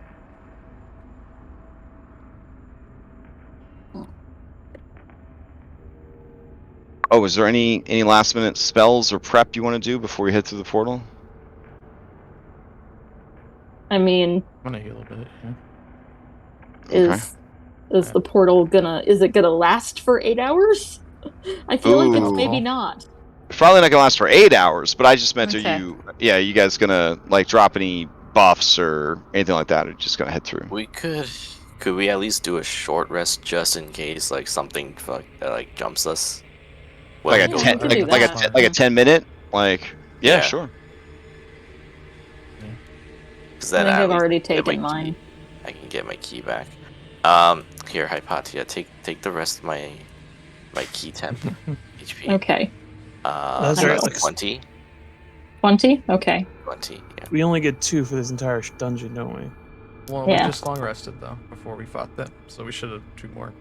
Oh, is there any last minute spells or prep you want to do before we head through the portal? I mean, I'm gonna heal a bit. Yeah. is the portal is it gonna last for 8 hours? I feel like it's maybe not. It's probably not gonna last for 8 hours, but I just meant, Okay. are you guys gonna like drop any buffs or anything like that, or just gonna head through? We could we at least do a short rest just in case like something like jumps us? Like Yeah, we can do that. a 10-minute? Like, yeah, sure. Because I then think at I've least already get my taken mine. key. I can get my key back. Here, Hypatia, take the rest of my key temp HP. Okay. Those are are like 20. 20? Okay. 20, yeah. We only get 2 for this entire dungeon, don't we? Well, Yeah. we just long rested though before we fought them, so we should have 2 more.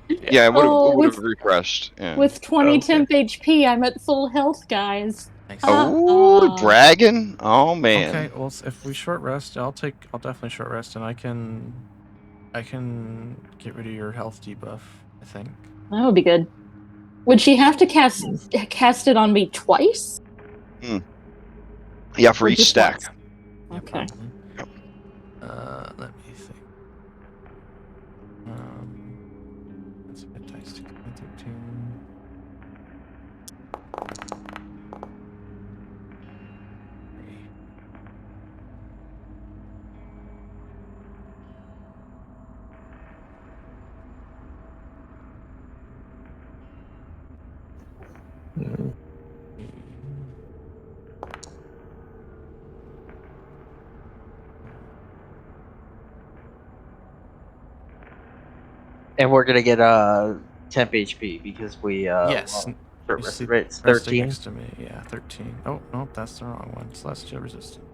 Yeah, it would have with- refreshed. Yeah. With 20 Okay. temp HP, I'm at full health, guys. Nice. Oh, bragging! Oh man. Okay, well, if we short rest, I'll definitely short rest, and I can get rid of your health debuff, I think. That would be good. Would she have to cast it on me twice? Yeah, for Or each just stack. once? Okay. Let me think. That's a bit times 13. And we're gonna get temp HP because we Yes. short You rest, see right? It's resting 13. next to me. Yeah, 13. Oh, no, that's the wrong one. Celestial resistance.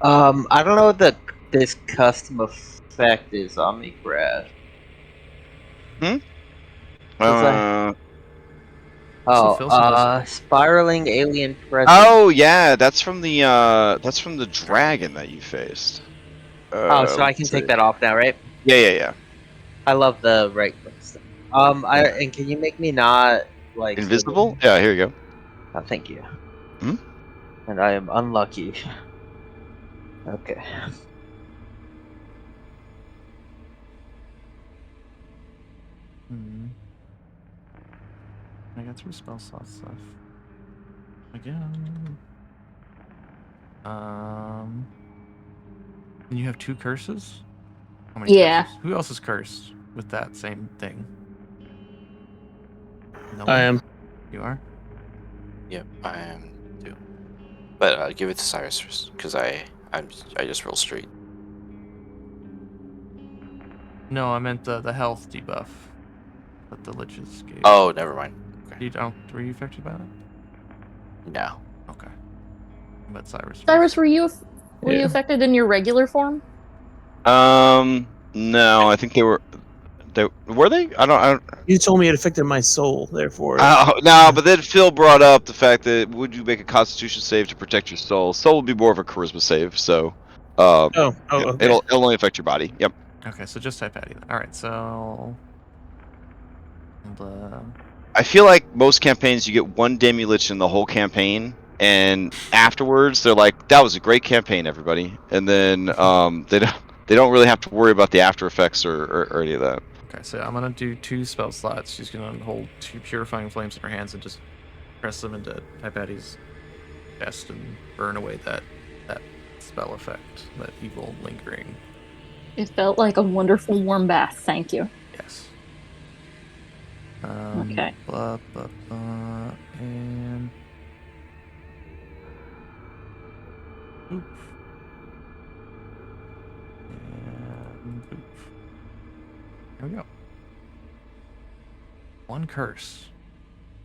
I don't know what this custom effect is on me, Brad. Spiraling alien presence. Oh yeah, that's from the dragon that you faced. So I can take that off now, right? Yeah. I love the right click stuff. And can you make me not like Invisible? Yeah, here you go. Oh, thank you. Hmm? And I am unlucky. Okay. I got 3 spell slot stuff. Again. And you have 2 curses? How many Yeah. curses? Who else is cursed with that same thing? No I one? am. You are? Yep, I am too. But give it to Cyrus first, because I just roll straight. No, I meant the health debuff that the liches gave. Oh, never mind. Okay. You don't. Were you affected by that? No. Okay. But Cyrus. Cyrus, were you Yeah. affected in your regular form? No, I think they were. Were they? I don't. You told me it affected my soul, therefore. No, but then Phil brought up the fact that would you make a Constitution save to protect your soul? Soul would be more of a Charisma save, so. Okay. It'll only affect your body. Yep. Okay, so just type Patty then. Alright, so. I feel like most campaigns you get one demilich in the whole campaign, and afterwards they're like, "That was a great campaign, everybody," and then they don't really have to worry about the after effects or any of that. Okay, so I'm gonna do 2 spell slots. She's gonna hold 2 purifying flames in her hands and just press them into Hypati's chest and burn away that spell effect, that evil lingering. It felt like a wonderful warm bath. Thank you. Yes. Okay. And boop. And boop. There we go. 1 curse.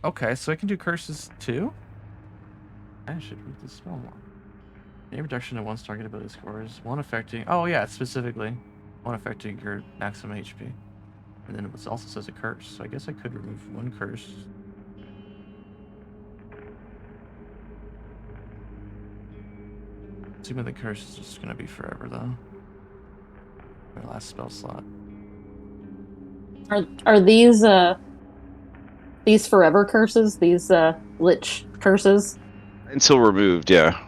Okay, so I can do curses too? I should read this spell more. Any reduction to 1's target ability scores, 1 affecting. Oh, yeah, specifically 1 affecting your maximum HP. And then it also says a curse, so I guess I could remove 1 curse. Assuming the curse is just gonna be forever, though. My last spell slot. Are these forever curses? These lich curses? Until removed, yeah.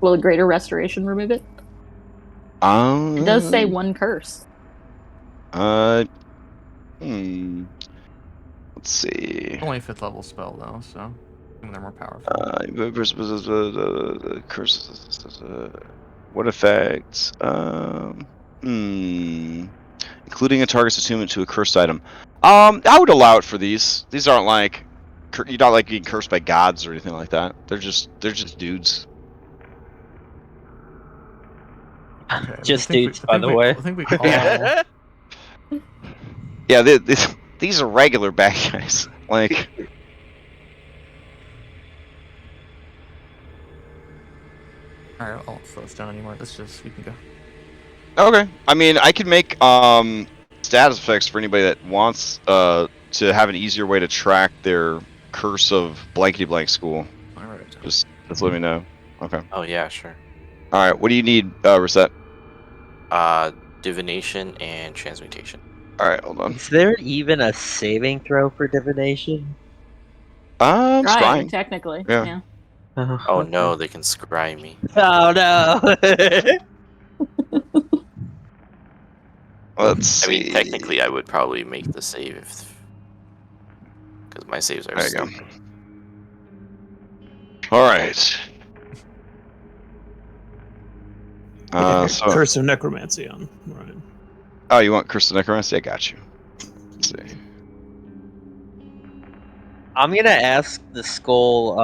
Will a greater restoration remove it? It does say 1 curse. Let's see. It's only a 5th level spell, though, so they're more powerful. Curses. What effects? Including a target's attunement to a cursed item. I would allow it for these. These aren't like you're not like being cursed by gods or anything like that. They're just dudes. Okay, Just dudes, by the way. I think we all. Yeah, these are regular bad guys. Like. Alright, I won't slow this down anymore. We can go. Okay. I mean, I can make status effects for anybody that wants to have an easier way to track their curse of blankety blank school. Alright. Just let me know. Okay. Oh yeah, sure. All right. What do you need, Reset? Divination and transmutation. All right. Hold on. Is there even a saving throw for divination? Scrying. Technically. Yeah. Yeah. Oh no, they can scry me. Oh no! Let's see. I mean, technically, I would probably make the save because my saves are There you go. stupid. All right. So, Curse of Necromancy on Ryan. oh, you want Curse of Necromancy? I got you. Let's see. I'm gonna ask the skull.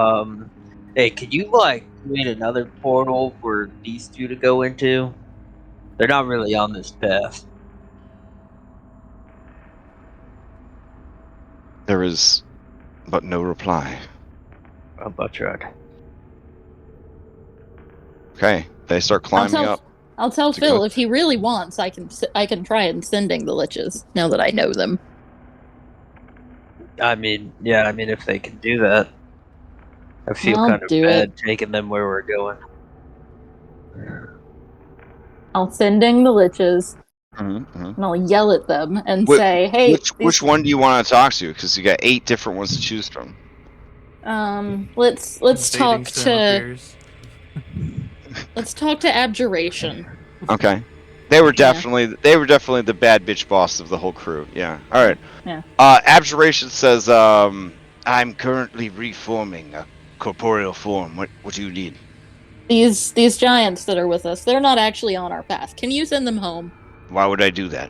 Hey, could you create another portal for these two to go into? They're not really on this path. There is, but no reply. I'm butchered. Okay, they start climbing up. I'll tell to Phil go. if he really wants, I can try and sending the liches now that I know them. I mean, if they can do that, I feel I'll kind of do bad taking them where we're going. I'll sending the liches Mm-hmm. and I'll yell at them and Wh- say, "Hey, which one do you want to talk to? Because you got 8 different ones to choose from. let's Bathing talk sim to appears. let's talk to Abjuration." Okay. They were Yeah. definitely the bad bitch boss of the whole crew. Yeah. All right. Yeah. Abjuration says, I'm currently reforming a corporeal form. What do you need? These giants that are with us, they're not actually on our path. Can you send them home? Why would I do that?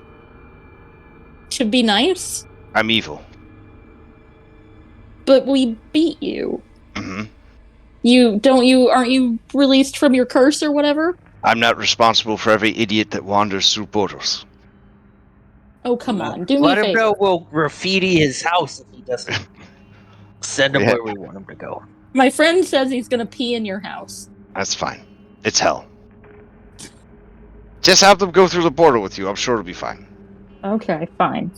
Should be nice. I'm evil. But we beat you. Hmm. Aren't you released from your curse or whatever? I'm not responsible for every idiot that wanders through portals. Oh, come on. Do me Let a him favor. go. We'll graffiti his house if he doesn't send him Yeah. where we want him to go. My friend says he's gonna pee in your house. That's fine. It's hell. Just have them go through the portal with you. I'm sure it'll be fine. Okay, fine.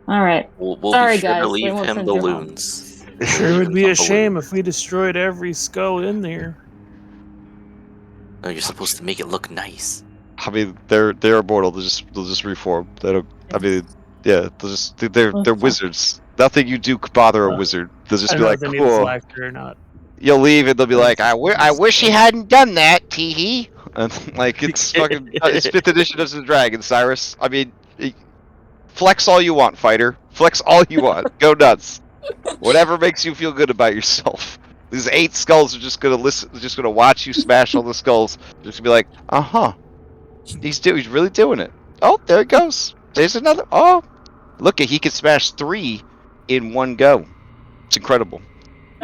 All right. We'll Sorry, be sure guys, to they leave won't him send you home. balloons. Sure would be a shame Balloons. if we destroyed every skull in there. No, you're supposed to make it look nice. I mean, they're immortal. They'll just reform. They don't. I mean, yeah. They're Well, wizards. Nothing you do could bother a Well, wizard. They'll I just don't be know like, if they need cool. laughter or not. You'll leave, and they'll be like, I That's- wish he hadn't done that, teehee. And like it's fucking it's 5th edition Dungeons and Dragons, Cyrus. I mean, flex all you want, fighter. Flex all you want. Go nuts. Whatever makes you feel good about yourself. These 8 skulls are just gonna listen. Just gonna watch you smash all the skulls. Just gonna be like, he's really doing it. Oh, there it goes. There's another. Oh, look, he can smash 3 in one go. It's incredible.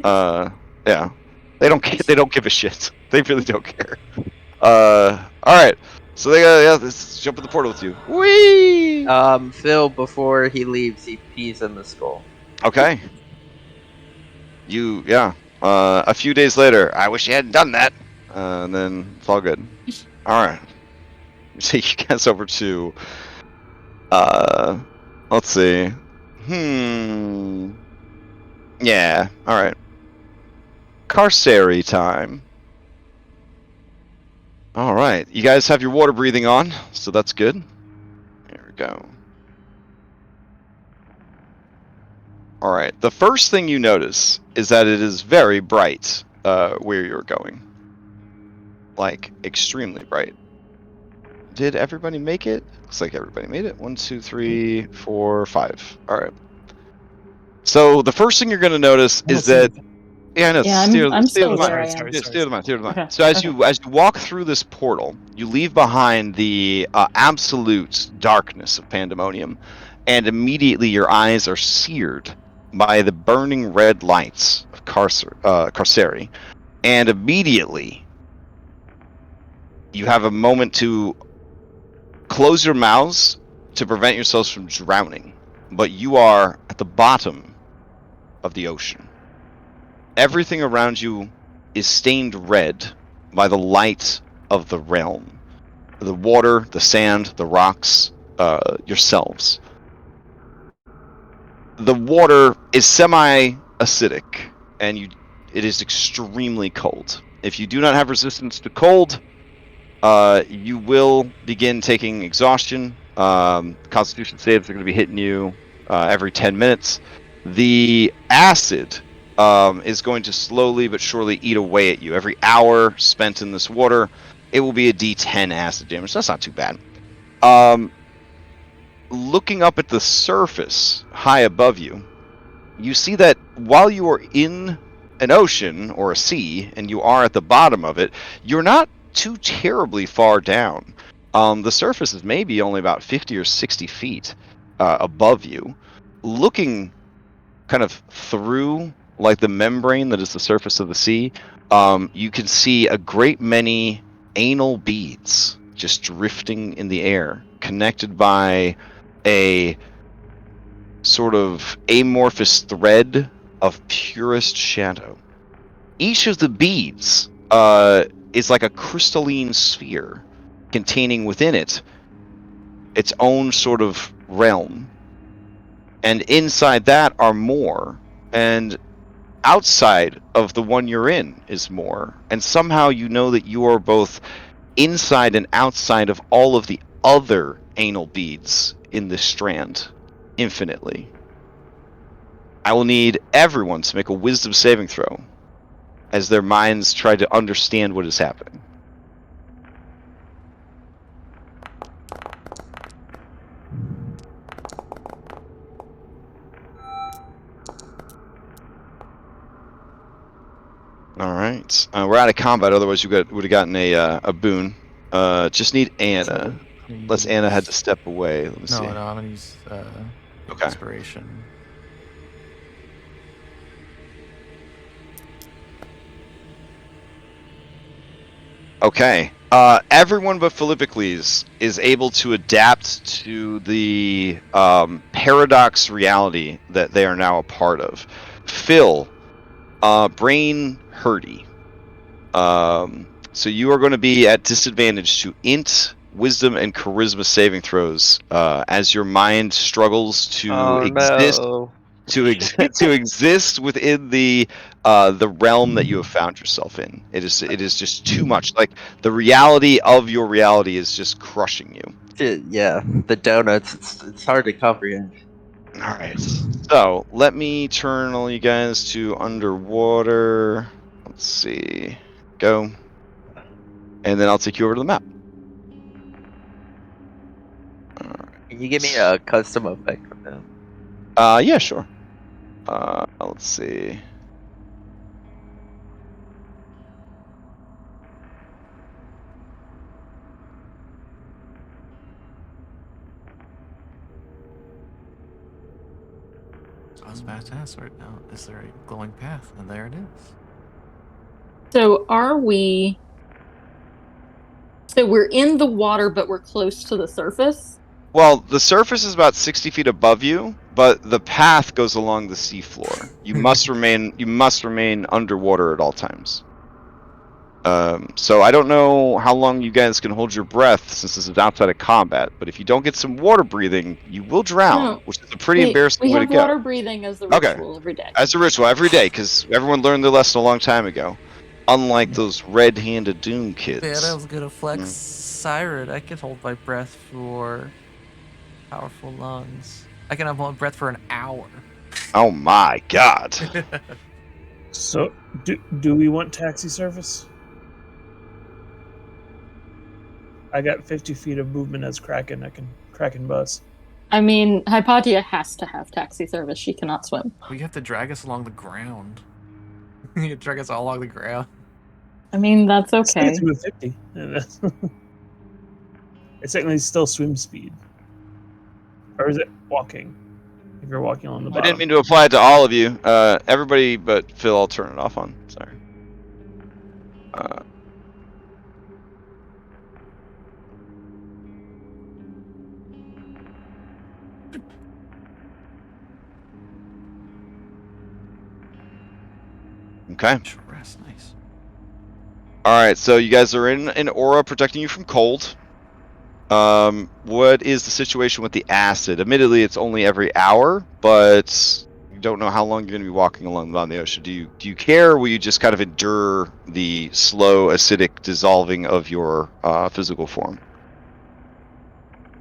Yeah. They don't give a shit. They really don't care. All right. So they gotta let's jump in the portal with you. Whee! Phil, before he leaves, he pees in the skull. Okay. A few days later, I wish you hadn't done that. And then it's all good. All right. Take you guys over to. Let's see. Yeah. All right. Carceri time. All right. You guys have your water breathing on, so that's good. There we go. All right. The first thing you notice is that it is very bright where you're going. Like, extremely bright. Did everybody make it? Looks like everybody made it. 1, 2, 3, 4, 5. All right. So the first thing you're going to notice is that... Yeah, I know. Yeah, I'm still where I am. Steer the mind. Okay, So as okay. you walk through this portal, you leave behind the absolute darkness of Pandemonium, and immediately your eyes are seared by the burning red lights of Carceri, and immediately you have a moment to close your mouths to prevent yourselves from drowning, but you are at the bottom of the ocean. Everything around you is stained red by the light of the realm. The water, the sand, the rocks, yourselves. The water is semi-acidic, and it is extremely cold. If you do not have resistance to cold, you will begin taking exhaustion. Constitution saves are going to be hitting you every 10 minutes. The acid is going to slowly but surely eat away at you. Every hour spent in this water, it will be a D10 acid damage. That's not too bad. Looking up at the surface high above you, you see that while you are in an ocean or a sea and you are at the bottom of it, you're not too terribly far down. The surface is maybe only about 50 or 60 feet above you. Looking kind of through like the membrane that is the surface of the sea, you can see a great many anal beads just drifting in the air, connected by a sort of amorphous thread of purest shadow. Each of the beads is like a crystalline sphere containing within it its own sort of realm. And inside that are more. And outside of the one you're in is more. And somehow you know that you are both inside and outside of all of the other anal beads in this strand, infinitely. I will need everyone to make a wisdom saving throw as their minds try to understand what is happening. All right, we're out of combat. Otherwise, you would have gotten a boon. Just need Anna. Unless Anna had to step away. Let me see. No, I'm gonna use Okay. inspiration. Okay. Everyone but Philippocles is able to adapt to the paradox reality that they are now a part of. Phil, brain hurdy. So you are going to be at disadvantage to int, wisdom, and charisma saving throws as your mind struggles to Oh exist no. to exist within the realm that you have found yourself in. It is just too much. Like the reality of your reality is just crushing you. Yeah, the donuts. It's hard to comprehend. All right. So let me turn all you guys to underwater. Let's see. Go. And then I'll take you over to the map. Can you give me a custom effect for that? Yeah, sure. Let's see. I was about to ask right now, is there a glowing path? And there it is. So are we? So we're in the water, but we're close to the surface. Well, the surface is about 60 feet above you, but the path goes along the seafloor. You must remain underwater at all times. So I don't know how long you guys can hold your breath since this is outside of combat, but if you don't get some water breathing, you will drown, No, which is a pretty embarrassing we way to have go. water breathing as the Okay. ritual every day. As a ritual every day, because everyone learned their lesson a long time ago. Unlike those red-handed Doom kids. Man, I was gonna flex Siren. I can hold my breath for powerful lungs. I can hold my breath for an hour. Oh my god. So, do we want taxi service? I got 50 feet of movement as Kraken. I can Kraken bus. I mean, Hypatia has to have taxi service. She cannot swim. We have to drag us along the ground. You drag us all along the ground. I mean, that's okay. It's with 50. It's technically still swim speed. Or is it walking? If you're walking on the I bottom. didn't mean to apply it to all of you. Everybody but Phil, I'll turn it off on. Sorry. Okay. Rest, nice. Alright, so you guys are in an aura protecting you from cold. What is the situation with the acid? Admittedly, it's only every hour, but you don't know how long you're going to be walking along the ocean. Do you care, or will you just kind of endure the slow acidic dissolving of your physical form?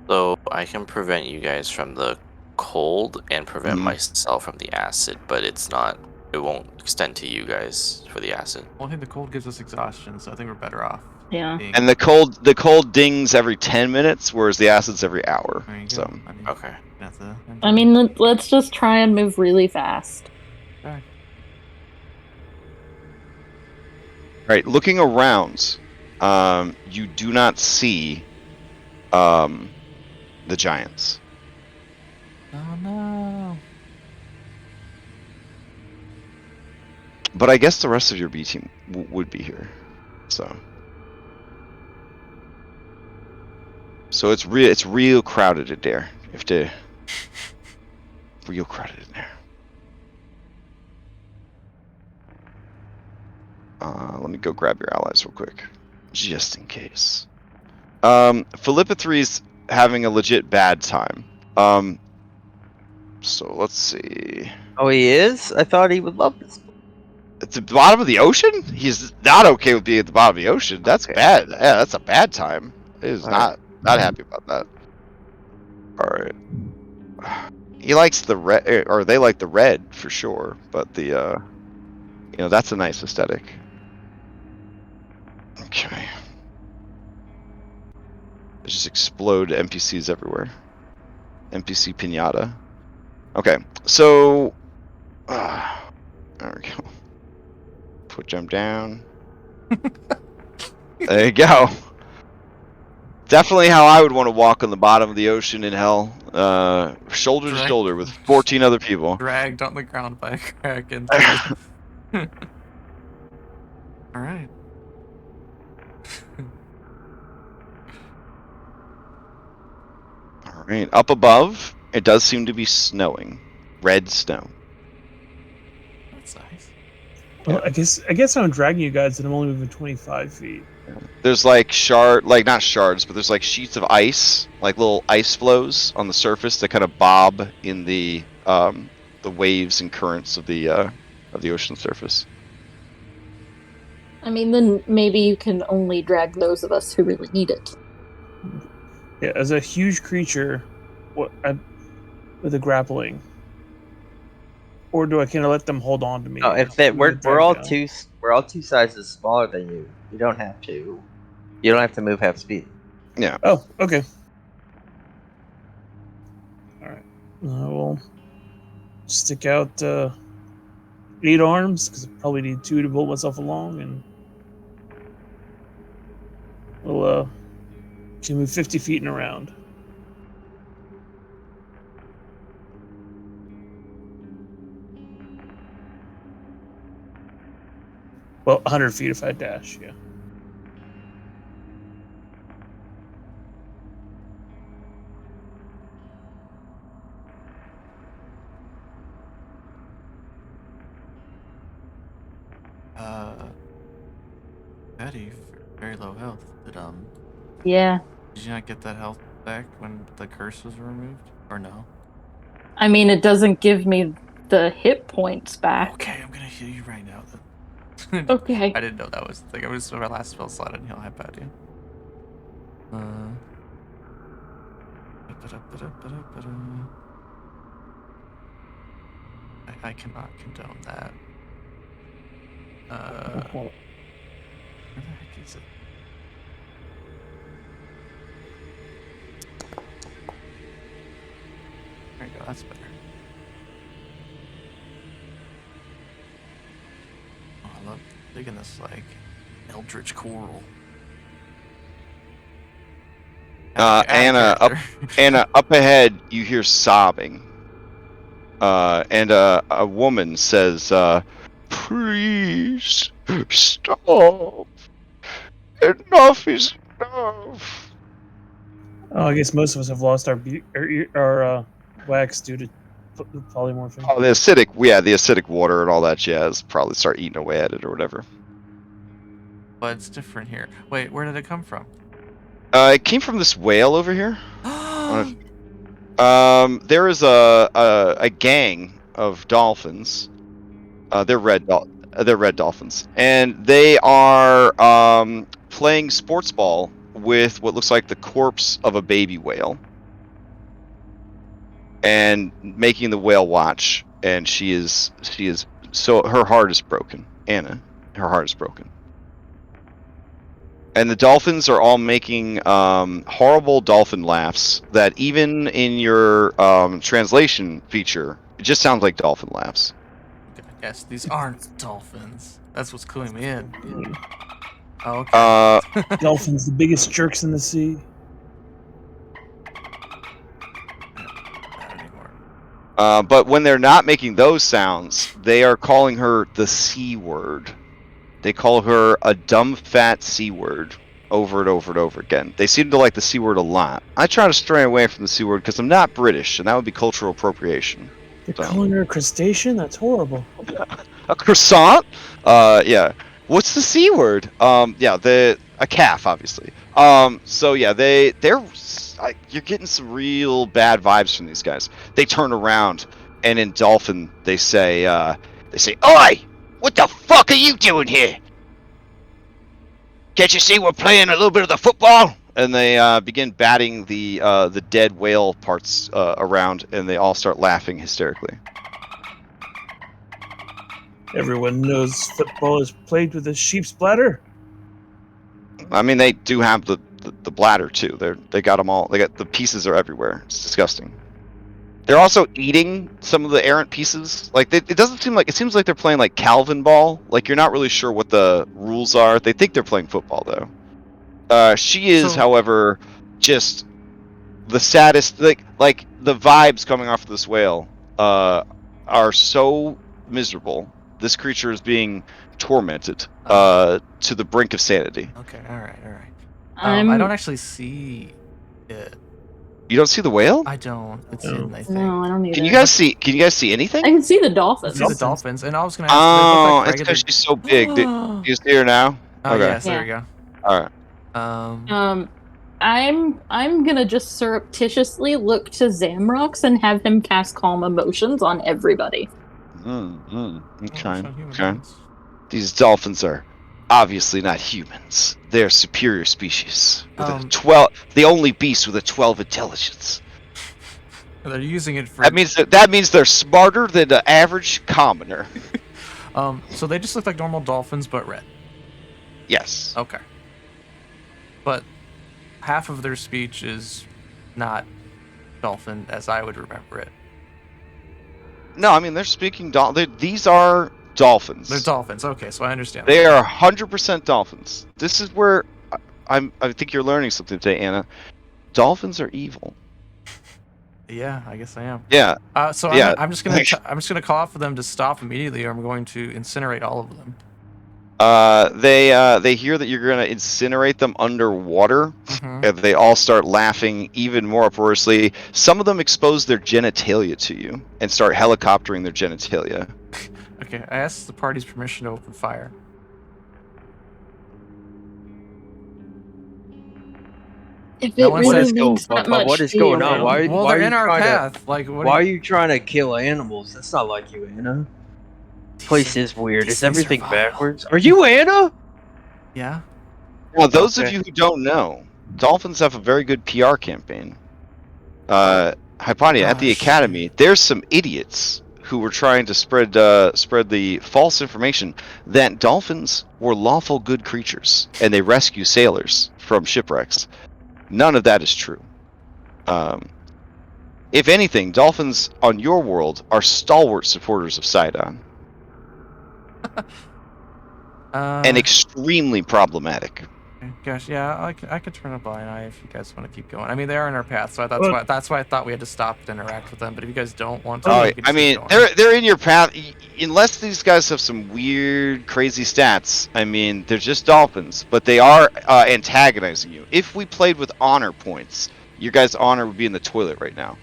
So I can prevent you guys from the cold and prevent Mhm. myself from the acid, but it won't extend to you guys for the acid. Well, I think the cold gives us exhaustion, so I think we're better off. Yeah. being- And the cold dings every 10 minutes, whereas the acid's every hour. There you go. So, I mean, Okay. that's I mean, let's just try and move really fast. Okay. right, looking around, you do not see the giants. Oh no. But I guess the rest of your B team would be here. So it's real crowded in there. You have to real crowded in there. Let me go grab your allies real quick, just in case. Philippa 3's having a legit bad time. So let's see. Oh, he is? I thought he would love this. At the bottom of the ocean? He's not okay with being at the bottom of the ocean. That's Okay. bad. Yeah, that's a bad time. He is All not happy about that. All right. He likes the red, or they like the red for sure. But the, that's a nice aesthetic. Okay. They just explode NPCs everywhere. NPC pinata. Okay, so there we go. Put jump down. There you go. Definitely how I would want to walk on the bottom of the ocean in hell, shoulder to shoulder with 14 other people. Dragged on the ground by a kraken. All right. Right. Up above, it does seem to be snowing. Red snow. That's nice. Well, I guess I'm dragging you guys, and I'm only moving 25 feet. There's like not shards, but there's like sheets of ice, like little ice flows on the surface that kind of bob in the waves and currents of the ocean surface. I mean, then maybe you can only drag those of us who really need it. Yeah, as a huge creature, with a grappling, or do I kind of let them hold on to me? Oh, if and we're drag all down? we're all 2 sizes smaller than you. You don't have to. You don't have to move half speed. Yeah. Oh, okay. All right. I will stick out 8 arms because I probably need 2 to pull myself along, and we'll can move 50 feet and around. Well, 100 feet if I dash, yeah. Betty, very low health. Yeah. Did you not get that health back when the curse was removed, or no? I mean, it doesn't give me the hit points back. Okay, I'm gonna heal you right now. Then. Okay. I didn't know that was like it was my last spell slot. I didn't heal Hypatia. I cannot condone that. Where the heck is it? There you go, that's better. Oh, I love digging this, like, eldritch coral. Anna, up ahead, you hear sobbing. And a woman says, "Please stop. Enough is enough." Oh, I guess most of us have lost our wax due to polymorphing. Oh, the acidic water and all that jazz probably start eating away at it or whatever. But it's different here. Wait, where did it come from? It came from this whale over here. There is a gang of dolphins. They're red dolphins, and they are playing sports ball with what looks like the corpse of a baby whale, and making the whale watch. And she is so her heart is broken. Anna, her heart is broken. And the dolphins are all making horrible dolphin laughs that even in your translation feature, it just sounds like dolphin laughs. Yes, these aren't dolphins. That's what's cluing me in. Oh, okay. Dolphins, the biggest jerks in the sea. Not anymore. But when they're not making those sounds, they are calling her the C word. They call her a dumb fat C word over and over and over again. They seem to like the C word a lot. I try to stray away from the C word because I'm not British, and that would be cultural appropriation. They're calling her a crustacean? That's horrible. A croissant? Yeah. What's the C word? Yeah, a calf, obviously. So yeah, they're you're getting some real bad vibes from these guys. They turn around, and in Dolphin, they say, "Oi! What the fuck are you doing here? Can't you see we're playing a little bit of the football?" And they begin batting the dead whale parts around, and they all start laughing hysterically. Everyone knows football is played with a sheep's bladder. I mean, they do have the bladder too. They got them all. They got the pieces are everywhere. It's disgusting. They're also eating some of the errant pieces. Like it seems like they're playing like Calvin ball. Like you're not really sure what the rules are. They think they're playing football though. She is, however, just the saddest. Like the vibes coming off of this whale are so miserable. This creature is being tormented to the brink of sanity. Okay, all right. I don't actually see it. You don't see the whale? I don't. It's No. hidden, I think. No, I don't either. Can you guys see? Can you guys see anything? I can see the I dolphins. see the dolphins, and I was gonna ask. do they Oh, look like it's because regular... she's so big. Do you see her now? Oh Okay. yes, there we go. All right. I'm gonna just surreptitiously look to Zamrox and have him cast Calm Emotions on everybody. Okay. human Okay. beings. These dolphins are obviously not humans. They're a superior species. With a 12, the only beast with a 12 intelligence. They're using it for. That means they're smarter than the average commoner. So they just look like normal dolphins, but red. Yes. Okay. But half of their speech is not dolphin, as I would remember it. No, I mean they're speaking these are dolphins. They're dolphins. Okay, so I understand. They are 100% dolphins. This is where I think you're learning something today, Anna. Dolphins are evil. Yeah, I guess I am. Yeah. So yeah. I'm just gonna call out for them to stop immediately, or I'm going to incinerate all of them. They hear that you're gonna incinerate them underwater, and they all start laughing even more uproariously. Some of them expose their genitalia to you and start helicoptering their genitalia. Okay, I asked the party's permission to open fire. If No it one really says go, means that but much what is to going you. on? Why Well, are they're you in our trying path. Like, what? why are you trying to kill animals? That's not like you, Anna. Place is weird. these Is things are everything vile. backwards? Are you Anna? Yeah. Now, those of Okay. you who don't know, dolphins have a very good PR campaign. Hypatia, at the Gosh. academy, there's some idiots who were trying to spread the false information that dolphins were lawful good creatures and they rescue sailors from shipwrecks. None of that is true. If anything, dolphins on your world are stalwart supporters of Sydon and extremely problematic. Gosh, yeah, I could turn a blind eye if you guys want to keep going. I mean, they are in our path, so Well- that's why I thought we had to stop and interact with them. But if you guys don't want to, Oh, we can just I mean, keep going. they're in your path. Unless these guys have some weird, crazy stats. I mean, they're just dolphins, but they are antagonizing you. If we played with honor points, your guys' honor would be in the toilet right now,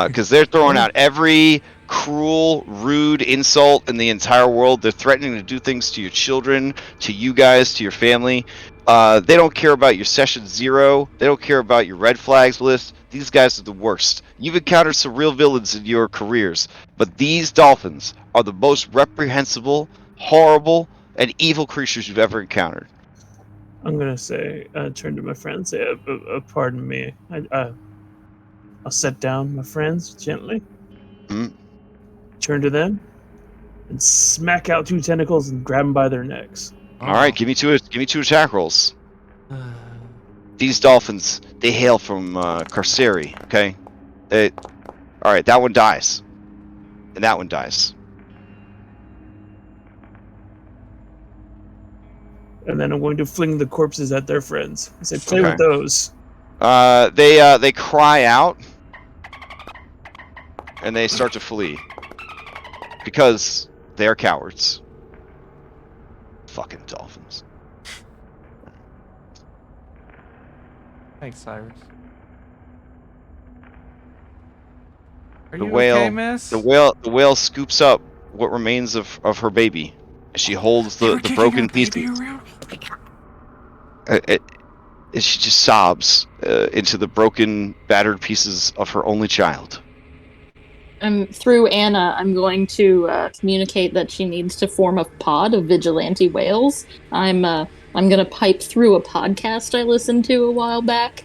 because they're throwing out every cruel, rude insult in the entire world. They're threatening to do things to your children, to you guys, to your family. They don't care about your session 0. They don't care about your red flags list. These guys are the worst. You've encountered some real villains in your careers, but these dolphins are the most reprehensible, horrible, and evil creatures you've ever encountered. I'm gonna say, turn to my friends. Say, pardon me. I'll set down my friends gently. Mm. Turn to them, and smack out 2 tentacles and grab them by their necks. Oh. All right, give me two attack rolls. These dolphins, they hail from Carceri. Okay, all right, that one dies, and that one dies. And then I'm going to fling the corpses at their friends. I say, play with Okay. those. They cry out, and they start to flee because they're cowards. Fucking dolphins. Thanks, Cyrus. Are The you whale, okay, miss? the whale scoops up what remains of her baby. She holds the broken pieces. She just sobs into the broken, battered pieces of her only child. Through Anna, I'm going to communicate that she needs to form a pod of vigilante whales. I'm gonna pipe through a podcast I listened to a while back,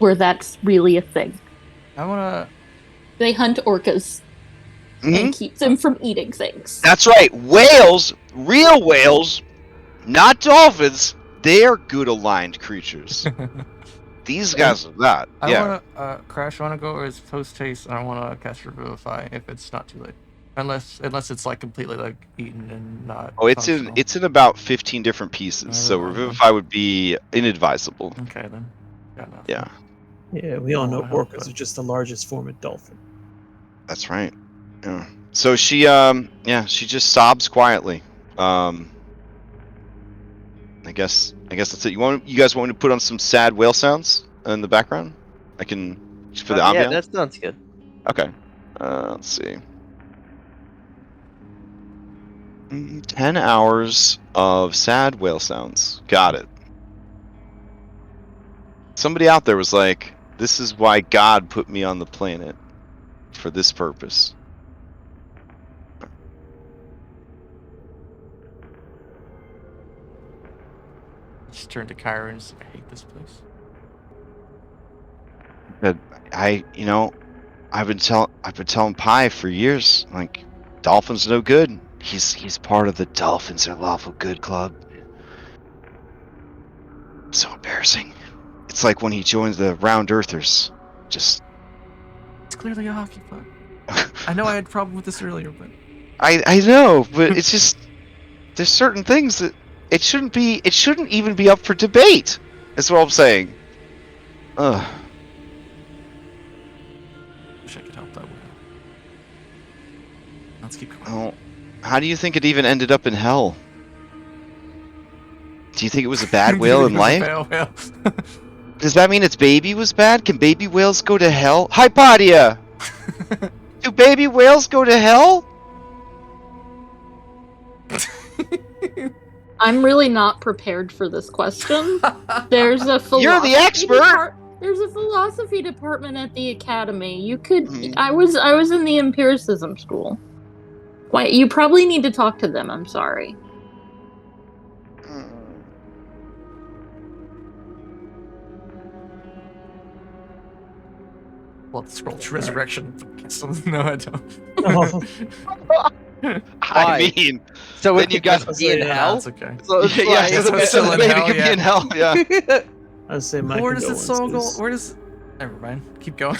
where that's really a thing. I wanna. They hunt orcas and keep them from eating things. That's right. Whales, real whales, not dolphins. They are good aligned creatures. These guys are not. Yeah. I wanna Crash. I wanna go as post haste, and I wanna cast Revivify if it's not too late. Unless it's like completely like eaten and not. Oh, it's functional. in about 15 different pieces. So Revivify would be inadvisable. Okay then. Got nothing. Yeah, Yeah, we all know Oh, orcas okay. are just the largest form of dolphin. that's right. Yeah. So she she just sobs quietly. I guess that's it. You guys want me to put on some sad whale sounds in the background? I can For the Yeah, ambiance? that sounds good. Okay. Let's see. 10 hours of sad whale sounds. Got it. Somebody out there was like, this is why God put me on the planet. For this purpose. Just turn to Kyra and just, I hate this place. But I've been telling Pi for years, like, Dolphin's no good. He's part of the Dolphins Are Lawful Good Club. So embarrassing. It's like when he joins the Round Earthers. Just It's clearly a hockey puck. I know I had a problem with this earlier, but I know, but it's just there's certain things that it shouldn't even be up for debate. That's what I'm saying. Ugh. wish I could help that way. Let's keep going. Well, how do you think it even ended up in hell? Do you think it was a bad whale in life? Whale. Does that mean its baby was bad? Can baby whales go to hell? Hypatia! Do baby whales go to hell? I'm really not prepared for this question. There's a philosophy You're the expert! There's a philosophy department at the academy. You could. Mhm. I was in the empiricism school. Why? You probably need to talk to them. I'm sorry. Well, scroll to resurrection. No, I don't. I mean, So then if you you guys guys be in Yeah, hell. it's okay. So it's yeah, like, so it's still in maybe hell, could yeah. be in hell, yeah. I'd say my Where does the soul go? condolences. Where does? Never mind. Keep going.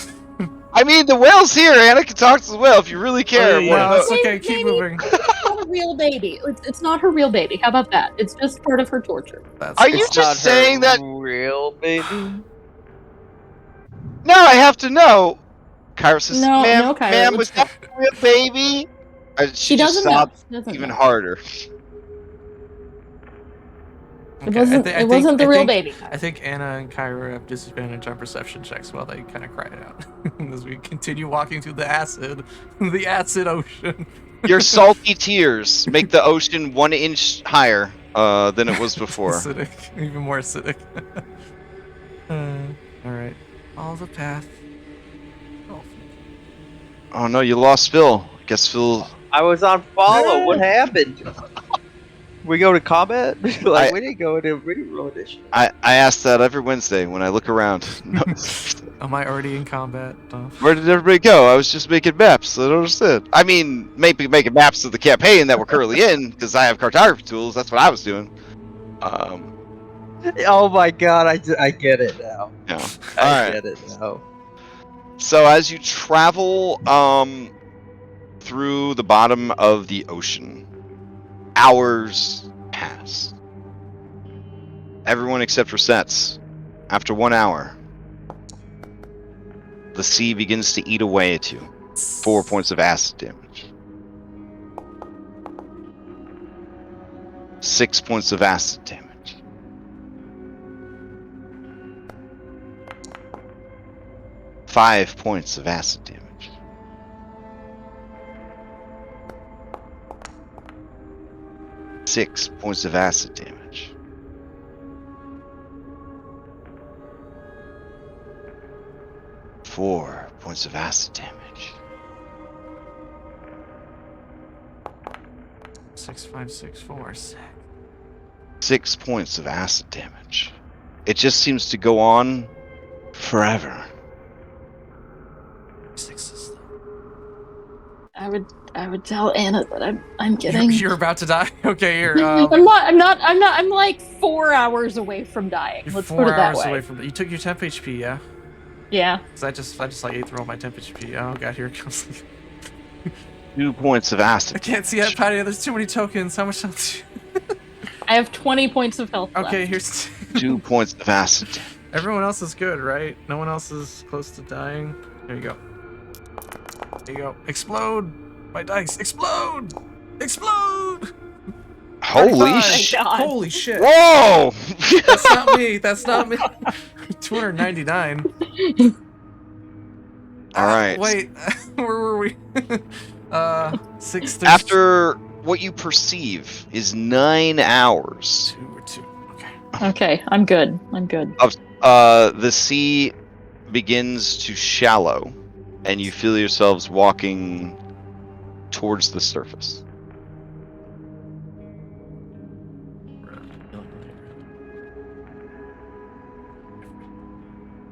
I mean, the whale's here. Anna can talk to the whale if you really care. yeah. No, What- it's okay. Keep Maybe- moving. It's not a real baby. It's not her real baby. How about that? It's just part of her torture. That's Are you It's just not her saying that? real baby? No, I have to know. Kyra says, No, ma'am, no, Kyra, ma'am, it's was that a real baby? She just doesn't know. sobbed She doesn't even know. harder. It wasn't. It wasn't the real baby. I think Anna and Kyra have disadvantage on perception checks while they kind of cry it out as we continue walking through the acid ocean. Your salty tears make the ocean 1 inch higher than it was before. Acidic, even more acidic. All right, all the path. Oh, Oh no, you lost Phil. I guess Phil. I was on follow. What happened? We go to combat? I- we didn't go into reroll edition. I ask that every Wednesday when I look around. No. am I already in combat? Where did everybody go? I was just making maps. I don't understand. I mean, maybe making maps of the campaign that we're currently in, because I have cartography tools. That's what I was doing. Oh my god, I get it now. Yeah. I Alright. get it now. So as you travel through the bottom of the ocean, hours pass. Everyone except Resets. After 1 hour, the sea begins to eat away at you. 4 points of acid damage. 6 points of acid damage. Five points of acid damage. 6 points of acid damage. Four points of acid damage. 6, 5, 6, 4, 6. 6 points of acid damage. It just seems to go on forever. 6 is I would tell Anna that I'm getting. You're about to die. Okay, here. I'm not. I'm like 4 hours away from dying. You're Let's 4 put it that hours way. away from. You took your temp HP, yeah? Yeah. Cause I just like ate through all my temp HP. Oh god, here it comes. 2 points of acid. I can't see that, Patty. There's too many tokens. How much health? I have 20 points of health left. Okay, here's. 2 points of acid damage. Everyone else is good, right? No one else is close to dying. There you go. There you go. Explode! My dice. Explode! Explode! Holy 35. shit! God. Holy shit! Whoa! That's not me. That's not me. 299. All right. Wait, where were we? 6. There's After what you perceive is 9 hours, 2 or 2. Okay. Okay, I'm good. I'm good. the sea begins to shallow, and you feel yourselves walking towards the surface.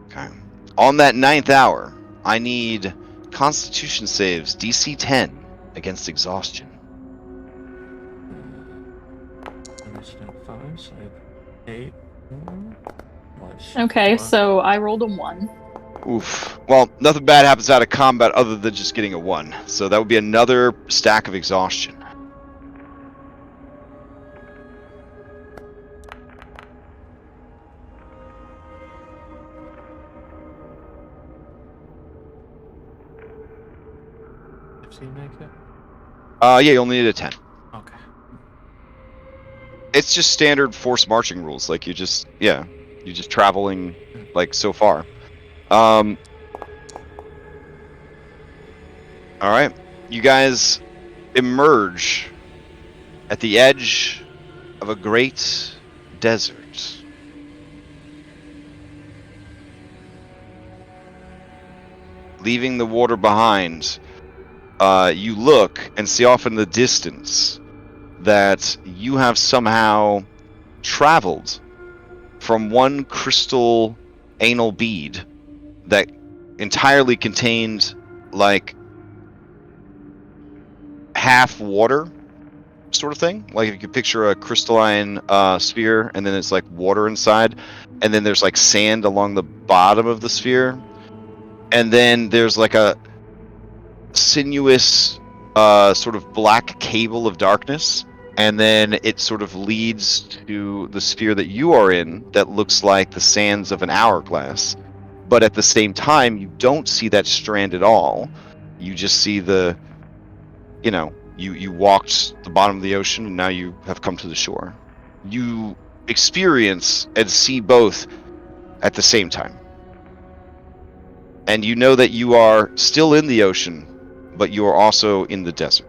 Okay. On that 9th hour, I need Constitution saves DC 10 against exhaustion. Initiative 5, so I have 8. Okay, so I rolled a 1. Oof. Well, nothing bad happens out of combat other than just getting a 1. So that would be another stack of exhaustion. Make it? Yeah, you only need a 10. Okay. It's just standard force marching rules. Like you're just traveling like so far. All right, you guys emerge at the edge of a great desert. Leaving the water behind, you look and see off in the distance that you have somehow traveled from one crystal anal bead that entirely contained like half water sort of thing. Like if you could picture a crystalline sphere and then it's like water inside, and then there's like sand along the bottom of the sphere, and then there's like a sinuous sort of black cable of darkness, and then it sort of leads to the sphere that you are in that looks like the sands of an hourglass. But at the same time, you don't see that strand at all. You just see the, you walked the bottom of the ocean and now you have come to the shore. You experience and see both at the same time. And you know that you are still in the ocean, but you are also in the desert.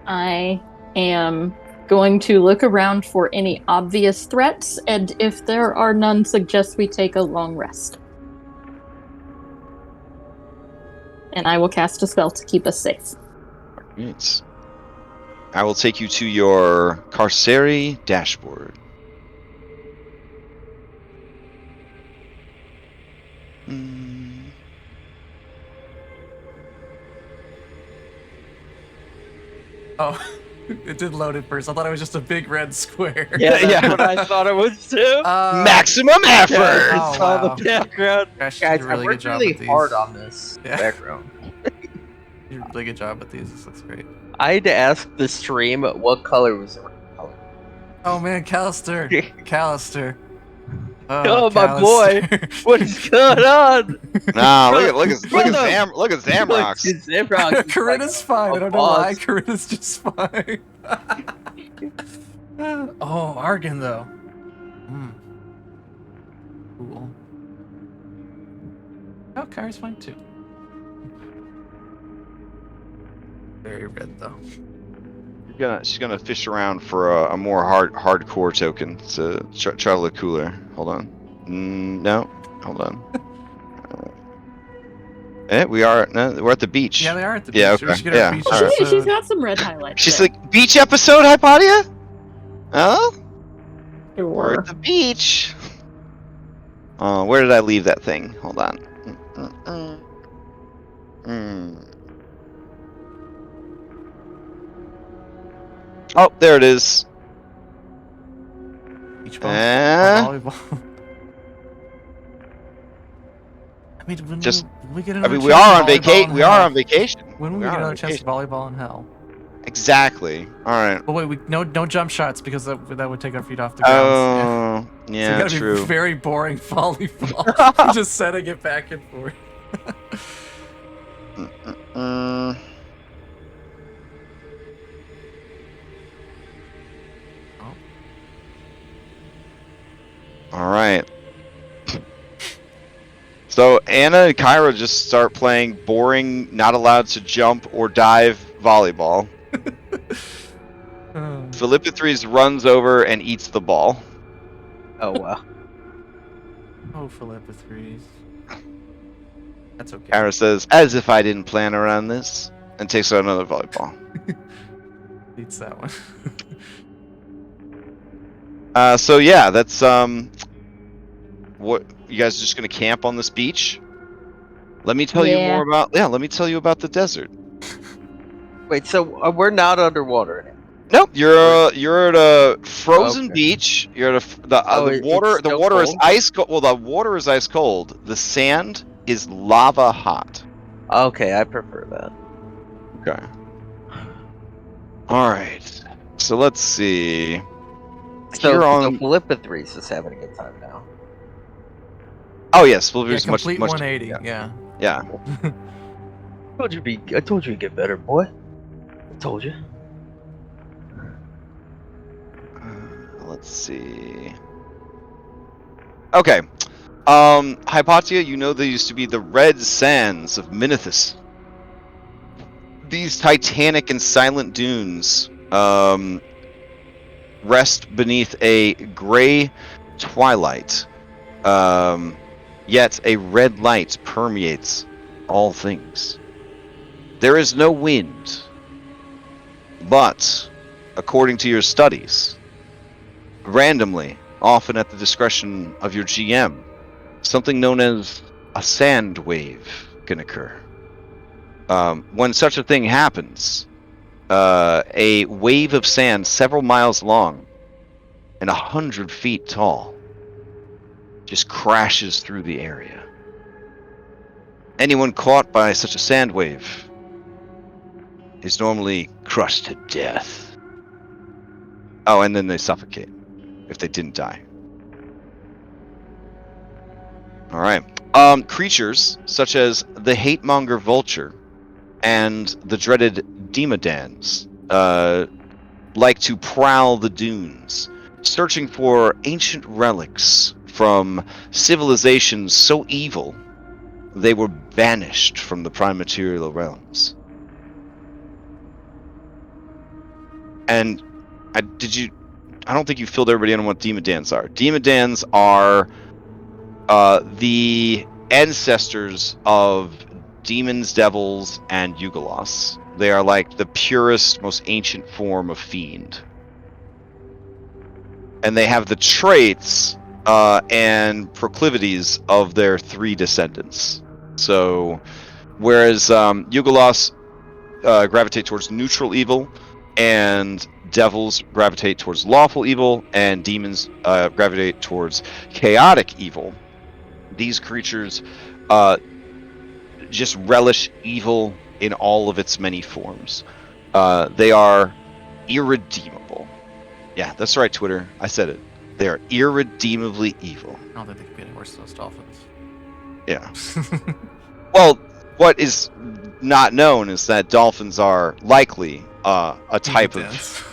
I am going to look around for any obvious threats, and if there are none, suggest we take a long rest. And I will cast a spell to keep us safe. Right. I will take you to your Carceri dashboard. Oh, it did load at first. I thought it was just a big red square. Yeah, that's Yeah. what I thought it was too. Maximum effort! Oh, Saw wow. the background. Crash Guys, did a I really good worked job really with these. hard on this Yeah. background. You did a really good job with these. This looks great. I had to ask the stream what color was the red color. Oh man, Callister. Callister. Oh, my boy. Callister. What is going on? Nah, look at Brother. Zamrox. Zamrox is Corinna's like fine. a I don't know why. boss. Corinna's just fine. Oh, Argon though. Cool. Oh, Kyrie's fine too. Very red though. She's gonna fish around for a more hardcore token to try to look cooler. Hold on. No, hold on. We're at the beach. Yeah, they are at the beach. Yeah, We should okay. get our Yeah, beach all right. She's episode. got some red highlights. She's there. like, beach episode, Hypatia? Oh? We're Sure. at the beach. Where did I leave that thing? Hold on. Oh, there it is. Beach ball. Volleyball. I mean, when Just- we get I another mean, we chance are to on volleyball vacation. in We are hell? on vacation. When will we are get on another chance to vacation. volleyball in hell? Exactly. All right. But wait, no jump shots because that would take our feet off the ground. Oh, So yeah, you gotta true. be very boring volleyball. Just setting it back and forth. It's So Anna and Kyra just start playing boring, not allowed to jump or dive volleyball. Philippithres runs over and eats the ball. Oh wow. Oh, Philippithres. That's okay. Kyra says, "As if I didn't plan around this," and takes out another volleyball. Eats that one. So yeah, that's what you guys are just gonna camp on this beach? Let me tell you more about let me tell you about the desert. Wait, so we're not underwater now. Nope, you're at a frozen Okay. beach. You're at the It's water. The still water is cold? ice cold. Well, the water is ice cold. The sand is lava hot. Okay, I prefer that. Okay. All right. So let's see. So Here on. Philippithres is having a good time now. Oh yes, well, Yeah, there's much. complete 180. Yeah. Yeah. I told you to get better, boy. I told you. Let's see. Okay. Hypatia, you know there used to be the red sands of Minithus. These titanic and silent dunes rest beneath a gray twilight. Yet a red light permeates all things. There is no wind, but according to your studies, randomly, often at the discretion of your GM, something known as a sand wave can occur. When such a thing happens, a wave of sand several miles long and 100 feet tall just crashes through the area. Anyone caught by such a sand wave is normally crushed to death. Oh, and then they suffocate if they didn't die. All right. Creatures such as the hate-monger vulture and the dreaded demidans like to prowl the dunes, searching for ancient relics from civilizations so evil they were banished from the prime material realms. And I don't think you filled everybody in on what demidans are. Demidans are the ancestors of demons, devils, and Yugalos. They are like the purest, most ancient form of fiend. And they have the traits and proclivities of their three descendants. So, whereas Yugalos gravitate towards neutral evil, and devils gravitate towards lawful evil, and demons gravitate towards chaotic evil, these creatures just relish evil in all of its many forms. They are irredeemable. Yeah, that's right, Twitter. I said it. They are irredeemably evil. I don't think they could be any worse than those dolphins. Yeah. Well, what is not known is that dolphins are likely a type of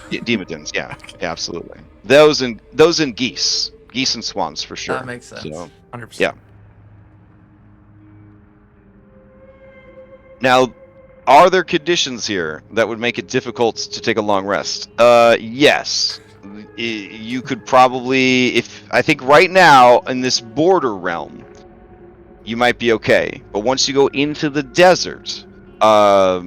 demidans. Yeah, Okay. yeah, absolutely. Those and geese and swans for sure. That makes sense. So, 100%. yeah. Now, are there conditions here that would make it difficult to take a long rest? Yes. You could probably, I think right now in this border realm, you might be okay. But once you go into the desert, more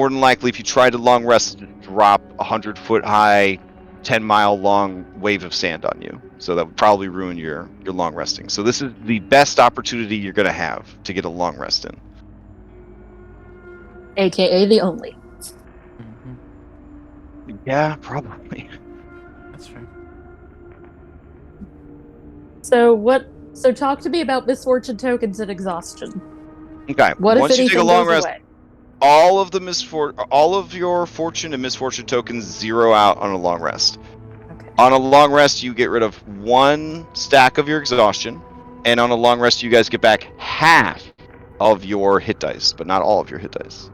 than likely, if you tried to long rest, just drop 100-foot high, 10-mile long wave of sand on you. So that would probably ruin your long resting. So this is the best opportunity you're going to have to get a long rest in. AKA the only. Mm-hmm. Yeah, probably. That's fair. So talk to me about misfortune tokens and exhaustion. Okay. What Once if you take a anything long goes rest, away? all of your fortune and misfortune tokens zero out on a long rest. Okay. On a long rest, you get rid of 1 stack of your exhaustion, and on a long rest, you guys get back half of your hit dice, but not all of your hit dice.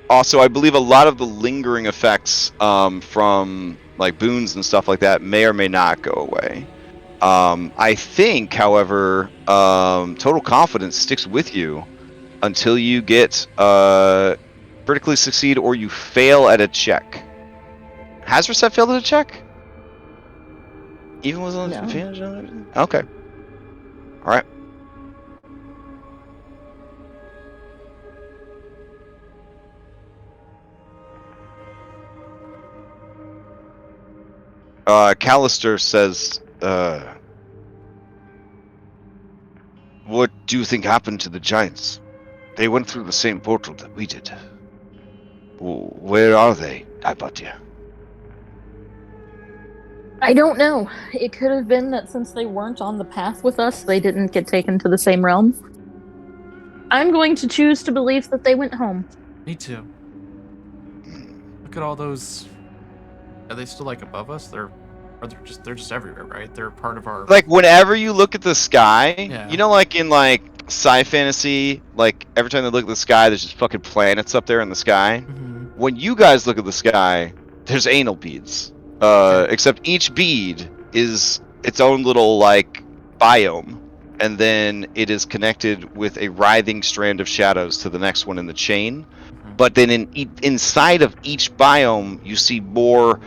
Also, I believe a lot of the lingering effects from like boons and stuff like that may or may not go away. I think, however, total confidence sticks with you until you get critically succeed or you fail at a check. Has Reset failed at a check? Even with an No. advantage on everything? Okay. All right. Callister says, what do you think happened to the giants? They went through the same portal that we did. Where are they, Hypatia? I don't know. It could have been that since they weren't on the path with us, they didn't get taken to the same realm. I'm going to choose to believe that they went home. Me too. Look at all those. Are they still like above us? They're just everywhere, right? They're part of our. Like whenever you look at the sky, Yeah. you know, like in like sci fantasy, like every time they look at the sky, there's just fucking planets up there in the sky. Mhm. When you guys look at the sky, there's anal beads. Except each bead is its own little like biome, and then it is connected with a writhing strand of shadows to the next one in the chain. But then inside of each biome, you see more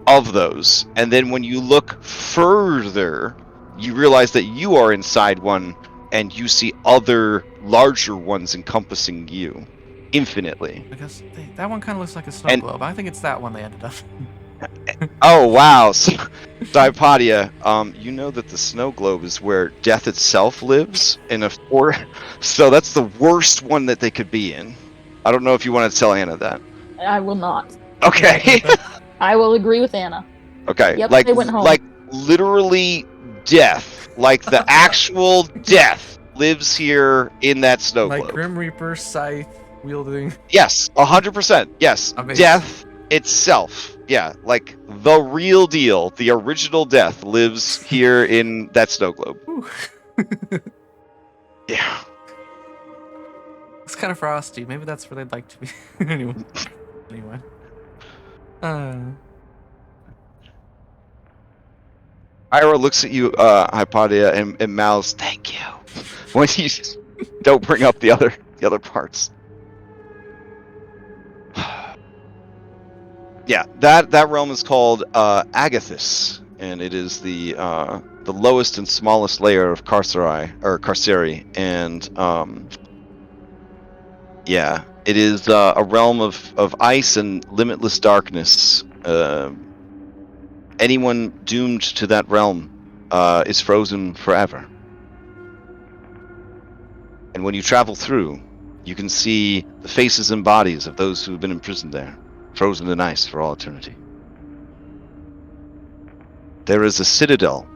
of those, and then when you look further, you realize that you are inside one, and you see other larger ones encompassing you infinitely. I guess that one kind of looks like a snow And- globe. I think it's that one they ended up. Oh wow, so, Hypatia, you know that the snow globe is where death itself lives in a forest, so that's the worst one that they could be in. I don't know if you want to tell Anna that. I will not. Okay. I will agree with Anna. Okay. Yep, like they went home. like literally death, like the actual death lives here in that snow Like globe. Grim Reaper scythe wielding. Yes, 100%. Yes, Amazing. death itself. Yeah, like the real deal, the original death lives here in that snow globe. Ooh. Yeah. It's kind of frosty. Maybe that's where they'd like to be. Anyway. Ira looks at you, Hypatia, and mouths, "Thank you," when you don't bring up the other parts. Yeah, that realm is called Agathis, and it is the lowest and smallest layer of Carceri, and yeah, it is a realm of ice and limitless darkness. Anyone doomed to that realm is frozen forever. And when you travel through, you can see the faces and bodies of those who have been imprisoned there, frozen in ice for all eternity. There is a citadel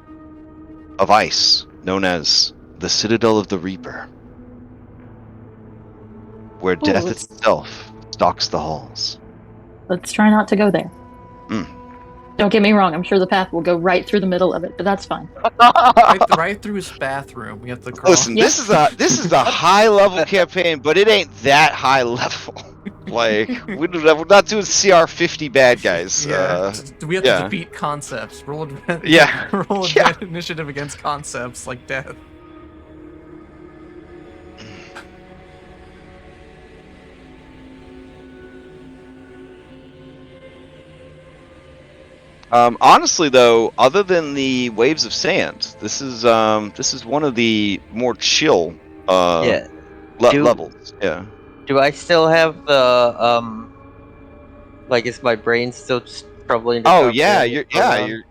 of ice known as the Citadel of the Reaper, where death let's- itself stalks the halls. Let's try not to go there. Don't get me wrong, I'm sure the path will go right through the middle of it, but that's fine. right through his bathroom. We have to crawl. Listen, Yep. this is a high level campaign, but it ain't that high level. Like we're not doing CR50 bad guys. Yeah. We have yeah. to defeat concepts. Roll Yeah. roll Yeah. initiative against concepts like death. Honestly, though, other than the waves of sand, this is one of the more chill Yeah. levels. Yeah. Do I still have the like is my brain still troubling? to Oh yeah, comprehend what's going on?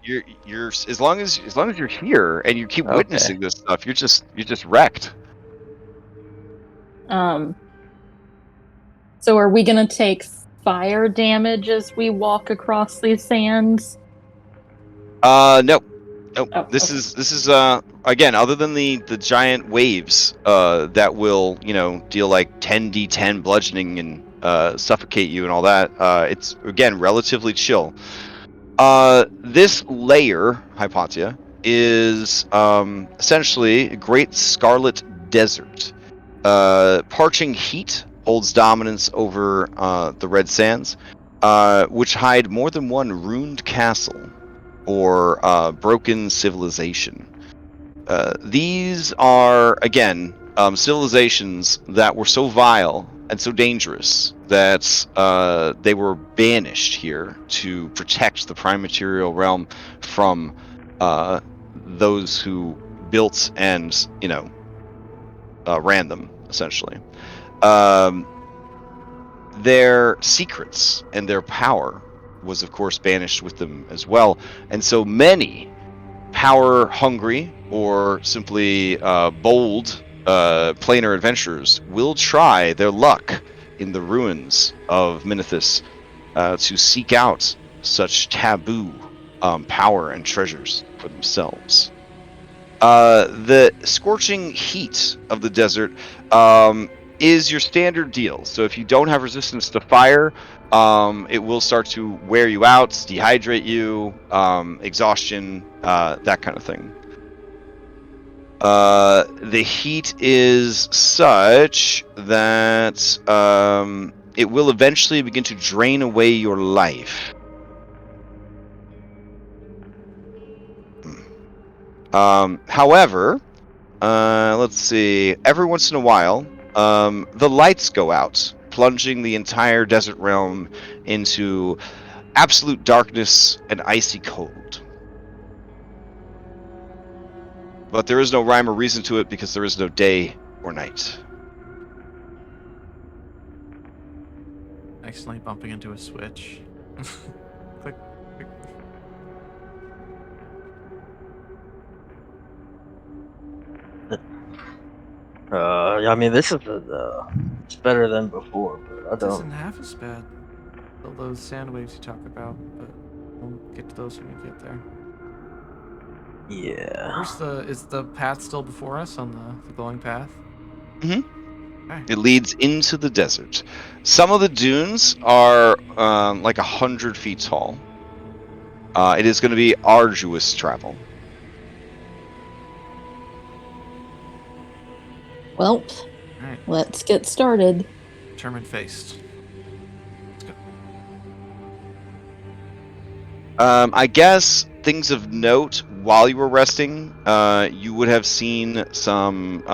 you're as long as you're here and you keep Okay. witnessing this stuff, you're just wrecked. So are we gonna take fire damage as we walk across these sands? Nope. Oh, this okay. is again, other than the giant waves that will deal like 10d10 bludgeoning and suffocate you and all that. It's again relatively chill. This layer, Hypatia, is essentially a great scarlet desert. Parching heat holds dominance over the Red Sands, which hide more than one ruined castle or broken civilization. These are, again, civilizations that were so vile and so dangerous that they were banished here to protect the prime material realm from those who built and, ran them, essentially. Their secrets and their power was, of course, banished with them as well. And so many power-hungry or simply bold planar adventurers will try their luck in the ruins of Minithus to seek out such taboo power and treasures for themselves. The scorching heat of the desert is your standard deal. So if you don't have resistance to fire, it will start to wear you out, dehydrate you, exhaustion, that kind of thing. The heat is such that it will eventually begin to drain away your life. However, let's see. Every once in a while, the lights go out, plunging the entire desert realm into absolute darkness and icy cold. But there is no rhyme or reason to it because there is no day or night. Accidentally bumping into a switch. Click, click. I mean, this is it's better than before, but I It doesn't don't. half as bad. All those sand waves you talk about, but we'll get to those when we get there. Yeah. Is the path still before us on the glowing path? Mm-hmm. Okay. It leads into the desert. Some of the dunes are like 100 feet tall. It is going to be arduous travel. Well, Alright. let's get started. Determined faced. Let's go. I guess things of note while you were resting, you would have seen some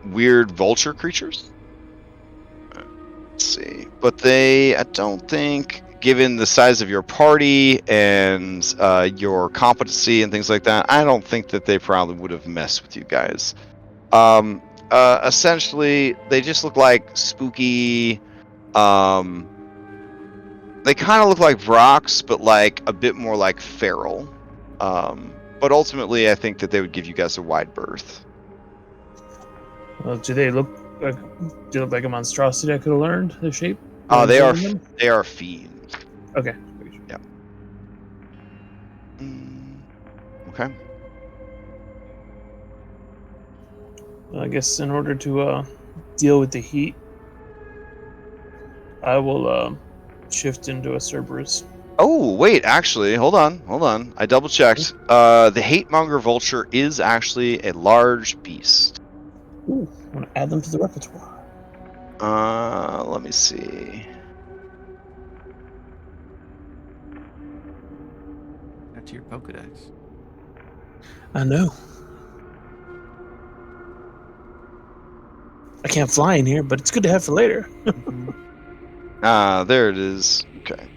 weird vulture creatures. Let's see. But I don't think, given the size of your party and your competency and things like that, I don't think that they probably would have messed with you guys. Essentially, they just look like spooky. They kind of look like Vrox, but like a bit more like feral. But ultimately, I think that they would give you guys a wide berth. Well, do they look like a monstrosity I could have learned their shape? They are Them? fiends. Okay. Yeah. Okay. Well, I guess in order to deal with the heat, I will shift into a Cerberus. Oh, wait, actually, hold on. I double checked. The Hatemonger Vulture is actually a large beast. Ooh, I'm gonna add them to the repertoire. Let me see. Add to your Pokedex. I know. I can't fly in here, but it's good to have for later. There it is. Okay.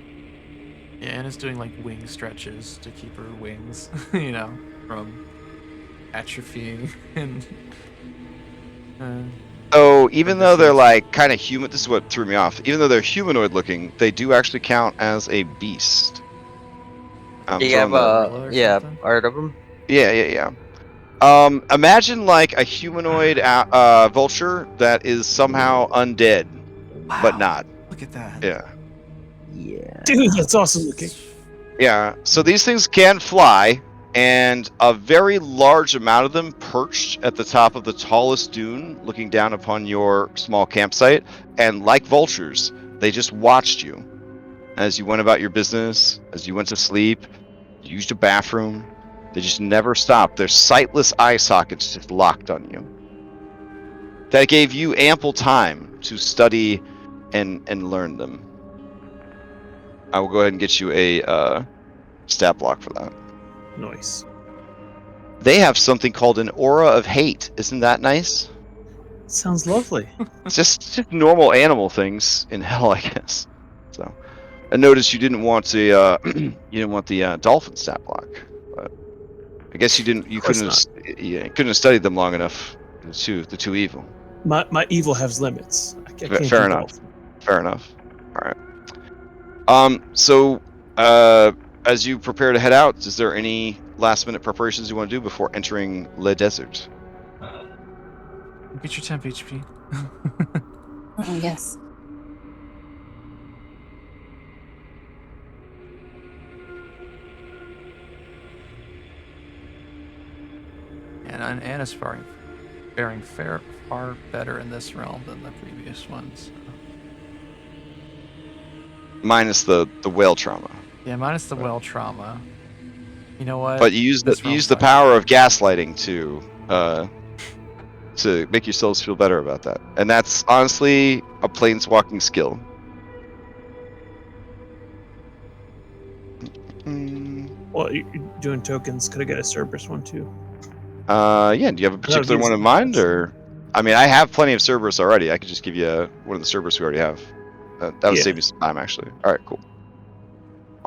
Yeah, Anna's doing like wing stretches to keep her wings, from atrophying and. So even though they're disease. like kind of human, this is what threw me off. Even though they're humanoid looking, they do actually count as a beast. Do you throwing have that- Gorilla or something? art of them? Yeah. Imagine like a humanoid vulture that is somehow undead, but Wow, not. Look at that. Yeah. Yeah. Dude, that's awesome looking. Yeah. So these things can fly, and a very large amount of them perched at the top of the tallest dune, looking down upon your small campsite. And like vultures, they just watched you as you went about your business, as you went to sleep, you used a bathroom. They just never stopped. Their sightless eye sockets just locked on you. That gave you ample time to study and learn them. I will go ahead and get you a stat block for that. Nice. They have something called an aura of hate. Isn't that nice? Sounds lovely. It's just normal animal things in hell, I guess. So, I noticed you didn't want the you didn't want the dolphin stat block, but I guess you didn't. You couldn't have studied them long enough. The two evil. My evil has limits. I can't Fair do enough. dolphin. Fair enough. All right. So, as you prepare to head out, is there any last-minute preparations you want to do before entering Le Desert? Get your temp HP. Oh, yes. And Anna's faring far better in this realm than the previous ones. Minus the whale trauma. Yeah, minus the well trauma. You know what? But you use the power of gaslighting to make yourselves feel better about that, and that's honestly a planeswalking skill. Well, you're doing tokens. Could I get a Cerberus one too? Yeah. Do you have a particular one in mind, or? I mean, I have plenty of Cerberus already. I could just give you one of the Cerberus we already have. That would save you some time, actually. All right, cool.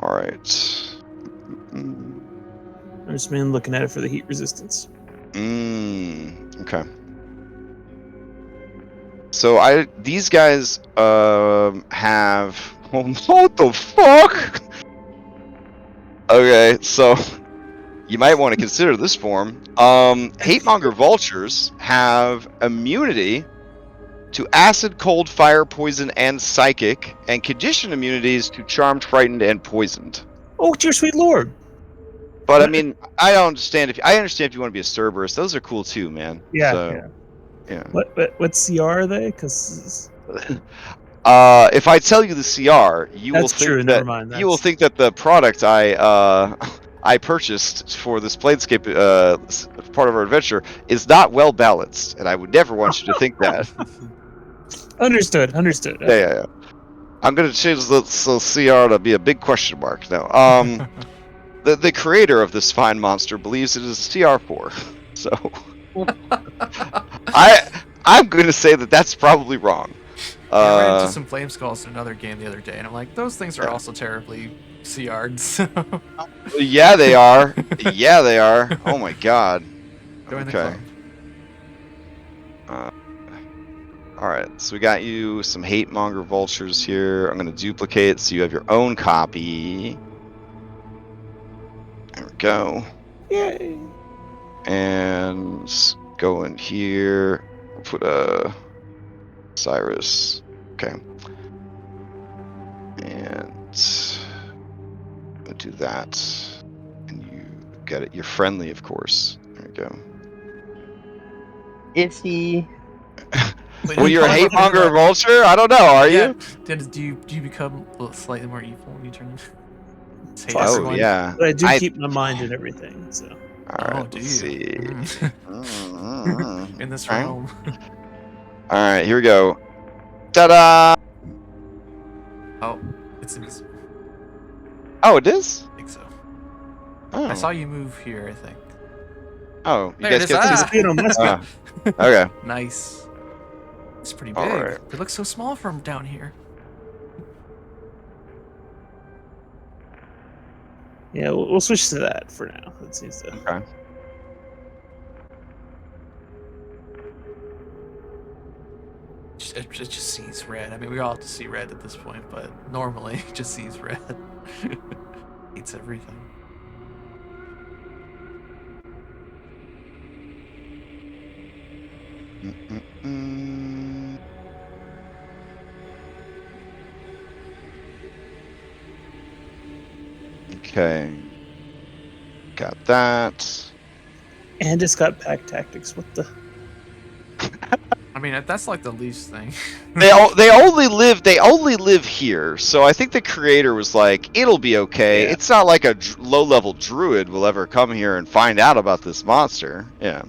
All right. I'm just mainly looking at it for the heat resistance. Okay. So these guys have what the fuck? Okay, so you might want to consider this form. Hatemonger vultures have immunity to acid, cold, fire, poison, and psychic, and condition immunities to charmed, frightened, and poisoned. Oh, dear sweet lord! But I mean, I understand if you want to be a Cerberus. Those are cool too, man. Yeah. So, yeah. What CR are they? Because if I tell you the CR, you will think true. that Never mind. you will think that the product I purchased for this Planescape part of our adventure is not well balanced, and I would never want you to think that. Understood. Yeah. I'm gonna change the CR to be a big question mark now. The creator of this fine monster believes it is a CR4, so I'm gonna say that that's probably wrong. I ran into some flame skulls in another game the other day, and I'm like, those things are also terribly CR'd. So. Yeah, they are. Yeah, they are. Oh my god. Join the club. All right, so we got you some Hatemonger vultures here. I'm gonna duplicate so you have your own copy. There we go. Yay! And go in here. Put a Cyrus. Okay. And do that. And you get it. You're friendly, of course. There we go. Is he? Well, you're a Hatemonger vulture? I don't know. Are you? Do you become slightly more evil when you turn? Oh yeah. But I do keep my mind and everything. So. All right. Do let's you? see. In this realm. All right. Here we go. Ta-da! Oh, it's invisible. Oh, it is? I think so. Oh. I saw you move here, I think. Oh, you There guys it get is. to okay. Nice. It's pretty big. All right. It looks so small from down here. Yeah, we'll switch to that for now. That seems to. Okay. It just sees red. I mean, we all have to see red at this point, but normally it just sees red. Eats everything. Okay. Got that. And it's got pack tactics. What the? I mean, that's like the least thing. They only live here, so I think the creator was like, it'll be okay. Yeah. It's not like a low-level druid will ever come here and find out about this monster. Yeah.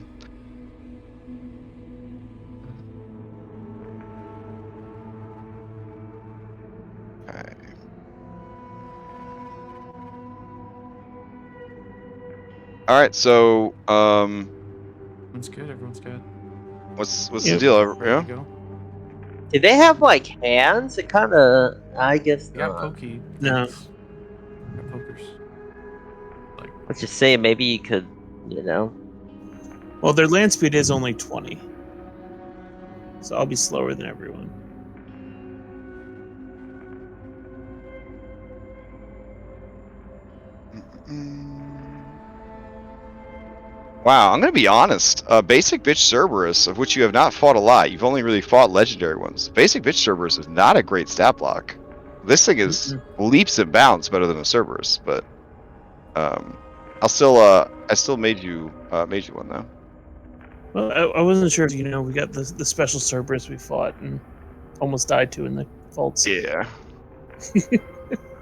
All right. So, Everyone's good. Everyone's good. what's Yep. the deal? Ready Yeah. to go? Do they have like hands? It kind of. I guess They got not. pokey. No. things. Got pokers. I was just saying, maybe you could, Well, their land speed is only 20. So I'll be slower than everyone. Wow, I'm gonna be honest. Basic bitch Cerberus, of which you have not fought a lot, you've only really fought legendary ones. Basic bitch Cerberus is not a great stat block. This thing is leaps and bounds better than a Cerberus, but I still made you one though. Well, I wasn't sure if we got the special Cerberus we fought and almost died to in the vaults. Yeah.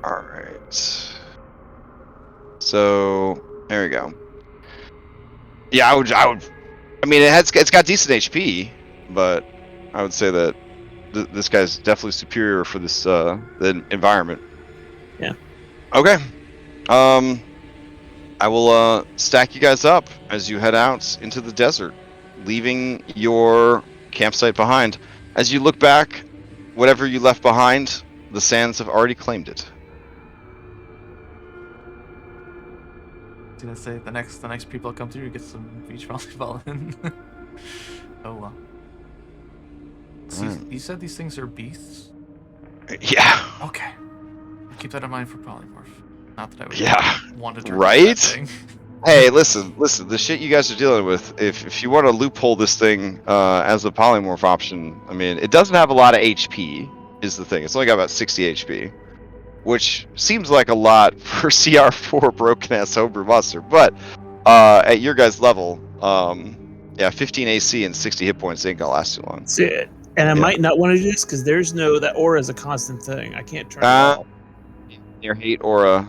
All right. So there we go. Yeah, I would. I mean, it's got decent HP, but I would say that this guy's definitely superior for this the environment. Yeah. Okay. I will stack you guys up as you head out into the desert, leaving your campsite behind. As you look back, whatever you left behind, the sands have already claimed it. Did I say the next people that come through get some beach volleyball in? Oh well. So you said these things are beasts? Yeah. Okay. I'll keep that in mind for polymorph. Not that I would want to turn into Right? that thing. Hey, listen, the shit you guys are dealing with, if you want to loophole this thing as a polymorph option, I mean, it doesn't have a lot of HP, is the thing. It's only got about 60 HP, which seems like a lot for CR4 broken-ass homebrew monster, but at your guys' level, 15 AC and 60 hit points ain't gonna last too long. That's it. And I might not want to do this because that aura is a constant thing. I can't turn it off. Your hate aura.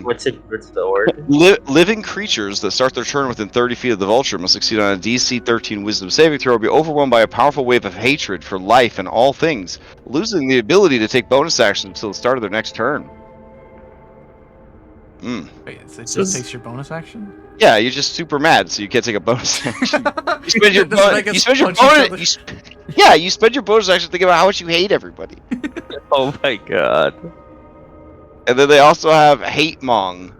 What's the order? Living creatures that start their turn within 30 feet of the vulture must succeed on a DC 13 Wisdom saving throw or be overwhelmed by a powerful wave of hatred for life and all things, losing the ability to take bonus action until the start of their next turn. Wait, so it just takes your bonus action? Yeah, you're just super mad, so you can't take a bonus action. You spend your you spend your bonus action thinking about how much you hate everybody. Oh my god. And then they also have Hate Mong.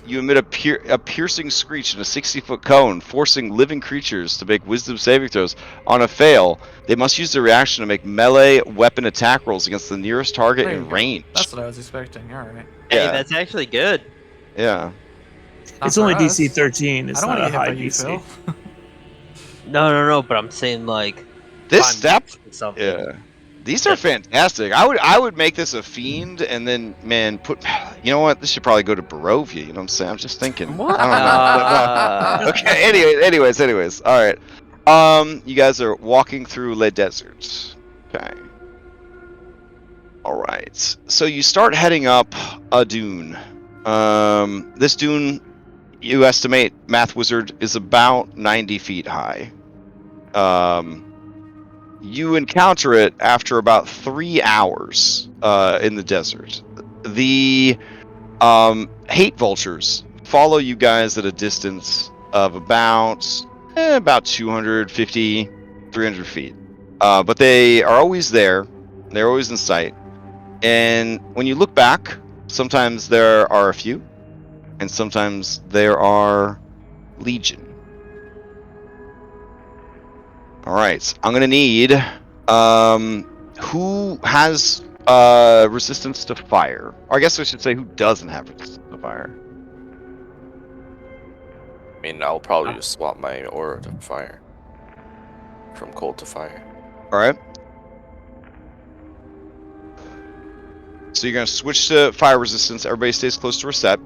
You emit a piercing screech in a 60-foot cone, forcing living creatures to make wisdom saving throws. On a fail, they must use their reaction to make melee weapon attack rolls against the nearest target in range. That's what I was expecting. All right. Hey, that's actually good. Yeah. It's only DC 13. It's not a high DC. No, but I'm saying like this step. Something. Yeah. These are fantastic. I would make this a fiend and then you know what? This should probably go to Barovia, you know what I'm saying? I'm just thinking. What? I don't know. Okay, anyways. All right. You guys are walking through Le Desert. Okay. All right. So you start heading up a dune. This dune, you estimate, Math Wizard, is about 90 feet high. You encounter it after about 3 hours in the desert. The hate vultures follow you guys at a distance of about 250, 300 feet. But they are always there. They're always in sight. And when you look back, sometimes there are a few, and sometimes there are legion. All right, I'm gonna need who has resistance to fire. Or I guess I should say who doesn't have resistance to fire. I mean, I'll probably just swap my aura to fire. From cold to fire. All right. So you're gonna switch to fire resistance. Everybody stays close to reset.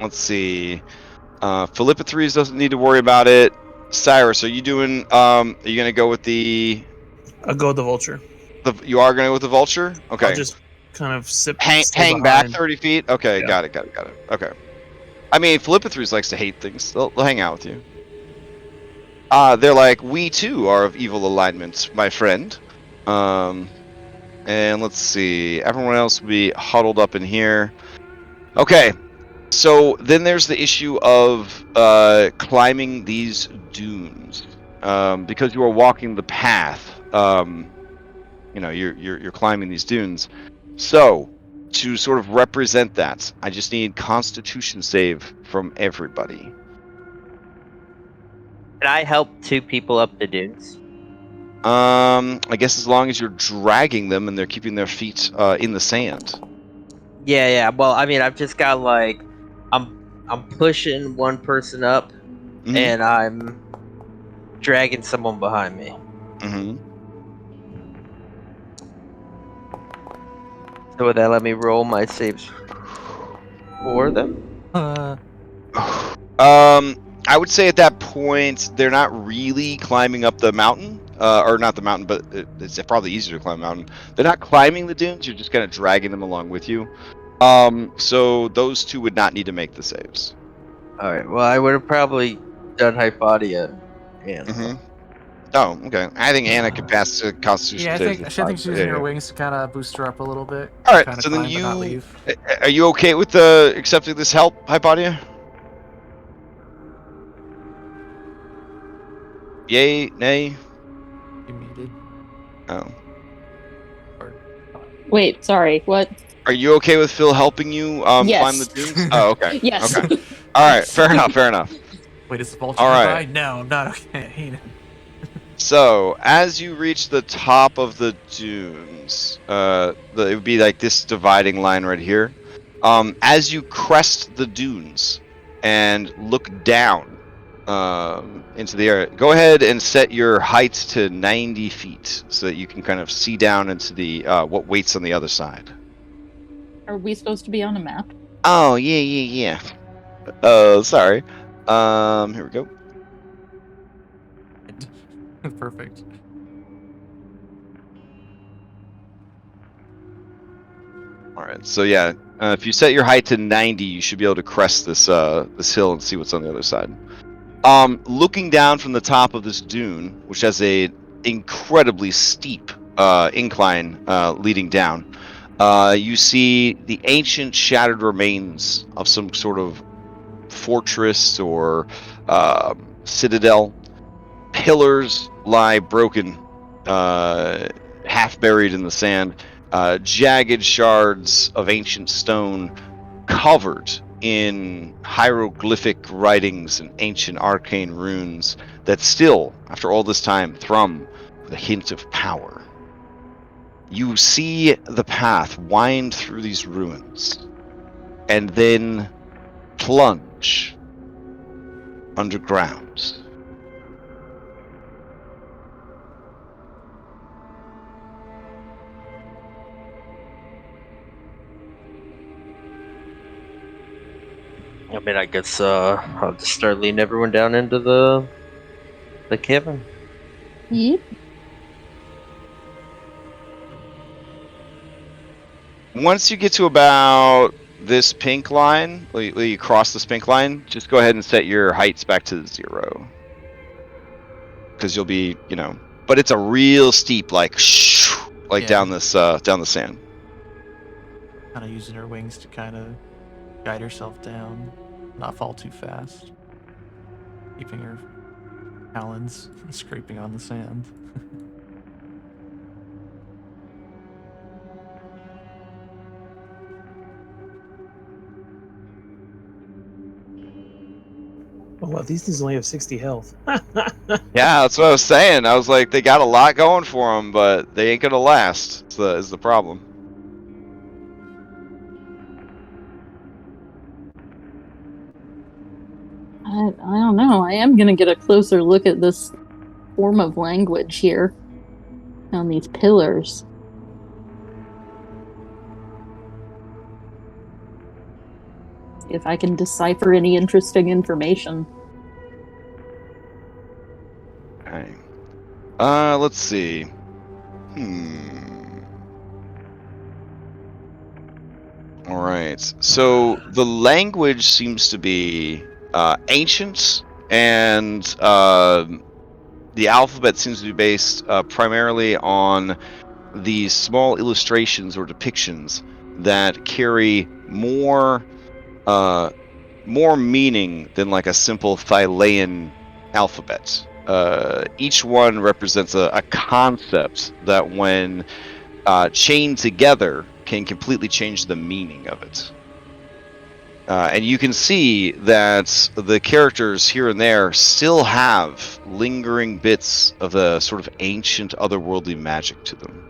Let's see. Philippa 3s doesn't need to worry about it. Cyrus, are you doing? Are you gonna go with the? I'll go with the vulture. You are gonna go with the vulture. Okay. I'll just kind of hang back 30 feet. Okay, yeah. Got it. Okay. I mean, Philippa 3s likes to hate things. They'll hang out with you. They're like, we too are of evil alignment, my friend. And let's see. Everyone else will be huddled up in here. Okay. So then there's the issue of climbing these dunes, because you are walking the path. You're climbing these dunes. So to sort of represent that, I just need Constitution save from everybody. Can I help 2 people up the dunes? I guess as long as you're dragging them and they're keeping their feet in the sand. Yeah. Well, I mean, I've just got like, I'm pushing one person up, Mhm. and I'm dragging someone behind me. Mm-hmm. So would that let me roll my saves for them? I would say at that point they're not really climbing up the mountain, or not the mountain, but it's probably easier to climb a mountain. They're not climbing the dunes; you're just kind of dragging them along with you. So those 2 would not need to make the saves. All right. Well, I would have probably done Hypatia. And Mm-hmm. Oh, okay. I think Anna could pass the Constitution Yeah, I saves. think with I think five. she's using Yeah, her yeah. wings to kind of boost her up a little bit. All right. Kind of So then climb, but not leave. are you okay with accepting this help, Hypatia? Yay, nay? You muted. Oh. Wait, sorry, what? Are you okay with Phil helping you climb the Yes. dunes? Oh, okay. Yes. Okay. All right. Fair enough. Fair enough. Wait, is the vulture All nearby? right. No, I'm not okay. So as you reach the top of the dunes, it would be like this dividing line right here. As you crest the dunes and look down into the area, go ahead and set your height to 90 feet so that you can kind of see down into the what waits on the other side. Are we supposed to be on a map? Oh yeah. Sorry. Here we go. Perfect. All right. So yeah, if you set your height to 90, you should be able to crest this hill and see what's on the other side. Looking down from the top of this dune, which has a incredibly steep incline leading down, you see the ancient shattered remains of some sort of fortress or citadel. Pillars lie broken, half buried in the sand. Jagged shards of ancient stone covered in hieroglyphic writings and ancient arcane runes that still, after all this time, thrum with a hint of power. You see the path wind through these ruins and then plunge underground. I mean, I guess I'll just start leading everyone down into the cavern. Yep. Once you get to about this pink line, you cross this pink line, just go ahead and set your heights back to 0. Because you'll be, but it's a real steep, like Yeah. down the sand. Kind of using her wings to kind of guide herself down, not fall too fast. Keeping her talons scraping on the sand. Oh, wow, these things only have 60 health. Yeah, that's what I was saying. I was like, they got a lot going for them, but they ain't gonna last. Is the problem. I don't know. I am gonna get a closer look at this form of language here on these pillars. See if I can decipher any interesting information. Okay. Let's see. All right. So the language seems to be ancient, and the alphabet seems to be based primarily on these small illustrations or depictions that carry more more meaning than like a simple Thylean alphabet. Each one represents a concept that, when chained together, can completely change the meaning of it. And you can see that the characters here and there still have lingering bits of a sort of ancient otherworldly magic to them.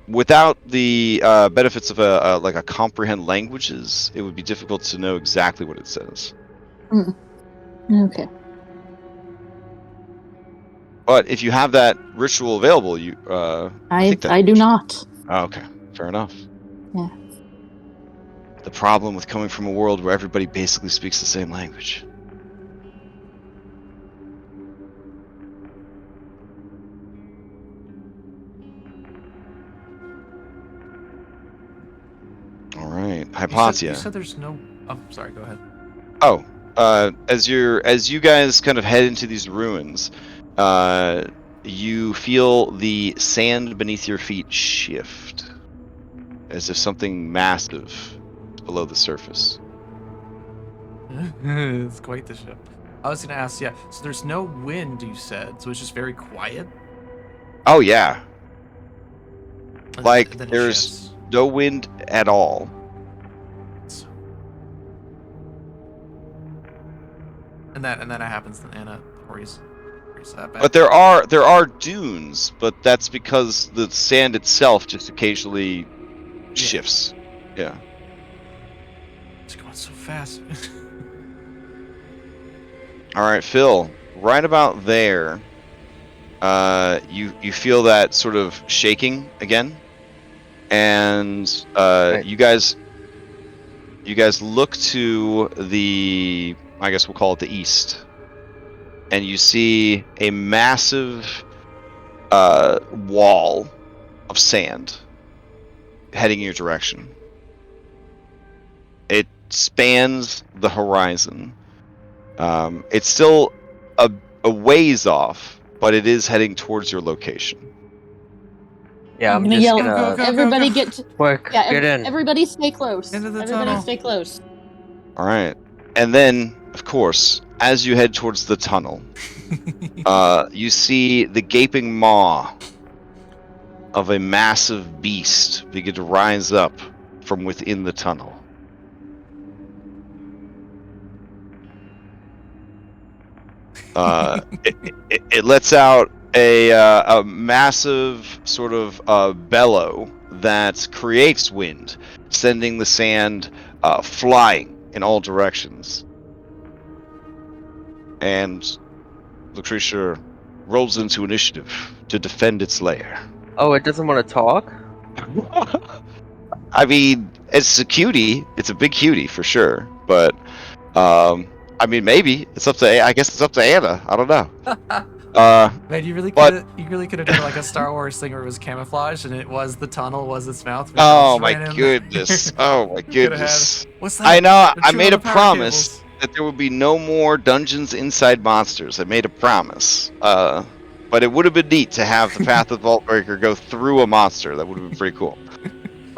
Without the benefits of a comprehend languages, it would be difficult to know exactly what it says. Okay. But if you have that ritual available, you I think that do not. Oh, okay, fair enough. Yeah. The problem with coming from a world where everybody basically speaks the same language. All right, Hypatia. You said there's no. Oh, sorry. Go ahead. Oh, as you guys kind of head into these ruins, you feel the sand beneath your feet shift, as if something massive is below the surface. It's quite the ship. I was gonna ask, yeah. So there's no wind, you said, so it's just very quiet. Oh yeah, And like then it there's shifts. no wind at all. And that happens then Anna worries that bad. But there are dunes, but that's because the sand itself just occasionally shifts. Yeah. It's going so fast. All right, Phil. Right about there, you feel that sort of shaking again, and Right. you guys look to the, I guess we'll call it the east, and you see a massive wall of sand heading your direction. It spans the horizon. It's still a ways off, but it is heading towards your location. Yeah, I'm gonna just yell, gonna Go. everybody get to, quick yeah, get in. everybody stay close. Into the Everybody tunnel. stay close. All right, and then of course, as you head towards the tunnel, you see the gaping maw of a massive beast begin to rise up from within the tunnel. It lets out a massive sort of bellow that creates wind, sending the sand flying in all directions. And the creature rolls into initiative to defend its lair. Oh, it doesn't want to talk? I mean, it's a cutie. It's a big cutie for sure. But, I mean, maybe it's up to. I guess it's up to Anna. I don't know. Man, you really but- could have done like a Star Wars thing where it was camouflage and it was the tunnel was its mouth. Oh my goodness! Oh my goodness! What's that? I know. They're I chewing made a on the power promise cables. that there would be no more dungeons inside monsters. I made a promise. But it would have been neat to have the Path of the Vaultbreaker go through a monster. That would have been pretty cool.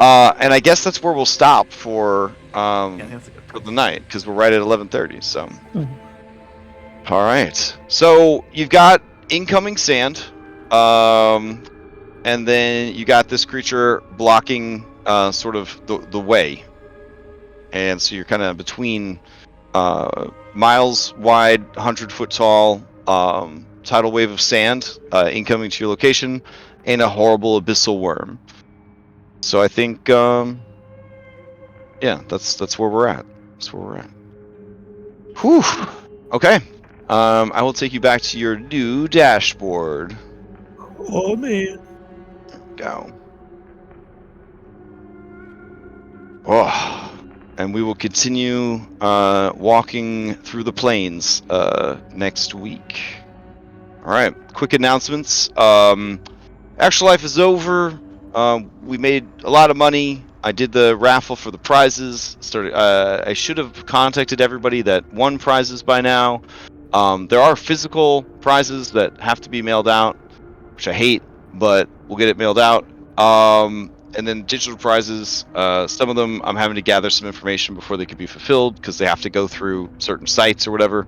And I guess that's where we'll stop for Yeah, I think that's a good for point. the night, because we're right at 11:30. So, all right. So you've got incoming sand, and then you got this creature blocking sort of the way, and so you're kind of between miles wide, 100-foot tall tidal wave of sand incoming to your location, and a horrible abyssal worm. So I think, yeah, that's where we're at. That's where we're at. Whew. Okay. I will take you back to your new dashboard. Oh man. Go. Oh. And we will continue walking through the plains next week. All right. Quick announcements. Extra Life is over. We made a lot of money. I did the raffle for the prizes. I should have contacted everybody that won prizes by now. There are physical prizes that have to be mailed out, which I hate, but we'll get it mailed out. And then digital prizes, some of them I'm having to gather some information before they could be fulfilled because they have to go through certain sites or whatever.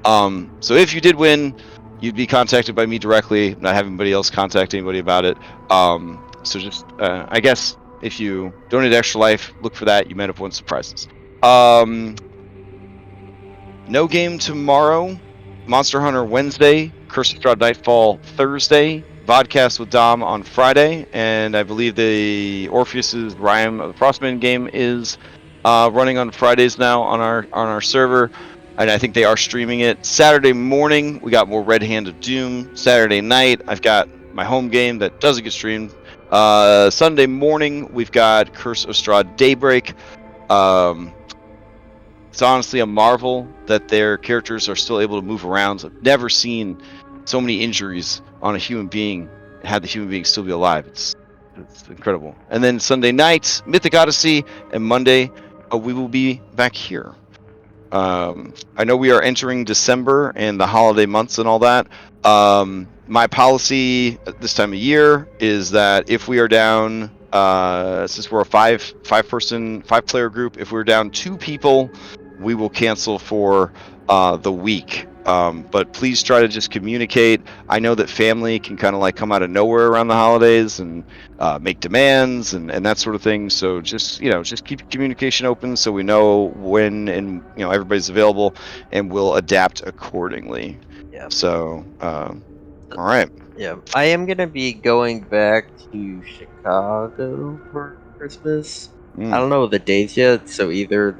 So if you did win, you'd be contacted by me directly, not having anybody else contact anybody about it. So just, I guess, if you donate Extra Life, look for that. You might have won some prizes. No game tomorrow. Monster Hunter Wednesday. Curse of Strahd Nightfall Thursday. Vodcast with Dom on Friday. And I believe the Orpheus's Rhyme of the Frostman game is running on Fridays now on our server. And I think they are streaming it. Saturday morning, we got more Red Hand of Doom. Saturday night, I've got my home game that doesn't get streamed. Sunday morning, we've got Curse of Strahd Daybreak. It's honestly a marvel that their characters are still able to move around. I've never seen so many injuries on a human being and had the human being still be alive. It's incredible. And then Sunday night, Mythic Odyssey, and Monday, we will be back here. I know we are entering December and the holiday months and all that. My policy at this time of year is that if we are down, since we're a five player group, if we're down 2 people, we will cancel for the week. But please try to just communicate. I know that family can kind of like come out of nowhere around the holidays and make demands and that sort of thing. So just keep communication open so we know when and everybody's available, and we'll adapt accordingly. Yeah. So all right. Yeah, I am gonna be going back to Chicago for Christmas. I don't know the dates yet, so either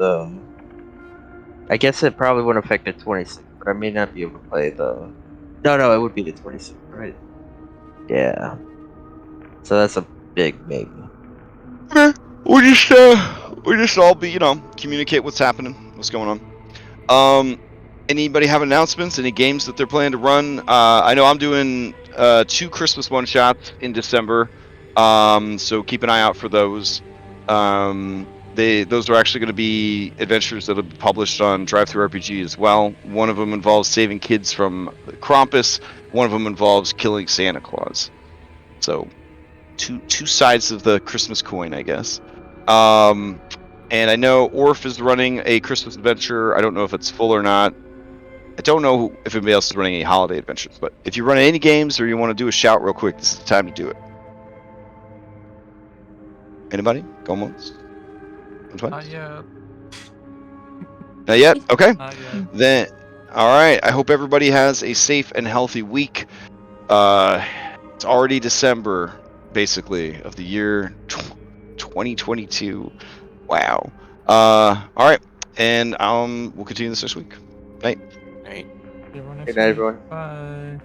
I guess it probably wouldn't affect the 26th, but I may not be able to play the. No, it would be the 26th, right? Yeah. So that's a big maybe. Okay. We just all be communicate what's happening, what's going on. Anybody have announcements? Any games that they're planning to run? I know I'm doing 2 Christmas one shots in December, so keep an eye out for those. Those are actually going to be adventures that will be published on DriveThruRPG as well. One of them involves saving kids from Krampus. One of them involves killing Santa Claus. So two sides of the Christmas coin, I guess. And I know Orf is running a Christmas adventure. I don't know if it's full or not. I don't know if anybody else is running any holiday adventures, but if you run any games or you want to do a shout real quick, this is the time to do it. Anybody? Go once. Not yet. Not yet? Okay. Not yet. Then, all right. I hope everybody has a safe and healthy week. It's already December, basically, of the year 2022. Wow. All right. And we'll continue this next week. Night. Right. See everyone Good next night, week. everyone. Bye.